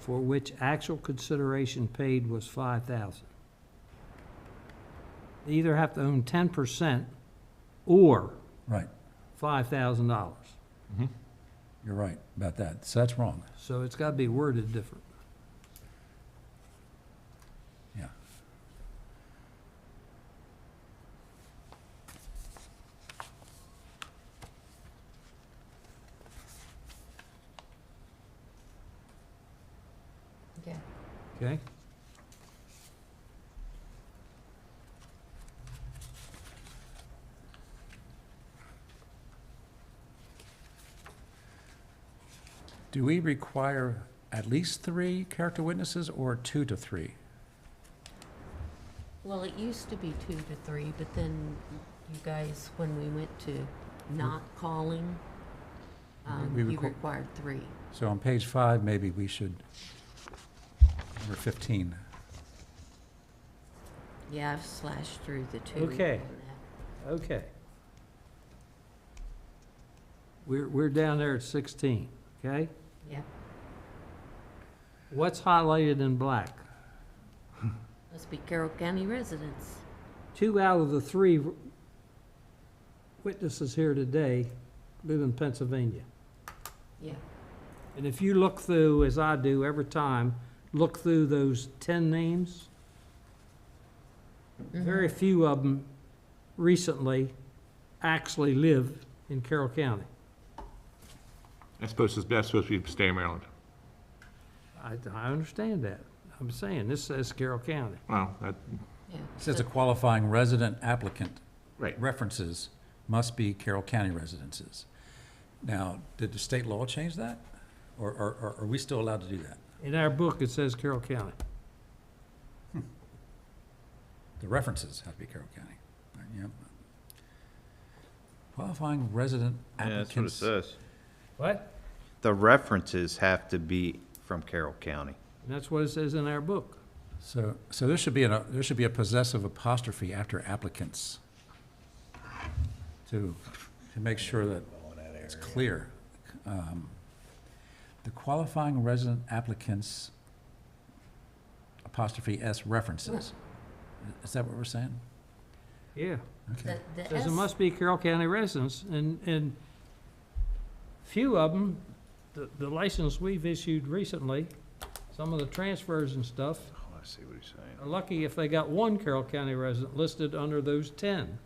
for which actual consideration paid was $5,000. They either have to own 10% or Right, $5,000. you're right about that. So that's wrong. So it's got to be worded different. Yeah. Okay. Okay? Do we require at least 3 character witnesses or 2 to 3? Well, it used to be 2 to 3, but then you guys, when we went to not calling, We you requ- required 3. So on page 5, maybe we should, number 15. Yeah, I've slashed through the 2. Okay. Okay. We're down there at 16, okay? Yeah. What's highlighted in black? Must be Carroll County residents. 2 out of the 3 witnesses here today live in Pennsylvania. Yeah. And if you look through, as I do every time, look through those 10 names, very few of them recently actually live in Carroll County. That's supposed to be state of Maryland. I understand that. I'm saying, this says Carroll County. Well, that, Yeah. It says a qualifying resident applicant. Right. References must be Carroll County residences. Now, did the state law change that? Or are we still allowed to do that? In our book, it says Carroll County. The references have to be Carroll County. Right, yep. Qualifying resident Yeah, that's what it applicants. says. What? The references have to be from Carroll County. And that's what it says in our book. So there should be a possessive apostrophe after applicants to make sure that it's clear. The qualifying resident applicants apostrophe S references. Is that what we're saying? Yeah. Okay. The Says it S- must be Carroll County residents, and few of them, the license we've issued recently, some of the transfers and stuff, Oh, I see what he's saying. are lucky if they got 1 Carroll County resident listed under those 10.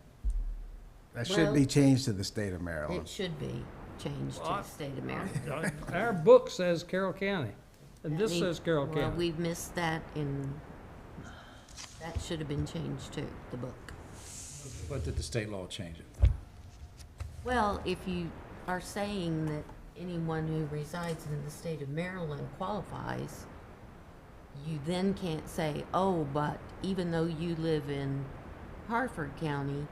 That should be changed to the state of Maryland. It should be changed to the state of Maryland. Our book says Carroll County, and That this need- says Carroll Well, County. we've missed that that should have been changed too, the book. But did the state law change it? Well, if you are saying that anyone who resides in the state of Maryland qualifies, you then can't say, oh, but even though you live in Harford County,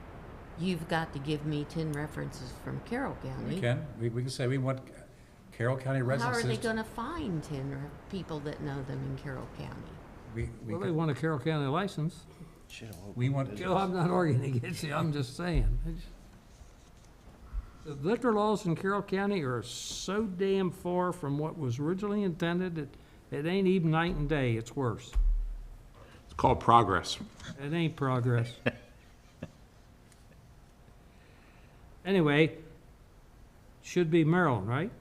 you've got to give me 10 references from Carroll County. We can say we want Carroll County How residences. are they gonna find 10 people that know them in Carroll County? Well, they want a Carroll County license. We want. Joe, I'm not arguing against you, I'm just saying. The liquor laws in Carroll County are so damn far from what was originally intended that it ain't even night and day, it's worse. it's called progress. It ain't progress. Anyway, should be Maryland, right?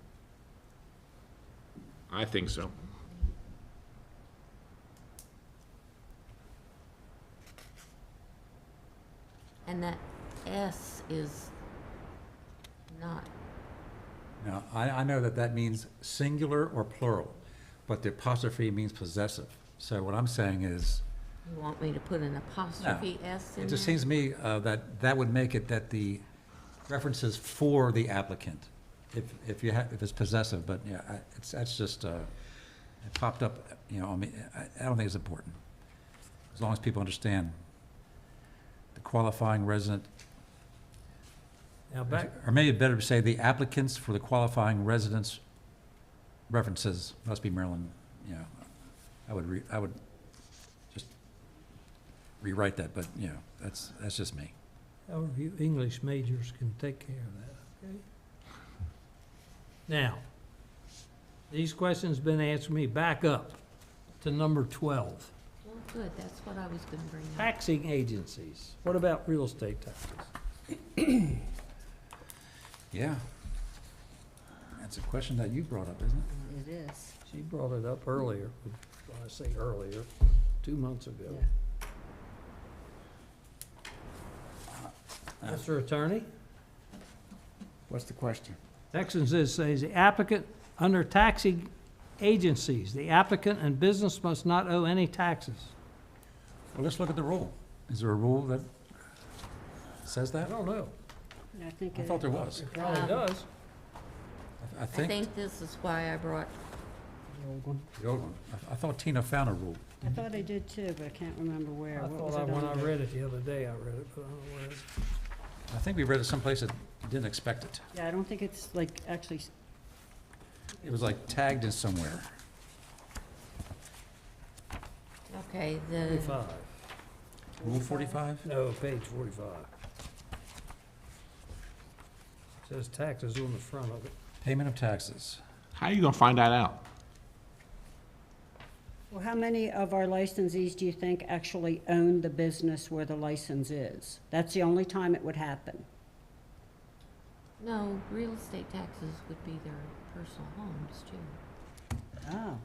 I think so. And that S is not, Now, I know that means singular or plural, but the apostrophe means possessive. So what I'm saying is, you want me to put an apostrophe S in it there? just seems to me that would make it that the references for the applicant, if it's possessive, but yeah, that's just, it popped up, you know, I mean, I don't think it's important. As long as people understand the qualifying resident, Now back, or maybe better to say the applicants for the qualifying residents references must be Maryland, you know, I would just rewrite that, but, you know, that's just me. however you English majors can take care of that, okay? Now, these questions been answered me, back up to number 12. Well, good, that's what I was gonna bring up. Taxing agencies, what about real estate taxes? Yeah. That's a question that you brought up, isn't it? It is. She brought it up earlier, when I say earlier, 2 months ago. Mr. Attorney? What's the question? Texans says the applicant, under taxing agencies, the applicant and business must not owe any taxes. Well, let's look at the rule. Is there a rule that says I that? don't know. I think I thought there was. It probably does. I I think, think this is why I brought, The old one. the old one, I thought Tina found a rule. I thought I did too, but I can't remember where. I What was thought it when I under? read it the other day, I read it, but I don't know where it is. I think we read it someplace that didn't expect it. Yeah, I don't think it's like actually, It was like tagged in somewhere. okay, the, 45. Rule 45? No, page 45. Says taxes on the front of it. Payment of taxes. How are you gonna find that out? well, how many of our licensees do you think actually own the business where the license is? That's the only time it would happen. no, real estate taxes would be their personal homes too. Oh,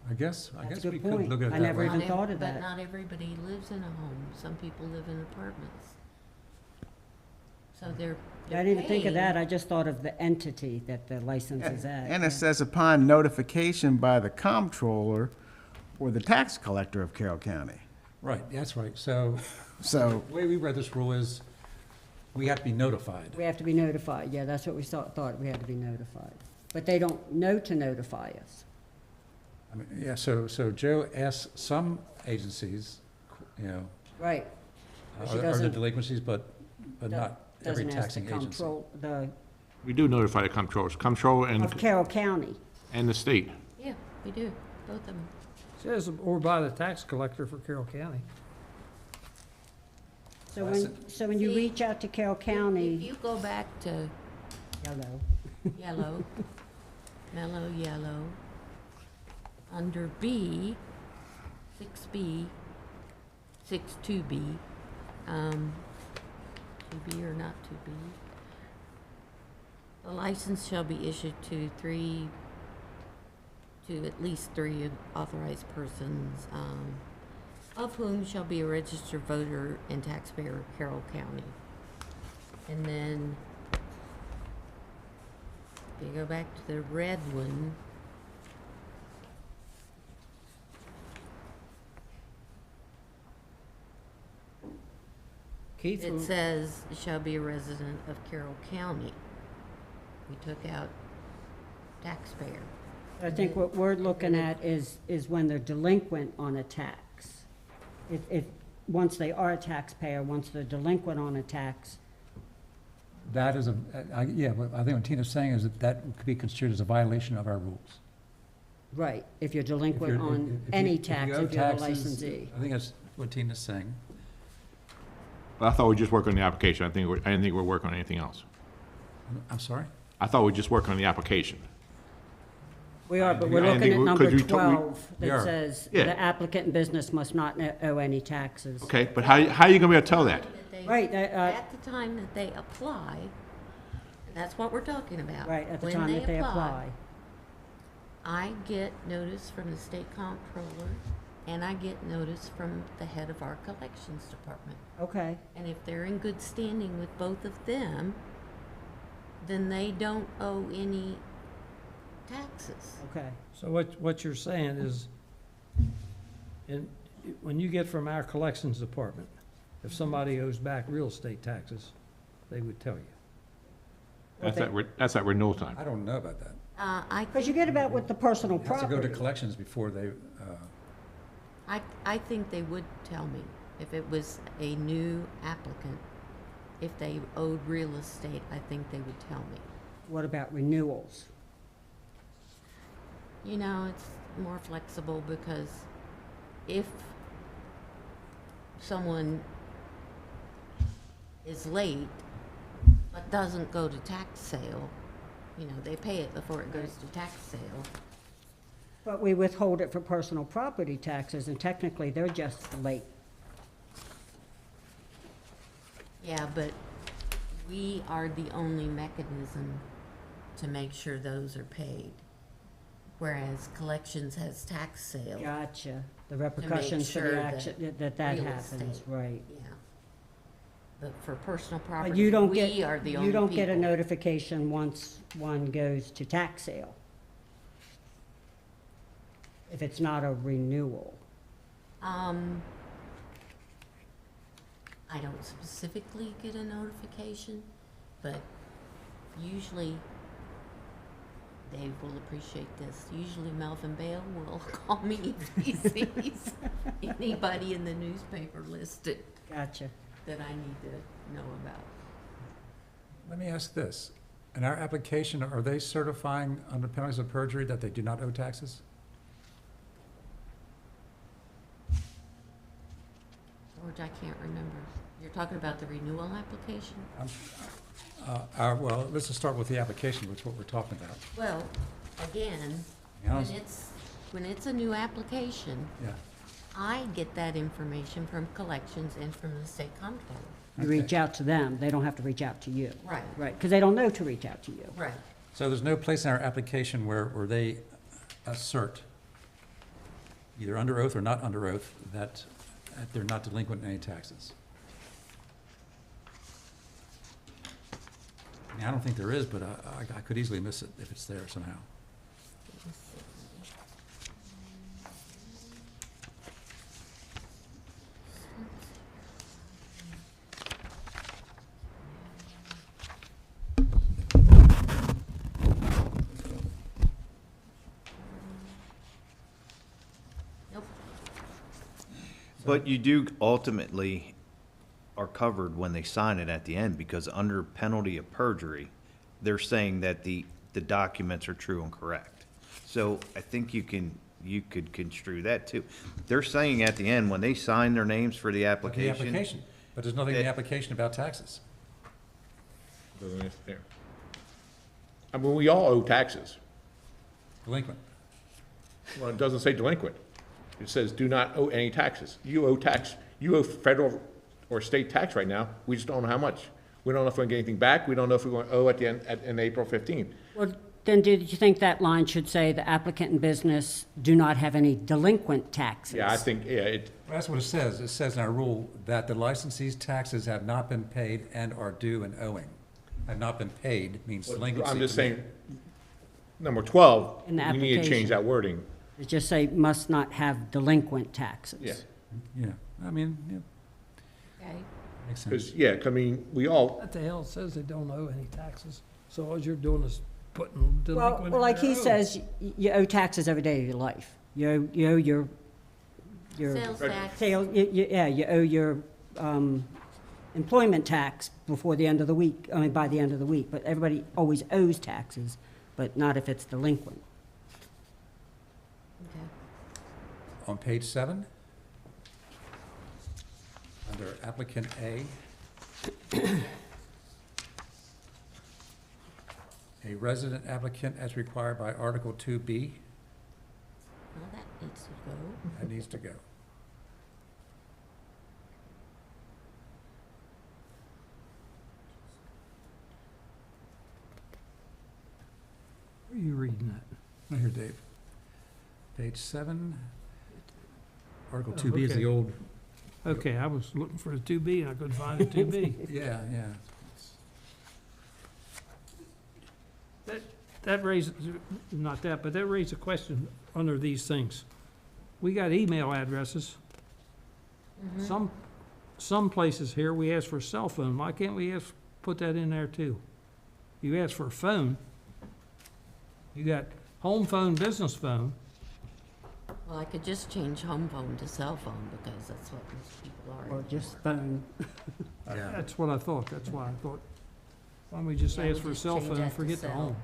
I guess That's a we good could point. look at it I that never way. even Not thought of But that. not everybody lives in a home. Some people live in apartments. So they're I didn't even think of paying- that. I just thought of the entity that the license is at. And it says upon notification by the comptroller or the tax collector of Carroll County. Right, that's right. So So, the way we read this rule is, we have to be notified. We have to be notified. Yeah, that's what we thought we had to be notified. But they don't know to notify us. I mean, yeah, so Joe asked some agencies, you know, Right. But she are there doesn't- delinquencies, but not every Doesn't ask the taxing agency. control, the, We do notify the comptrollers, comptroller of Carroll County. and the state. Yeah, we do, both of them. Says, or by the tax collector for Carroll County. So That's when you See, reach out to Carroll If County, you go back to yellow, yellow, mellow yellow, under B, 6B, 6(2)B, 2B or not 2B. The license shall be issued to at least three authorized persons, of whom shall be a registered voter and taxpayer of Carroll County. And then, if you go back to the red one, Keith, it says shall be a resident of Carroll County. We took out taxpayer. I think what we're looking at is when they're delinquent on a tax. Once they are a taxpayer, once they're delinquent on a tax, That is yeah, but I think what Tina's saying is that could be construed as a violation of our rules. right, if you're delinquent If you're- on if you- any if you tax, owe if you're a taxes, licensee. I think that's what Tina's saying. But I thought we'd just work on the application. I didn't think we're working on anything else. I'm sorry? I thought we'd just work on the application. We are, but I we're didn't looking think at we- number could you tell me- 12 We that are. says Yeah. the applicant and business must not owe any taxes. Okay, but how are you gonna be able to tell that? That they- Right, At the time that they apply, that's what we're talking about. right, at the When time that they apply. I get notice from the state comptroller, and I get notice from the head of our collections department. Okay, And if they're in good standing with both of them, then they don't owe any taxes. okay. so what you're saying is, when you get from our collections department, if somebody owes back real estate taxes, they would tell you. That's at renewal time. I don't know about that. Because you get about with the personal It has to go to property. collections before they, I think they would tell me if it was a new applicant. If they owed real estate, I think they would tell me. What about renewals? You know, it's more flexible because if someone is late but doesn't go to tax sale, you know, they pay it before it goes to tax sale. But we withhold it for personal property taxes, and technically, they're just late. Yeah, but we are the only mechanism to make sure those are paid. Whereas collections has tax sale. Gotcha. The repercussions for sure the that action, that real happens, estate- right. Yeah. But for personal But property, you don't we get, are the only you people. don't get a notification once one goes to tax sale. If it's not a renewal. I don't specifically get a notification, but usually Dave will appreciate this. Usually Melvin Bell will call me if he sees anybody in the newspaper listed Gotcha. that I need to know about. Let me ask this. In our application, are they certifying under penalties of perjury that they do not owe taxes? George, I can't remember. You're talking about the renewal application? Well, let's just start with the application, which is what we're talking about. Well, again, Yeah, when it's a new application, Yeah. I get that information from collections and from the state comptroller. You reach out to them, they don't have to reach out to you. Right. Right, because they don't know to reach out to you. Right. So there's no place in our application where they assert, either under oath or not under oath, that they're not delinquent in any taxes? I mean, I don't think there is, but I could easily miss it if it's there somehow. Nope. But you do ultimately are covered when they sign it at the end, because under penalty of perjury, they're saying that the documents are true and correct. So I think you could construe that too. They're saying at the end, when they sign their names for the The application. application, but there's nothing in the application about taxes. I mean, we all owe taxes. Delinquent. Well, it doesn't say delinquent. It says do not owe any taxes. You owe tax. You owe federal or state tax right now. We just don't know how much. We don't know if we're gonna get anything back. We don't know if we're going to owe at the end, in April 15th. Well, then did you think that line should say the applicant and business do not have any delinquent taxes? Yeah, I think, yeah, Well, that's what it says. It says in our rule that the licensee's taxes have not been paid and are due and owing. Have not been paid means delinquency. I'm just to me. saying, number 12, In the we need to change application. that wording. It just say must not have delinquent taxes. Yeah. Yeah, I mean, yeah, Okay. makes sense. Because, yeah, I mean, we all, What the hell, it says they don't owe any taxes, so all you're doing is putting delinquent. Well, like in he their own. says, you owe taxes every day of your life. You owe your Sales tax. you owe your employment tax before the end of the week, I mean, by the end of the week, but everybody always owes taxes, but not if it's delinquent. Okay. On page 7, under applicant A, a resident applicant as required by Article 2B, Well, that needs to go. that needs to go. Where are you reading that? Right here, Dave. Page 7, Article Oh, 2B is okay. the old, Okay, I was looking for the 2B and I couldn't find the 2B. yeah. That raises, not that, but that raises a question under these things. We got email addresses. Some places here, we ask for a cell phone. Why can't we put that in there too? You ask for a phone. You got home phone, business phone. Well, I could just change home phone to cell phone because that's what most people are. Or just phone. Yeah. That's what I thought. That's why I thought, why don't we just Yeah, ask we'll for a just cell change phone that and to forget the cell. home?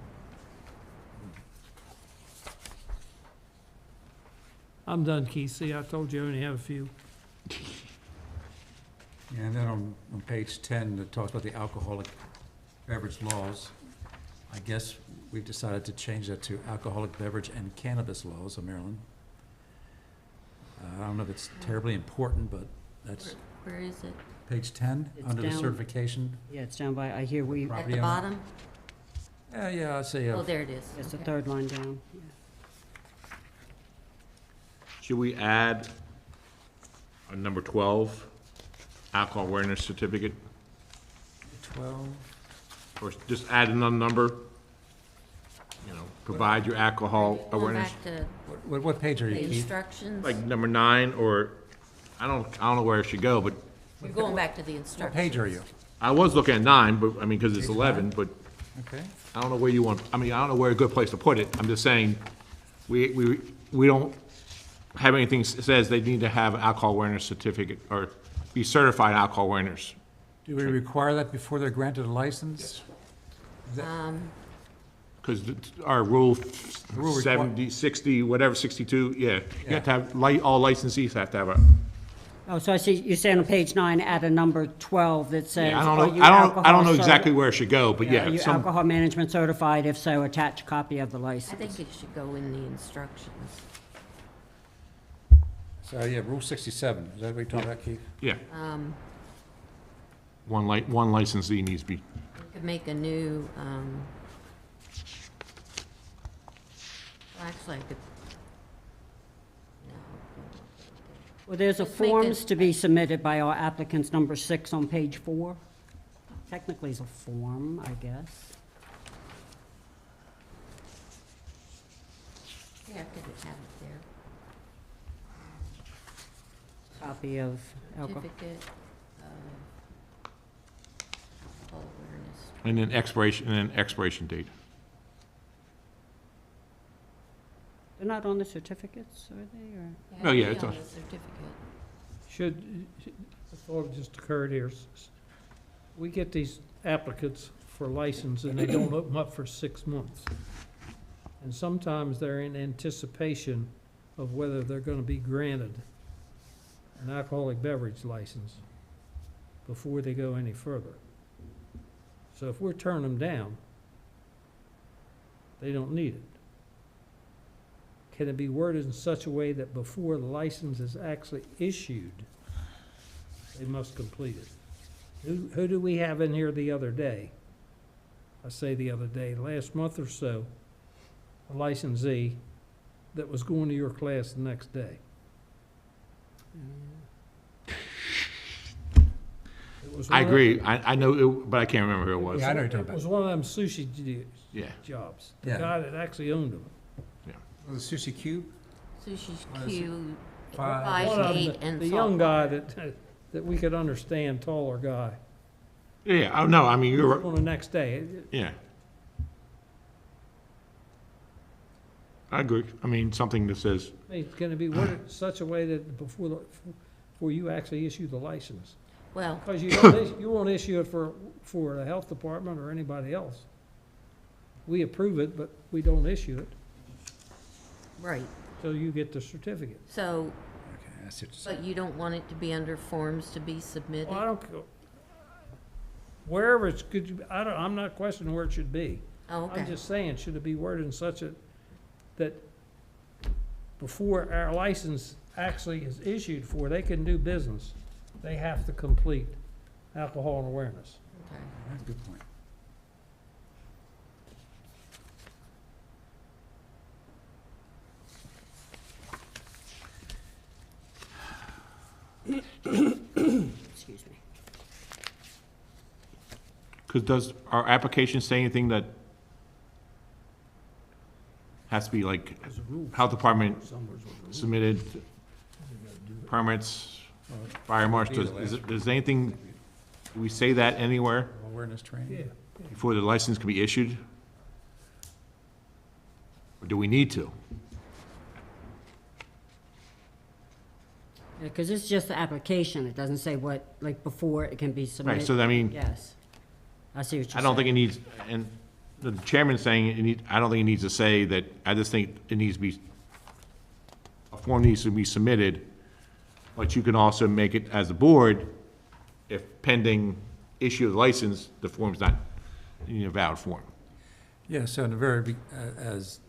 I'm done, Keith. See, I told you I only have a few. Yeah, and then on page 10, it talks about the alcoholic beverage laws. I guess we've decided to change that to alcoholic beverage and cannabis laws of Maryland. I don't know if it's terribly important, but that's Where is it? page 10, It's under the down- certification. Yeah, it's down by, I hear we, At Property the owner? bottom? Yeah, I'd say, Oh, there it is. it's the Okay. third line down. Yeah. should we add on number 12, alcohol awareness certificate? 12, Or just add another number? You know, provide your alcohol Going awareness, back to what page are you, the Keith? instructions. like number 9, or, I don't know where it should go, but You're going back to the What instructions. page are you? I was looking at 9, but, I mean, because it's Page 11, nine? but Okay. I don't know where you want, I mean, I don't know where a good place to put it. I'm just saying, we don't have anything that says they need to have an alcohol awareness certificate or be certified alcohol awareness. Do we require that before they're granted a license? Because our rule rule 70, 60, whatever, 62, yeah. You have to have, all licensees have to have a, Oh, so I see you're saying on page 9, add a number 12 that says. I don't "Are know, you I don't alcohol know cert- exactly where it should go, but Are yeah, you some, alcohol management certified? If so, attach a copy of the I license. think it should go in the instructions. So, yeah, Rule 67, is that what you're talking about, Keith? yeah. Um, One licensee needs to be, we could make a new, well, actually, I could. No. Well, there's a Let's make forms it- to be submitted by our applicants, number 6 on page 4. Technically, it's a form, I guess. Yeah, I could have it there. Copy of alcohol. Certificate of alcohol awareness. and then expiration date. They're not on the certificates, are they, or? Oh, yeah, Be it's on on. the certificate. A thought just occurred here. We get these applicants for license and they don't open up for 6 months. And sometimes they're in anticipation of whether they're gonna be granted an alcoholic beverage license before they go any further. So if we're turning them down, they don't need it. Can it be worded in such a way that before the license is actually issued, they must complete it? Who do we have in here the other day? I say the other day, last month or so, a licensee that was going to your class the next day. It was I one of- agree, I know, but I can't remember who it was. Yeah, I know you're talking It about. was one of them sushi Yeah. jobs. The Yeah. guy that actually owned them. Was it Sushi Cube? Sushi's What is it? Q, Five. 5, One of 8, them, and the young salt. guy that we could understand, taller guy. Yeah, oh, no, I mean, you're, right. On the next day. Yeah. I agree, I mean, something that says, It's gonna be worded in such a way that before you actually issue the license. Well, Because you won't issue it for the health department or anybody else. We approve it, but we don't issue it, right, so you get the certificate. so, Okay, that's it. but you don't want it to be under forms to be submitted? Well, I don't, wherever it's good, I'm not questioning where it should be. Oh, okay. I'm just saying, should it be worded in such a, that before our license actually is issued for, they can do business, they have to complete alcohol and awareness. Okay. That's a good point. Excuse me. because does our application say anything that has to be like There's a rule. health department Somewhere's with the rule. submitted permits, fire marshal, is anything, do we say that anywhere Awareness training? Yeah. before the license can be issued? Or do we need to? Because it's just the application, it doesn't say what, like, before it can be submitted. Right, so I mean, Yes. I see what you're saying. I don't think it needs, and the chairman's saying it need, I don't think it needs to say that, I just think it needs to be, a form needs to be submitted, but you can also make it as a board, if pending issue of the license, the form's not in a valid form. Yeah, so in the as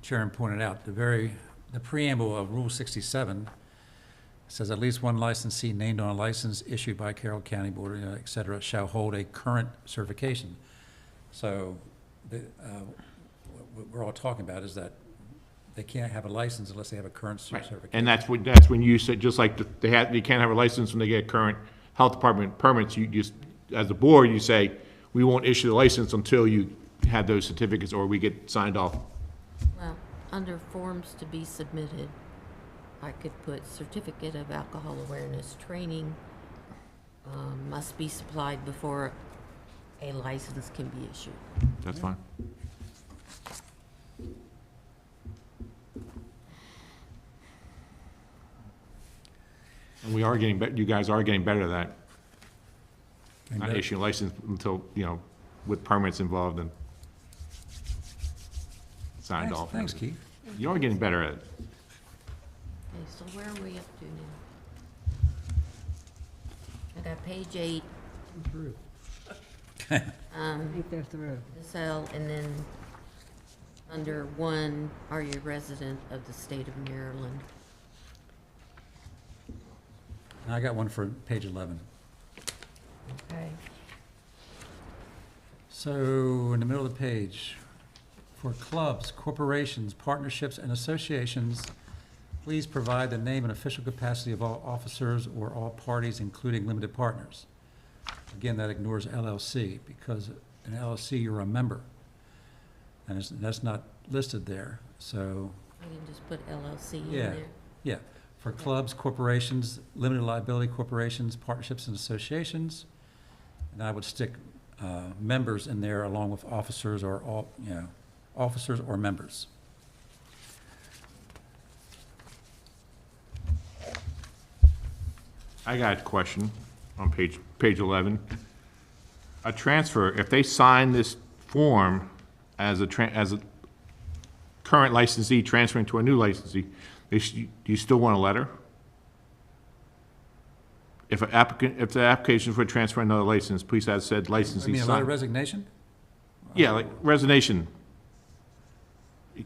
Chairman pointed out, the preamble of Rule 67 says at least one licensee named on a license issued by Carroll County Board, et cetera, shall hold a current certification. So what we're all talking about is that they can't have a license unless they have a current certification. And that's when you said, just like they can't have a license when they get current health department permits, you just, as a board, you say, we won't issue the license until you have those certificates or we get signed off. Well, under forms to be submitted, I could put certificate of alcohol awareness training, must be supplied before a license can be issued. That's fine. And we are getting, you guys are getting better at that. Getting Not better. issuing a license until, with permits involved and signed off. Thanks, Keith. You are getting better at it. Okay, so where are we up to now? I got page 8. I think they're through. The cell, and then under 1, are you a resident of the state of Maryland? I got one for page 11. Okay. So, in the middle of the page, for clubs, corporations, partnerships, and associations, please provide the name and official capacity of all officers or all parties, including limited partners. Again, that ignores LLC, because in LLC, you're a member. And that's not listed there, so, I can just put LLC in yeah, there. yeah. For clubs, corporations, limited liability corporations, partnerships, and associations, and I would stick members in there along with officers or all, officers or members. I got a question on page 11. A transfer, if they sign this form as a current licensee transferring to a new licensee, do you still want a letter? If the application for transfer another license, please have said I licensee mean, a letter of signed. resignation? Yeah, like resignation.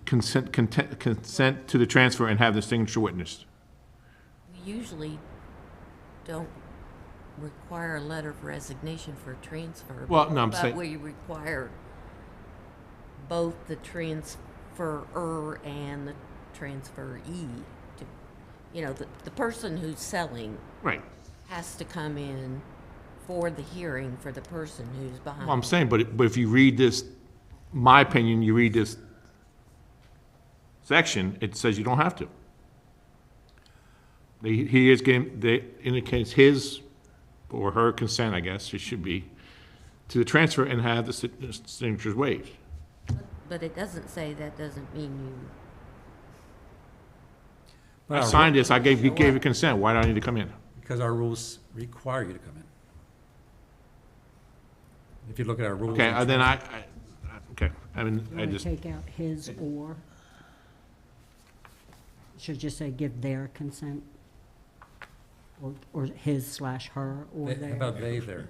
Consent to the transfer and have the signature witnessed. We usually don't require a letter of resignation for a transfer. Well, no, I'm saying- But we require both the transferor and the transferee to, the person who's selling Right. has to come in for the hearing for the person who's behind. Well, I'm saying, but if you read this, my opinion, you read this section, it says you don't have to. They indicates his or her consent, I guess, it should be, to the transfer and have the signatures waived. But it doesn't say that doesn't mean you. I signed this, you gave it consent, why do I need to come in? Because our rules require you to come in. If you look at our rules. Okay, and then You want to just, take out his or? Should just say give their consent? Or his/her or How their? about they there?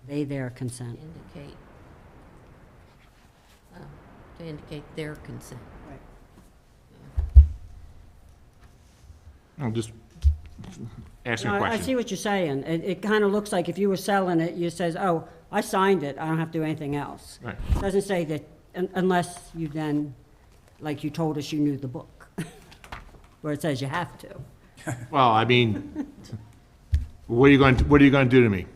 They, their consent. Indicate, to indicate their consent. I'm just asking No, a I question. see what you're saying. It kind of looks like if you were selling it, you says, oh, I signed it, I don't have to do anything else. Right. It doesn't say that, unless you then, like you told us you knew the book, where it says you have to. Well, I mean, what are you going to do to me?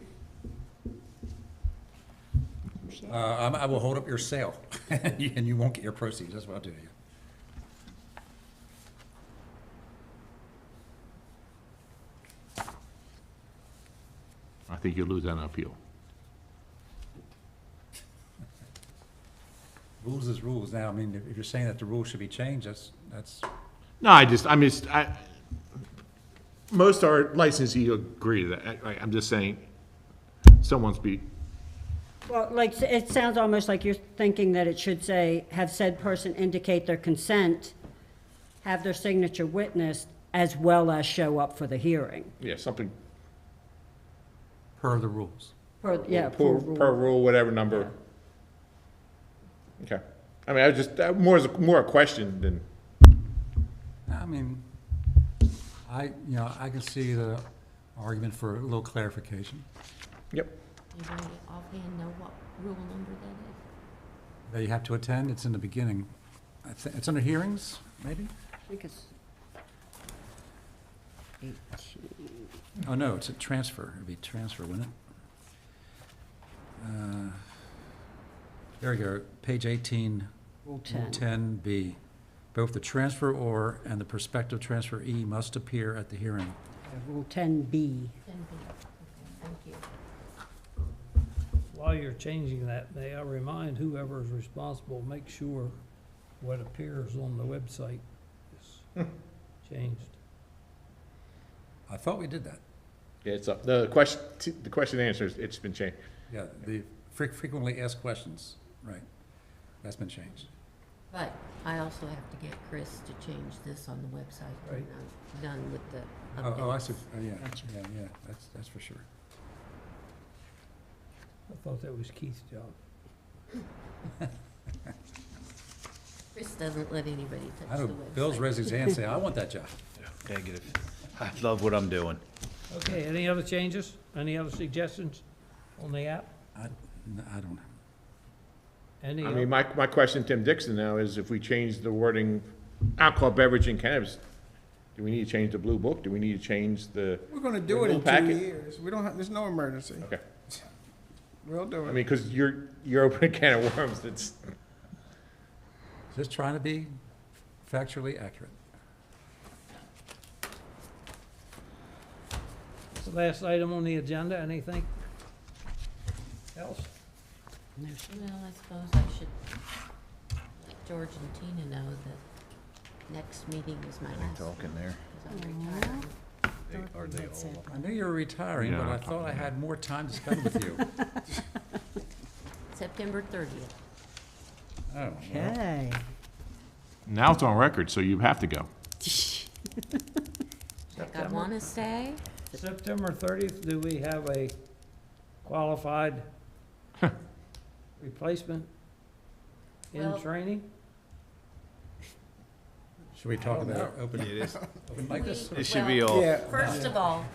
I will hold up your sale, and you won't get your proceeds, that's what I'll do to you. I think you'll lose that on appeal. Rules is rules now, I mean, if you're saying that the rules should be changed, that's, No, most of our licensees agree to that. I'm just saying, someone's be, Well, like, it sounds almost like you're thinking that it should say, have said person indicate their consent, have their signature witnessed, as well as show up for the hearing. yeah, something per the rules. Yeah, per rule, whatever number. Okay. I mean, I was just, more a question than, I mean, I can see the argument for a little clarification. Yep. Anybody offhand know what rule number that is? That you have to attend, it's in the beginning. It's under hearings, maybe? I think it's 18. Oh, no, it's a transfer, it'd be transfer, wouldn't it? There we go, page 18. Rule 10. 10B. Both the transferor and the prospective transferee must appear at the hearing. Rule 10B. 10B. Okay, thank you. while you're changing that, may I remind whoever is responsible, make sure what appears on the website is changed. I thought we did that. Yeah, it's up. The question and answers, it's been changed. Yeah, the frequently asked questions, right. That's been changed. But I also have to get Chris to change this on the website when I'm done with the updates. Oh, I see. Oh, yeah, yeah, that's for sure. I thought that was Keith's job. Chris doesn't let anybody I touch know the website. Bill's raised his hand and say, I want that job. Negative. I love what I'm doing. Okay, any other changes? Any other suggestions on the app? I don't know. Any? I mean, my question to Tim Dixon now is if we change the wording alcohol, beverage, and cannabis, do we need to change the blue book? Do we need to change the? We're gonna do it in 2 packet? years. We don't have, there's no emergency. Okay. We'll do I it. mean, because you're opening a can of worms that's. Just trying to be factually accurate. The last item on the agenda, anything else? Well, I suppose I should let George and Tina know that next meeting is my last one. Talking there. 'Cause I'm retiring. Are they all? I knew you were retiring, but Yeah. I thought I had more time to spend with you. September 30th. Oh, well. Okay. Now it's on record, so you have to go. Like I want to stay. September 30th, do we have a qualified replacement in Well- training? Should we talk about open like this? It should be all. Yeah. First of all,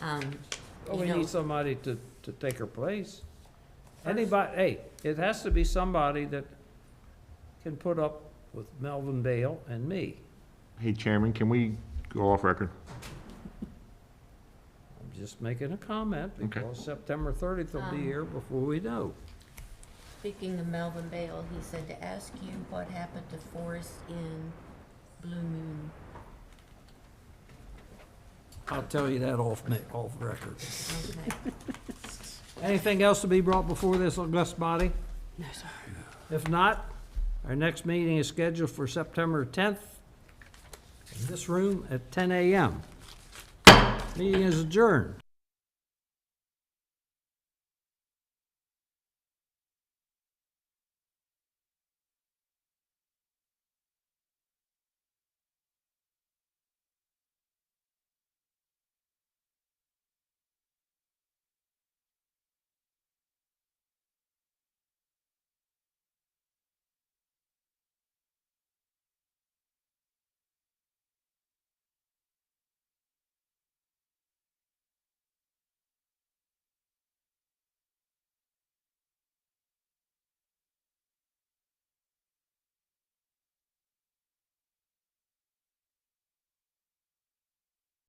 Well, you we know, need somebody to take her place. Anybody, hey, it has to be somebody that can put up with Melvin Bale and me. Hey, Chairman, can we go off record? I'm just making a comment Okay. because September 30th will be here before we know. speaking of Melvin Bale, he said to ask you what happened to Forrest in Blue Moon. I'll tell you that off record. Okay. Anything else to be brought before this august body? No, sir. If not, our next meeting is scheduled for September 10th in this room at 10 a.m. Meeting is adjourned.